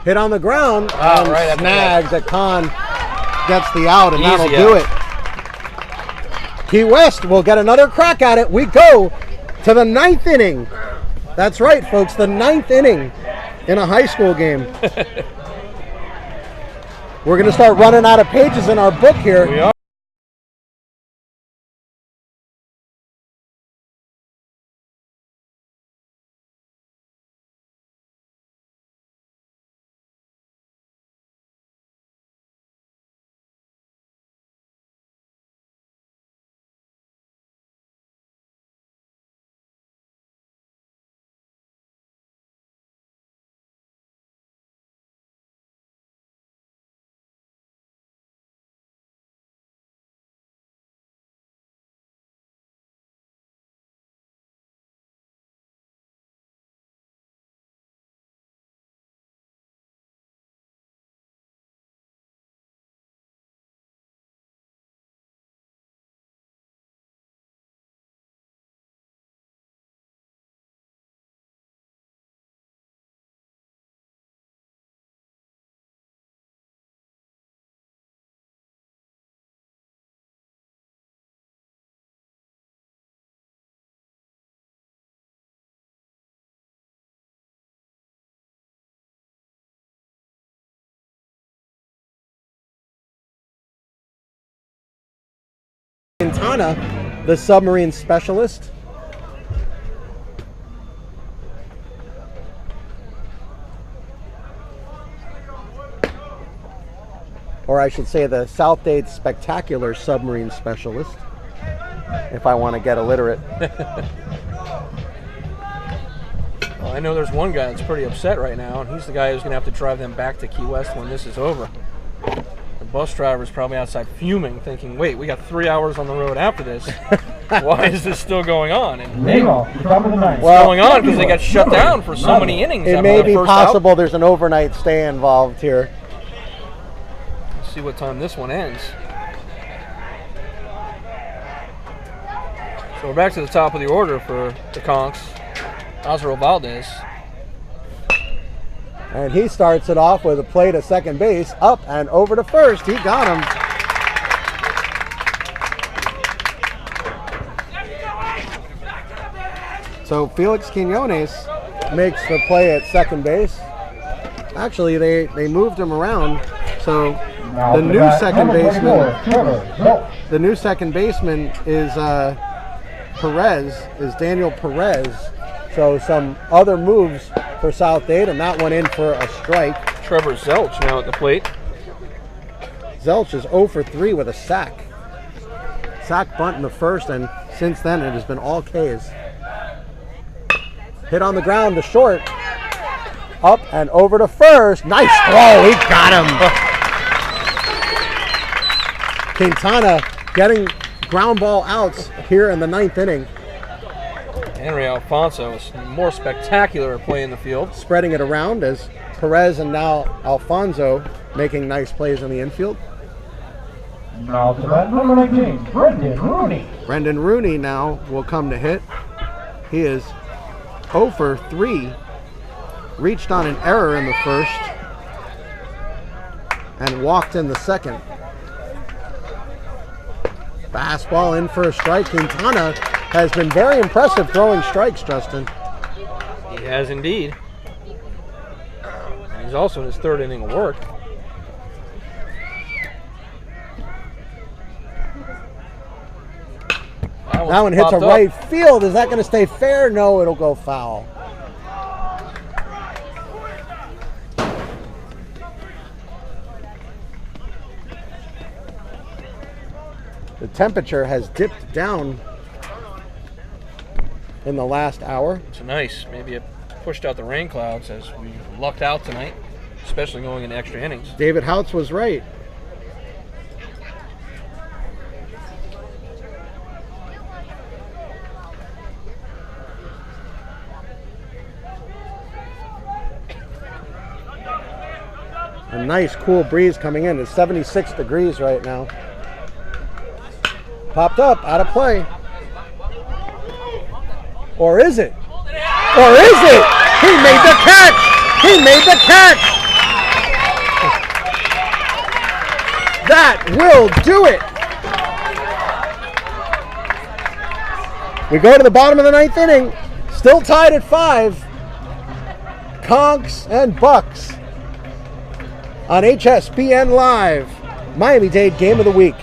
Hit on the ground and right at the snags that Khan gets the out, and Easy that'll do out. it. Key West will get another crack at it. We go to the 9th inning. That's right, folks, the 9th inning in a high school game. We're going to start running out of pages in our book here. We are. Quintana, the submarine specialist. Or I should say the South Dade Spectacular Submarine Specialist, if I want to get illiterate. Well, I know there's one guy that's pretty upset right now, and he's the guy who's going to have to drive them back to Key West when this is over. The bus driver's probably outside fuming, thinking, wait, we got 3 hours on the road after this. Why is this still going on? And hey, It's going on because they got shut down for so many innings. It after may the be first possible there's an overnight stay involved here. Out. Let's see what time this one ends. So we're back to the top of the order for the Conks. Azrael Valdez. And he starts it off with a play to second base, up and over to first. He got him. So Felix Quinones makes the play at second base. Actually, they moved him around. So the new second baseman is Daniel Perez. So some other moves for South Dade, and that one in for a strike. Trevor Zelch now at the plate. Zelch is 0 for 3 with a sack. Sack bunt in the first, and since then it has been all Ks. Hit on the ground to short. Up and over to first. Nice throw. He got him. Quintana getting ground ball outs here in the 9th inning. Henry Alfonso is more spectacular at play in the field. Spreading it around as Perez and now Alfonso making nice plays in the infield. Now to that, number 19, Brendan Rooney. Brendan Rooney now will come to hit. He is 0 for 3. Reached on an error in the first and walked in the second. Fastball in for a strike. Quintana has been very impressive throwing strikes, Justin. He has indeed. And he's also in his 3rd inning of work. That one hits a right field. Is that going to stay fair? No, it'll go foul. The temperature has dipped down in the last hour. It's nice. Maybe it pushed out the rain clouds as we lucked out tonight, especially going into extra innings. David Houts was right. A nice cool breeze coming in. It's 76 degrees right now. Popped up, out of play. Or is it? Or is it? He made the catch! He made the catch! That will do it! We go to the bottom of the 9th inning. Still tied at 5. Conks and Bucks on HSBN Live. Miami-Dade Game of the Week.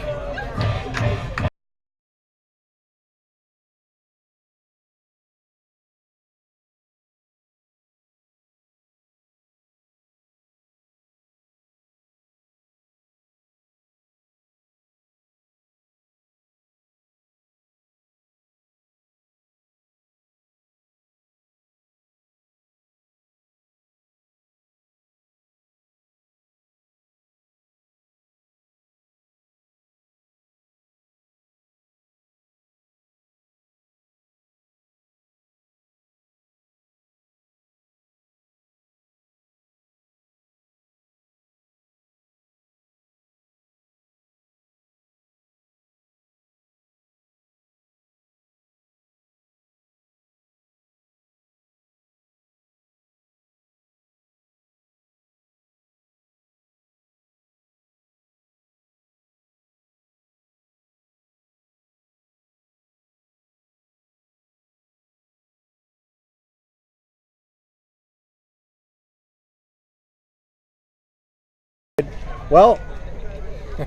Well,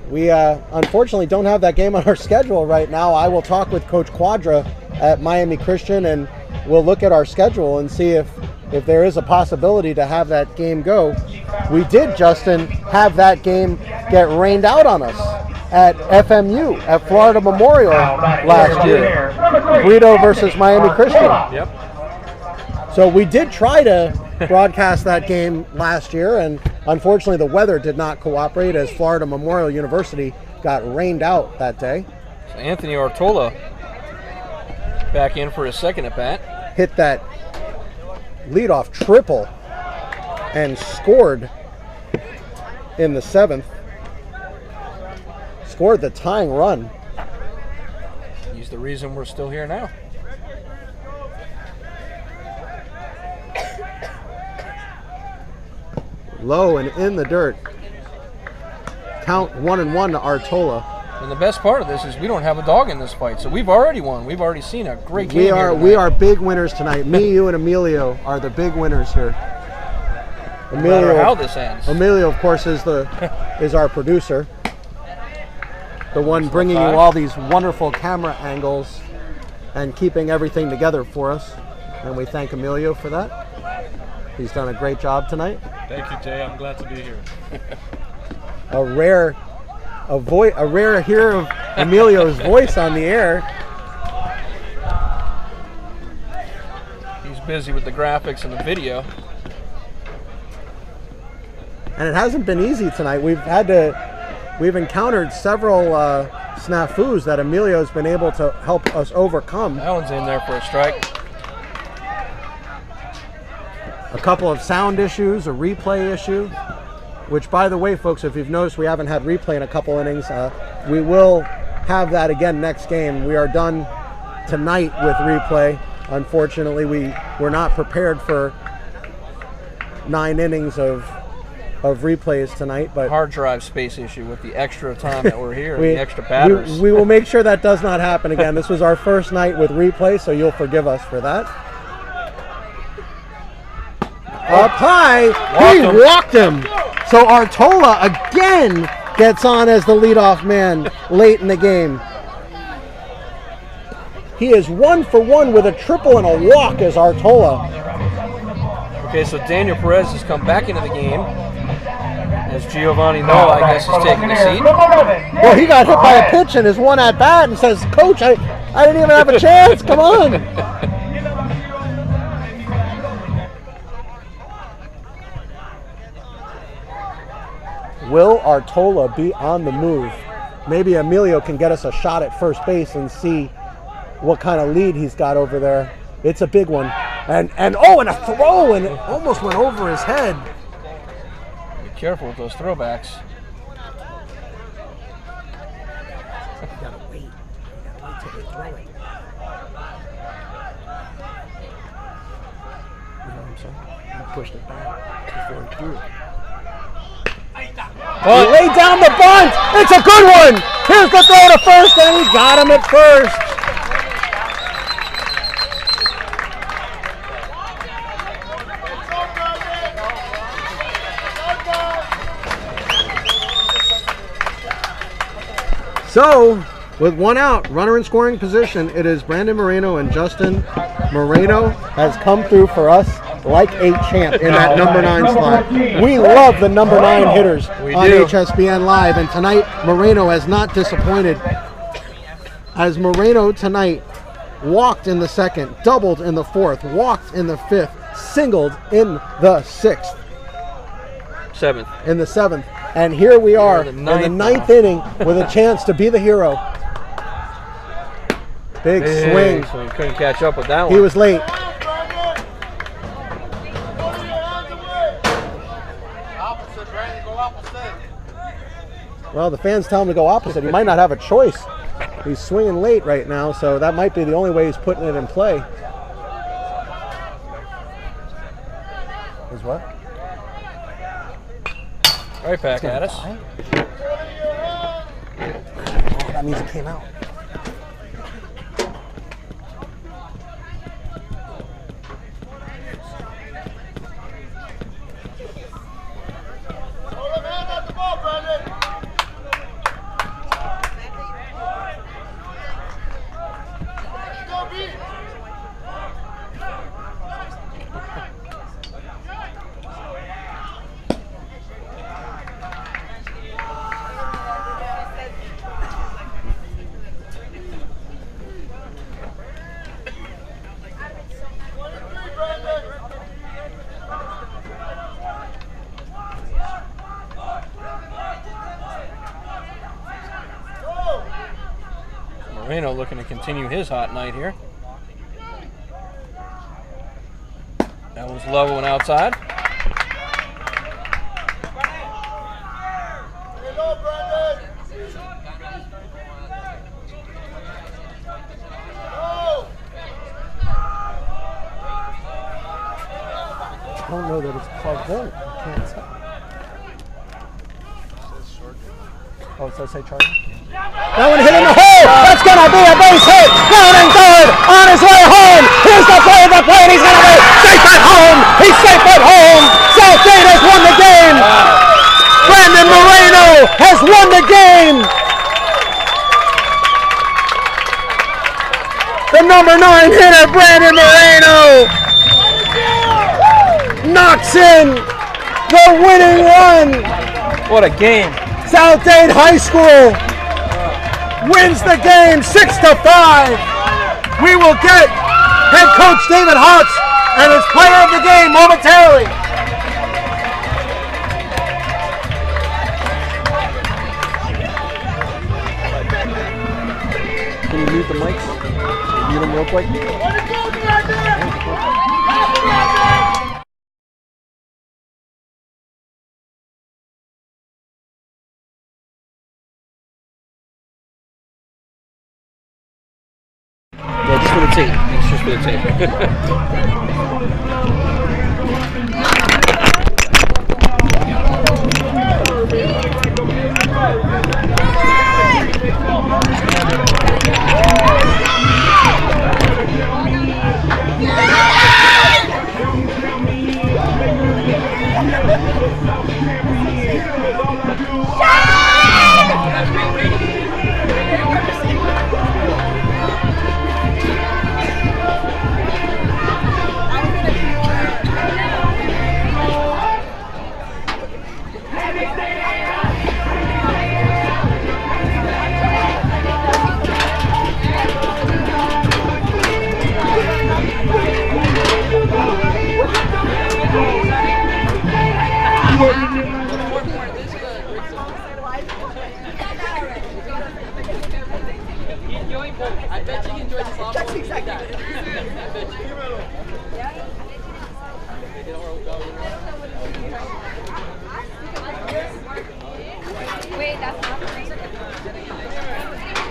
we unfortunately don't have that game on our schedule right now. I will talk with Coach Quadra at Miami Christian, and we'll look at our schedule and see if there is a possibility to have that game go. We did, Justin, have that game get rained out on us at FMU, at Florida Memorial last year. Brito versus Miami Christian. Yep. So we did try to broadcast that game last year, and unfortunately the weather did not cooperate as Florida Memorial University got rained out that day. So Anthony Artola back in for his second at bat. Hit that leadoff triple and scored in the 7th. Scored the tying run. He's the reason we're still here now. Low and in the dirt. Count 1-1 to Artola. And the best part of this is we don't have a dog in this fight, so we've already won. We've already seen a great game here We are big winners tonight. Me, you, and Emilio are the big winners here. No matter how this ends. Emilio, of course, is our producer. The one bringing you all these wonderful camera angles and keeping everything together for us. And we thank Emilio for that. He's done a great job tonight. Thank you, Jay. I'm glad to be here. A rare hear of Emilio's voice on the air. He's busy with the graphics and the video. And it hasn't been easy tonight. We've had to we've encountered several snafus that Emilio's been able to help us overcome. That one's in there for a strike. A couple of sound issues, a replay issue, which, by the way, folks, if you've noticed, we haven't had replay in a couple innings. We will have that again next game. We are done tonight with replay. Unfortunately, we were not prepared for 9 innings of replays tonight. But hard drive space issue with the extra time that we're here, the extra batters. We will make sure that does not happen again. This was our first night with replay, so you'll forgive us for that. Up high, he walked him. So Artola again gets on as the leadoff man late in the game. He is 1 for 1 with a triple and a walk as Artola. Okay, so Daniel Perez has come back into the game as Giovanni Noah, I guess, is taking the seat. Well, he got hit by a pitch in his one at bat and says, "Coach, I didn't even have a chance. Come on." Will Artola be on the move? Maybe Emilio can get us a shot at first base and see what kind of lead he's got over there. It's a big one. And a throw, and it almost went over his head. Be careful with those throwbacks. You gotta wait. Till they throw it. You know what I'm saying? He pushed it back before he threw it. He laid down the bunt. It's a good one. Here's the throw to first, and he got him at first. So, with 1 out, runner in scoring position, it is Brandon Moreno, and Justin Moreno has come through for us like a champ in that number 9 slot. We love the number 9 hitters on HSBN Live, and tonight Moreno has not disappointed, as Moreno tonight walked in the 2nd, doubled in the 4th, walked in the 5th, singled in the 6th. 7th. In the 7th. And here we are in the 9th inning with a chance to be the hero. Big swing. So he couldn't catch up with that one. He was late. Well, the fans tell him to go opposite. He might not have a choice. He's swinging late right now, so that might be the only way he's putting it in play. Is what? Right back at us. Oh, that means it came out. Moreno looking to continue his hot night here. That one's low and outside. I don't know that it's plugged in. I can't tell. Oh, it says say Charlie? That one hit in the hole! That's gonna be a base hit! Down and third! On his way home! Here's the play of the plate! He's gonna be safe at home! He's safe at home! South Dade has won the game! Brandon Moreno has won the game! The number 9 hitter, Brandon Moreno, knocks in the winning run. What a game. South Dade High School wins the game 6-5. We will get head coach David Hotz and his player of the game momentarily. mute the mics. Mute them real quick. Yeah, just for the tape. It's just for the tape. I bet you enjoyed the softball. That's exactly it. Wait, that's not the reason.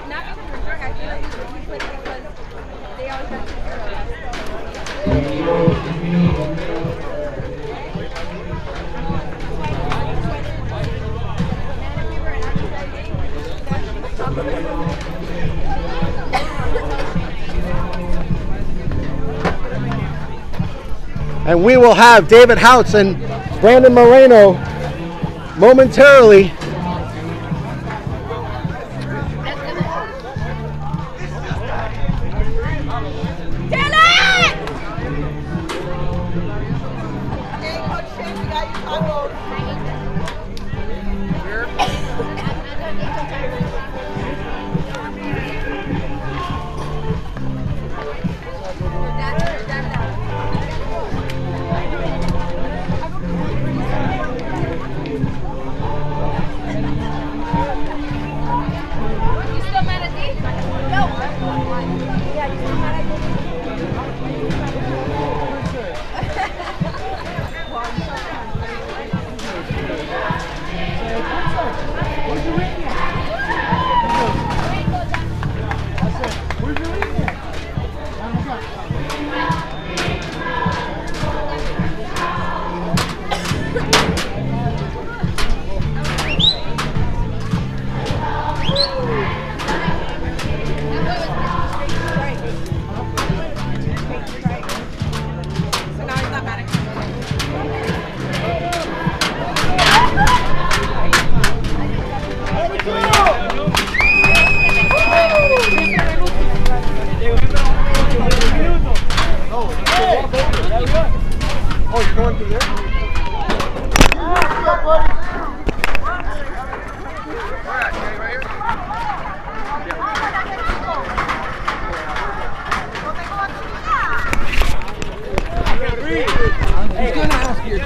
Not because we're drunk. I feel like we put it because they always got to And we will have David Houts and Brandon Moreno momentarily.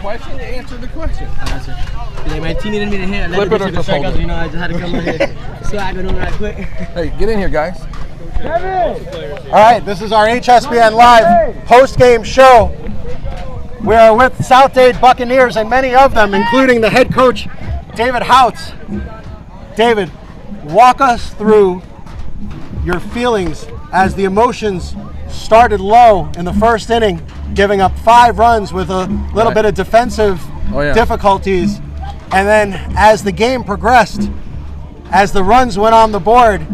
Question, answer the question. Like my team needed me to hit. I Flip it or just hold it. You know, I just had to come right here. So I go doing right quick. Hey, get in here, guys. All right, this is our HSBN Live post-game show. We are with South Dade Buccaneers, and many of them, including the head coach, David Houts. David, walk us through your feelings as the emotions started low in the first inning, giving up 5 runs with a little bit of defensive difficulties. And then as the game progressed, as the runs went on the board,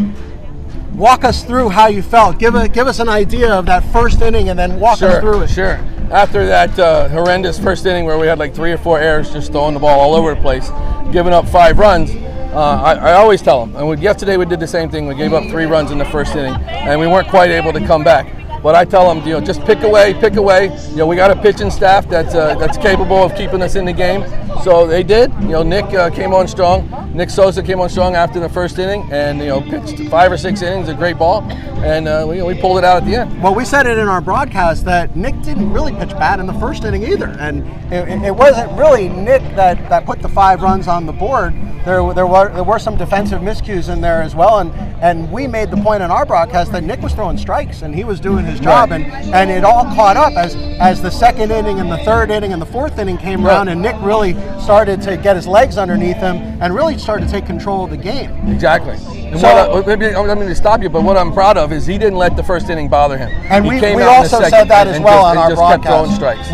walk us through how you felt. Give us an idea of that first inning and then walk us through it. Sure. After that horrendous first inning where we had like 3 or 4 errors, just throwing the ball all over the place, giving up 5 runs, I always tell them, and yesterday we did the same thing. We gave up 3 runs in the first inning, and we weren't quite able to come back. But I tell them, just pick away. We got a pitching staff that's capable of keeping us in the game. So they did. Nick came on strong. Nick Sosa came on strong after the first inning, and pitched 5 or 6 innings of great ball, and we pulled it out at the end. Well, we said it in our broadcast that Nick didn't really pitch bad in the first inning either, and it wasn't really Nick that put the 5 runs on the board. There were some defensive miscues in there as well, and we made the point in our broadcast that Nick was throwing strikes and he was doing his job, and it all caught up as the second inning and the third inning and the fourth inning came around, and Nick really started to get his legs underneath him and really started to take control of the game. Exactly. And so, I don't mean to stop you, but what I'm proud of is he didn't let the first inning bother him. And we also said that as well on our broadcast. Kept throwing strikes.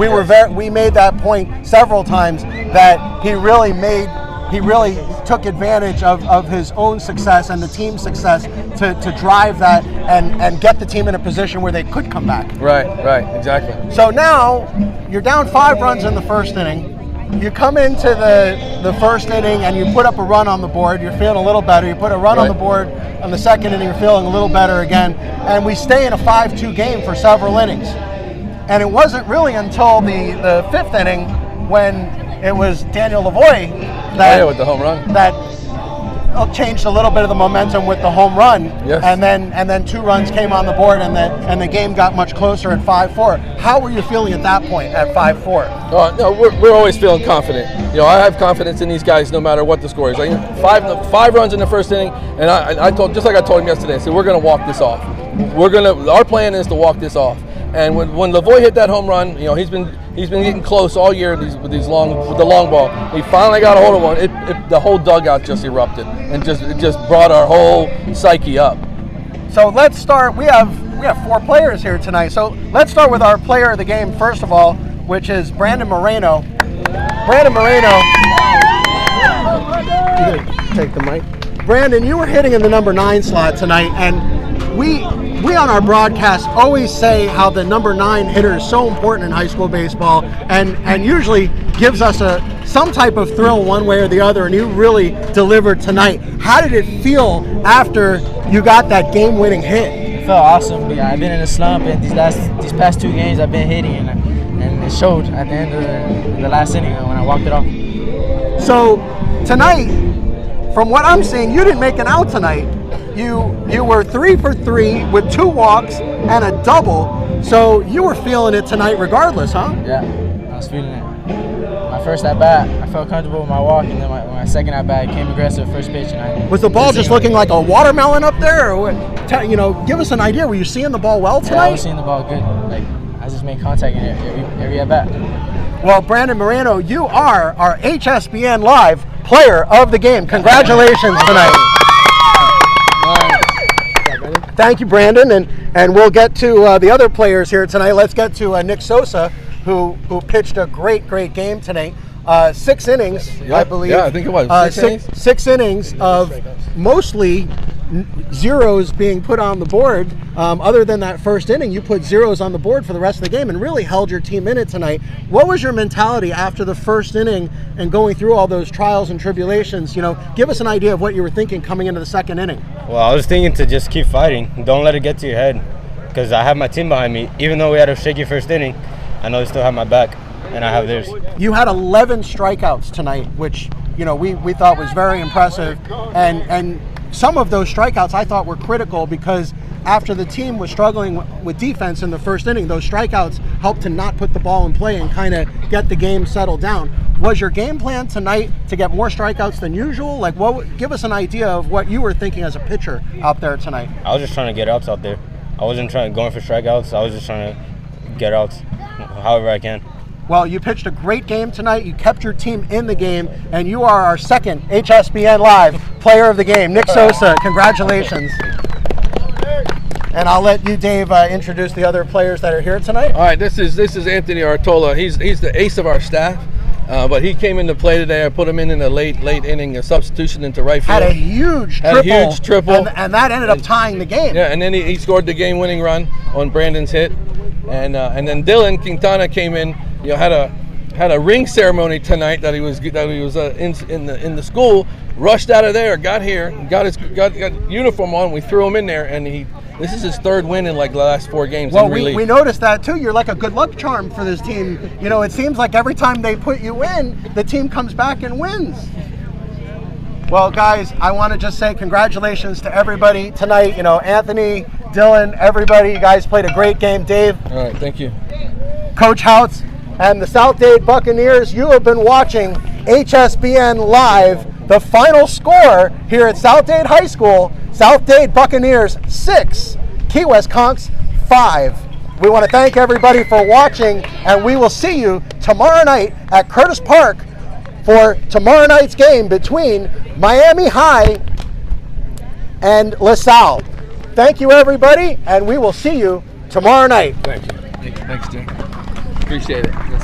We made that point several times that he really took advantage of his own success and the team's success to drive that and get the team in a position where they could come back. Right, exactly. So now you're down 5 runs in the first inning. You come into the first inning and you put up a run on the board, you're feeling a little better. You put a run on the board on the second inning, you're feeling a little better again. And we stay in a 5-2 game for several innings. And it wasn't really until the 5th inning when it was Daniel Lavoie with the home run that changed a little bit of the momentum with the home run. Yes. And then 2 runs came on the board and the game got much closer at 5-4. How were you feeling at that point at 5-4? No, we're always feeling confident. I have confidence in these guys no matter what the score is. Like 5 runs in the first inning, and I told, just like I told him yesterday, I said we're going to walk this off. Our plan is to walk this off. And when Lavoie hit that home run, he's been getting close all year with the long ball. He finally got a hold of one. The whole dugout just erupted and it just brought our whole psyche up. So let's start. We have 4 players here tonight. So let's start with our player of the game first of all, which is Brandon Moreno. Brandon Moreno. You gonna take the mic? Brandon, you were hitting in the number 9 slot tonight, and we on our broadcast always say how the number 9 hitter is so important in high school baseball, and usually gives us some type of thrill one way or the other, and you really delivered tonight. How did it feel after you got that game-winning hit? It felt awesome. Yeah, I've been in a slump, and these past 2 games I've been hitting, and it showed at the end of the last inning when I walked it off. So tonight, from what I'm seeing, you didn't make an out tonight. You were 3 for 3 with 2 walks and a double, so you were feeling it tonight regardless, huh? Yeah, I was feeling it. My first at bat, I felt comfortable with my walk, and then my second at bat came aggressive first pitch. And was the ball just looking like a watermelon up there, or what? Give us an idea. Were you seeing the ball well tonight? Yeah, I was seeing the ball good. Like I just made contact in every at bat. Well, Brandon Moreno, you are our HSBN Live Player of the Game. Congratulations tonight. Thank you, Brandon, and we'll get to the other players here tonight. Let's get to Nick Sosa, who pitched a great game tonight. 6 innings, I believe. Yeah, I think it was. 6 innings of mostly zeros being put on the board. Other than that first inning, you put zeros on the board for the rest of the game and really held your team in it tonight. What was your mentality after the first inning and going through all those trials and tribulations? Give us an idea of what you were thinking coming into the second inning. Well, I was thinking to just keep fighting. Don't let it get to your head, because I have my team behind me. Even though we had a shaky first inning, I know they still have my back, and I have theirs. You had 11 strikeouts tonight, which we thought was very impressive, and some of those strikeouts I thought were critical, because after the team was struggling with defense in the first inning, those strikeouts helped to not put the ball in play and kind of get the game settled down. Was your game plan tonight to get more strikeouts than usual? Give us an idea of what you were thinking as a pitcher out there tonight. I was just trying to get outs out there. I wasn't going for strikeouts. I was just trying to get outs however I can. Well, you pitched a great game tonight. You kept your team in the game, and you are our second HSBN Live Player of the Game. Nick Sosa, congratulations. And I'll let you, Dave, introduce the other players that are here tonight. All right, this is Anthony Artola. He's the ace of our staff, but he came into play today. I put him in a late inning, a substitution into right field. Had a huge triple. And that ended up tying the game. Yeah, and then he scored the game-winning run on Brandon's hit, and then Dylan Quintana came in. Had a ring ceremony tonight that he was in the school. Rushed out of there, got here, got uniform on. We threw him in there, and this is his 3rd win in the last 4 games. Well, we noticed that too. You're like a good luck charm for this team. It seems like every time they put you in, the team comes back and wins. Well, guys, I want to just say congratulations to everybody tonight. You know, Anthony, Dylan, everybody. You guys played a great game. Dave. All right, thank you. Coach Houts and the South Dade Buccaneers, you have been watching HSBN Live, the final score here at South Dade High School. South Dade Buccaneers 6, Key West Conks 5. We want to thank everybody for watching, and we will see you tomorrow night at Curtis Park for tomorrow night's game between Miami High and LaSalle. Thank you, everybody, and we will see you tomorrow night. Thank you. Thanks, Jim. Appreciate it.